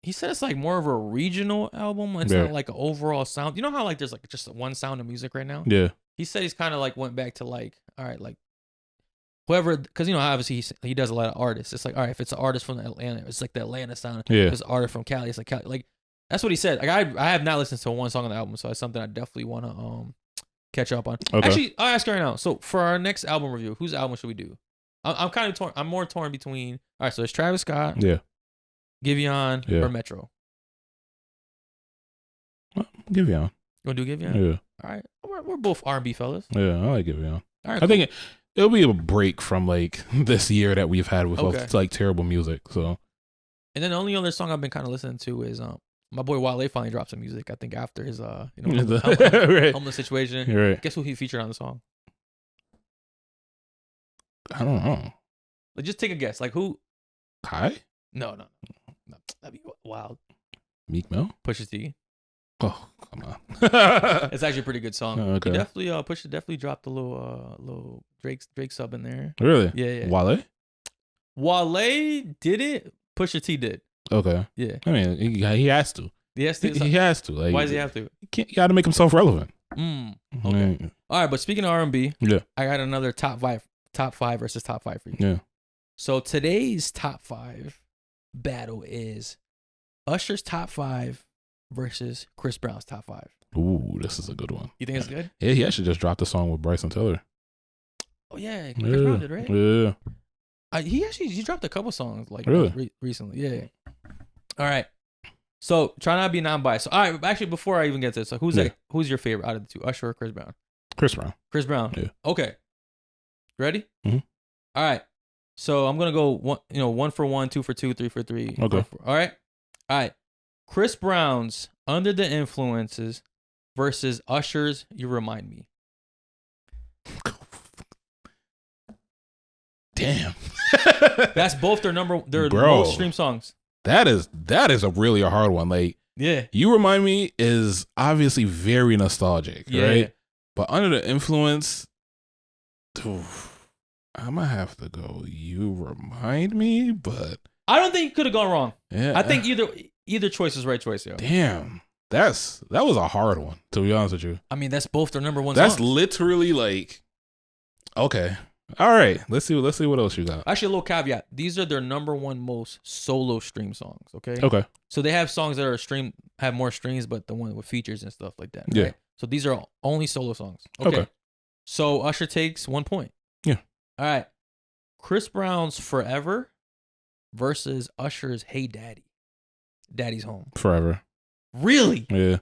he said it's like more of a regional album. It's not like an overall sound. You know how like there's like just one sound of music right now? Yeah. He said he's kind of like went back to like, all right, like, whoever, because obviously he does a lot of artists. It's like, all right, if it's an artist from Atlanta, it's like the Atlanta sound. Yeah. If it's an artist from Cali, it's like Cali. Like, that's what he said. Like, I have not listened to one song on the album, so it's something I definitely want to catch up on. Okay. Actually, I'll ask you right now. So for our next album review, whose album should we do? I'm kind of torn. I'm more torn between. All right, so it's Travis Scott, Giveon, or Metro. Well, Giveon. You want to do Giveon? Yeah. All right, we're both R&B fellas. Yeah, I like Giveon. All right, cool. I think it'll be a break from like this year that we've had with like terrible music. So. And then the only other song I've been kind of listening to is my boy Wale finally dropped some music. I think after his homeless situation. Right. Guess who he featured on the song? I don't know. Like, just take a guess. Like who? Kai? No. That'd be wild. Meek Mill? Pusha T. Oh, come on. It's actually a pretty good song. Oh, okay. He definitely Pusha definitely dropped a little Drake sub in there. Really? Yeah. Wale did it. Pusha T did. Okay. Yeah. I mean, he has to. He has to. He has to. Like, why does he have to? He got to make himself relevant. Okay. All right, but speaking of R&B, I got another top five versus top five for you. Yeah. So today's top five battle is Usher's top five versus Chris Brown's top five. Ooh, this is a good one. You think it's good? Yeah, he actually just dropped a song with Bryson Tiller. Oh yeah, Chris Brown did, right? Yeah. He dropped a couple songs like recently. Yeah. All right. So try not to be non-biased. So, all right, actually, before I even get to this, so who's your favorite out of the two, Usher or Chris Brown? Chris Brown. Chris Brown. Yeah. Okay. Ready? Mm-hmm. All right. So I'm gonna go 1 for 1, 2 for 2, 3 for 3. Okay. All right. All right. Chris Brown's Under the Influences versus Usher's You Remind Me. Damn. That's both their most streamed songs. That is a really hard one. Like, You Remind Me is obviously very nostalgic, right? But Under the Influence, I'm gonna have to go You Remind Me, but I don't think you could have gone wrong. Yeah. I think either choice is right choice, yo. Damn. That was a hard one, to be honest with you. I mean, that's both their number one That's songs. literally like, okay. All right. Let's see what else you got. Actually, a little caveat. These are their number one most solo stream songs, okay? Okay. So they have songs that are have more streams, but the one with features and stuff like that. Yeah. Right? So these are only solo songs. Okay. So Usher takes 1 point. Yeah. All right. Chris Brown's Forever versus Usher's Hey Daddy. Daddy's Home. Forever. Really? Yeah.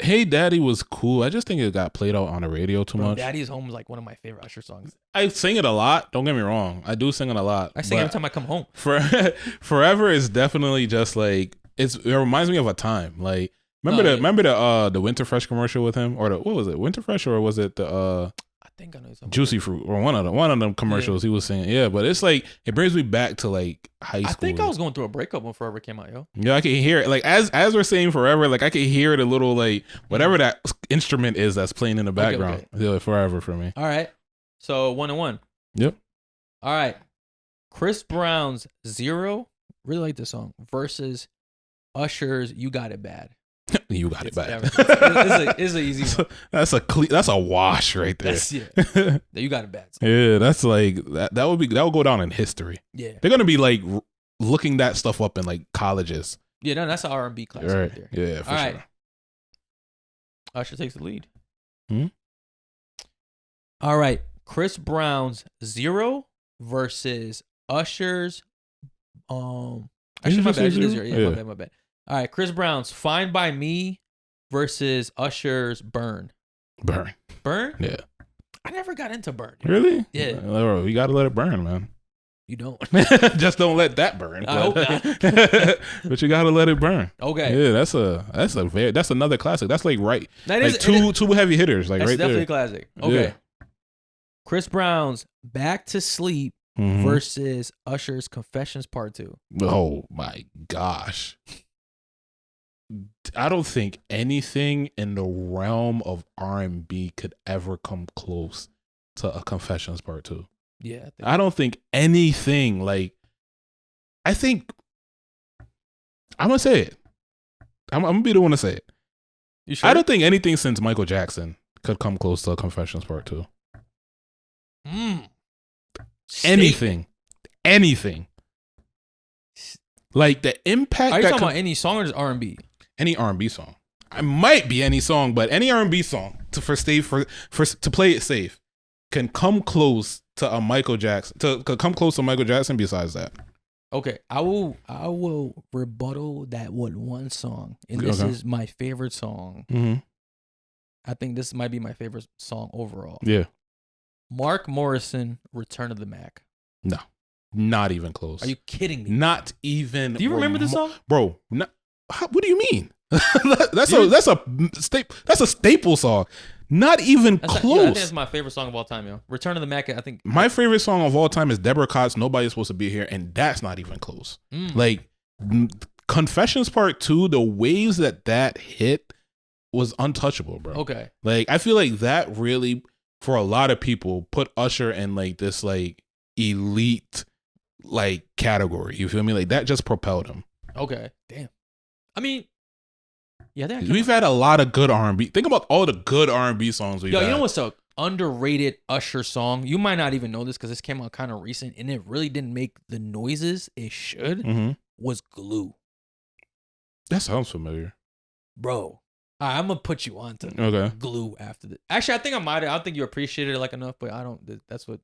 Hey Daddy was cool. I just think it got played out on the radio too much. Daddy's Home is like one of my favorite Usher songs. I sing it a lot. Don't get me wrong. I do sing it a lot. I sing every time I come home. Forever is definitely just like it reminds me of a time. Like remember the Winter Fresh commercial with him, or what was it? Winter Fresh, or was it the I think I know something. Juicy Fruit, or one of them commercials he was singing. Yeah, but it's like it brings me back to like high school. I think I was going through a breakup when Forever came out, yo. Yeah, I can hear it. Like as we're saying Forever, like I can hear the little like whatever that instrument is that's playing in the background. Okay. Yeah, Forever for me. All right. So 1-1. Yep. All right. Chris Brown's Zero, really like this song, versus Usher's You Got It Bad. You got it bad. It's an easy one. That's a wash right there. You got it bad. Yeah, that's like that would go down in history. Yeah, they're gonna be like looking that stuff up in like colleges. Yeah, no, that's an R&B class right there. Yeah, for sure. Usher takes the lead. Hmm? All right, Chris Brown's Zero versus Usher's. Actually, my bad. It is Zero. Yeah, my bad. All right, Chris Brown's Fine by Me versus Usher's Burn. Burn? Yeah. I never got into Burn. Really? Yeah. You got to let it burn, man. You don't. Just don't let that burn. I hope not. But you got to let it burn. Okay. Yeah, that's another classic. That's like that is two heavy hitters like that's right definitely there. A classic. Okay. Yeah. Chris Brown's Back to Sleep versus Usher's Confessions Part 2. Oh my gosh. I don't think anything in the realm of R&B could ever come close to a Confessions Part 2. Yeah. I don't think anything like, I think, I'm going to say it. I'm going to be the one to say it. You sure? I don't think anything since Michael Jackson could come close to a Confessions Part 2. Anything. Like the impact. Are you talking about any song or just R&B? Any R&B song. I might be any song, but any R&B song to play it safe can come close to a Michael Jackson. To come close to Michael Jackson. Besides that, okay, I will rebuttal that with one song, and this is my favorite song. Mm-hmm. I think this might be my favorite song overall. Yeah, Mark Morrison, "Return of the Mac." No, not even close. Are you kidding me? Not even. Do you remember this song, bro? What do you mean? that's a staple song. Not even close. I think it's my favorite song of all time, yo. "Return of the Mac." I think my favorite song of all time is Deborah Cott's "Nobody's Supposed to Be Here," and that's not even close. Like Confessions Part 2, the waves that hit was untouchable, bro. Okay. Like I feel like that really, for a lot of people, put Usher in like this like elite like category. You feel me? Like that just propelled him. Okay. Damn. I mean, yeah, we've had a lot of good R&B. Think about all the good R&B songs we've had. You know what's a underrated Usher song? You might not even know this because this came out kind of recent, and it really didn't make the noises it should. Mm-hmm. Was "Glue." That sounds familiar, bro. I'm gonna put you on to "Glue" after this. Actually, I think I might. I don't think you appreciated it like enough, but I don't. That's what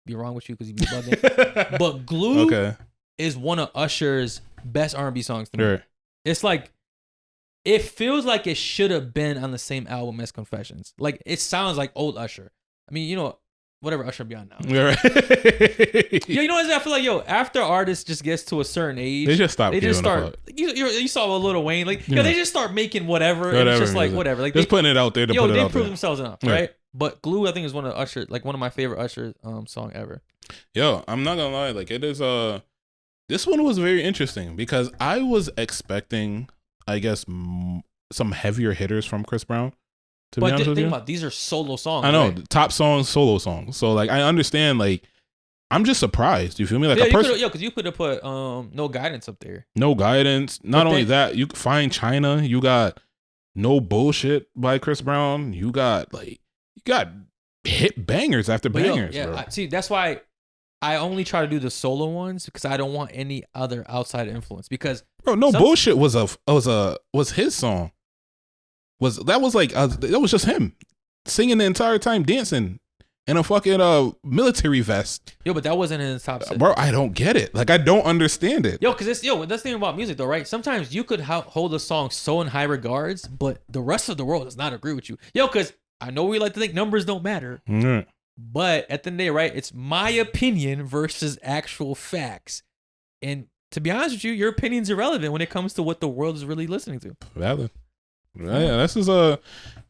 be wrong with you because you be bugging. But "Glue" is one of Usher's best R&B songs to me. Right. It's like, it feels like it should have been on the same album as Confessions. Like, it sounds like old Usher. I mean, you know, whatever Usher be on now. Right. Yo, you know what I feel like? Yo, after artists just gets to a certain age, they just stop. They just start. You saw a Lil Wayne, like, yo, they just start making whatever. And it's just like whatever. Like, just putting it out there to put it out there. They prove themselves enough, right? But "Glue," I think, is one of Usher, like one of my favorite Usher song ever. Yo, I'm not gonna lie, like it is this one was very interesting because I was expecting, I guess, some heavier hitters from Chris Brown. To be honest with you, think about these are solo songs. I know, right? Top songs, solo songs. So like, I understand. Like, I'm just surprised. You feel me? Like because you could have put "No Guidance" up there. No Guidance. Not only that, you find China. You got "No Bullshit" by Chris Brown. You got hit bangers after bangers. Bro. See, that's why I only try to do the solo ones because I don't want any other outside influence. Because bro, "No Bullshit" was his song. That was just him singing the entire time, dancing in a fucking military vest. Yo, but that wasn't in his top set. Bro, I don't get it. Like, I don't understand it. Yo, because that's the thing about music though, right? Sometimes you could hold a song so in high regards, but the rest of the world does not agree with you. Yo, because I know we like to think numbers don't matter. Mm-hmm. But at the end of the day, right, it's my opinion versus actual facts. And to be honest with you, your opinion's irrelevant when it comes to what the world is really listening to. Valid. Yeah, this is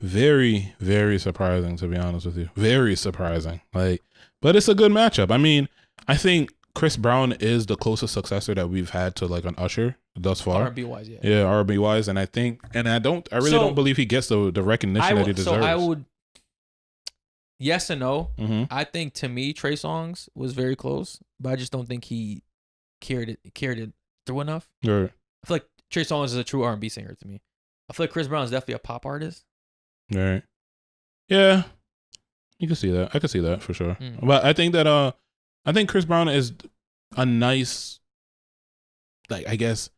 very, very surprising, to be honest with you. Very surprising. Like, but it's a good matchup. I mean, I think Chris Brown is the closest successor that we've had to like an Usher thus far. R&B wise, yeah. Yeah, R&B wise. And I really don't believe he gets the recognition that he deserves. So I would, yes and no. Mm-hmm. I think to me, Trey Songz was very close, but I just don't think he carried it through enough. Right. I feel like Trey Songz is a true R&B singer to me. I feel like Chris Brown is definitely a pop artist. Right. Yeah. You can see that. I can see that for sure. But I think that I think Chris Brown is a nice, like, I guess,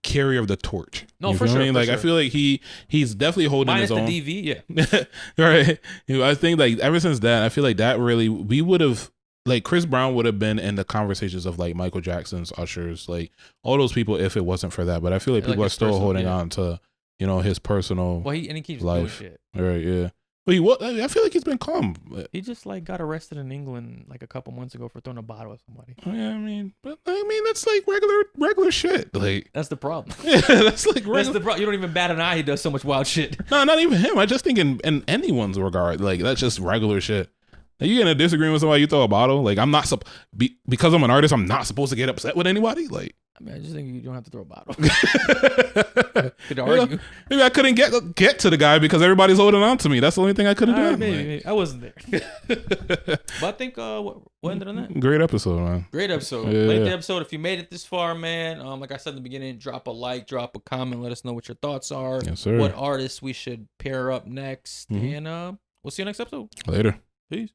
carrier of the torch. No, for sure. Like, I feel like he's definitely holding his own. The DV, yeah. Right. I think like ever since that, I feel like that really, we would have, like, Chris Brown would have been in the conversations of like Michael Jackson's, Usher's, like all those people if it wasn't for that. But I feel like people are still holding on to, you know, his personal he keeps life. doing shit. Right, yeah. But I feel like he's been calm. He just like got arrested in England like a couple months ago for throwing a bottle at somebody. Yeah, I mean that's like regular shit. Like, that's the problem. Yeah, that's like regular. That's the problem. You don't even bat an eye. He does so much wild shit. No, not even him. I just think in anyone's regard, like that's just regular shit. Like, you get in a disagreement with somebody, you throw a bottle. Like, I'm not because I'm an artist, I'm not supposed to get upset with anybody. Like, I mean, I just think you don't have to throw a bottle. Could argue. Maybe I couldn't get to the guy because everybody's holding on to me. That's the only thing I could have done. Maybe I wasn't there. But I think what ended on that? Great episode, man. Great episode. Yeah. Late episode. If you made it this far, man, like I said in the beginning, drop a like, drop a comment, let us know what your thoughts are. Yes, sir. What artists we should pair up next, and we'll see you next episode. Later. Peace.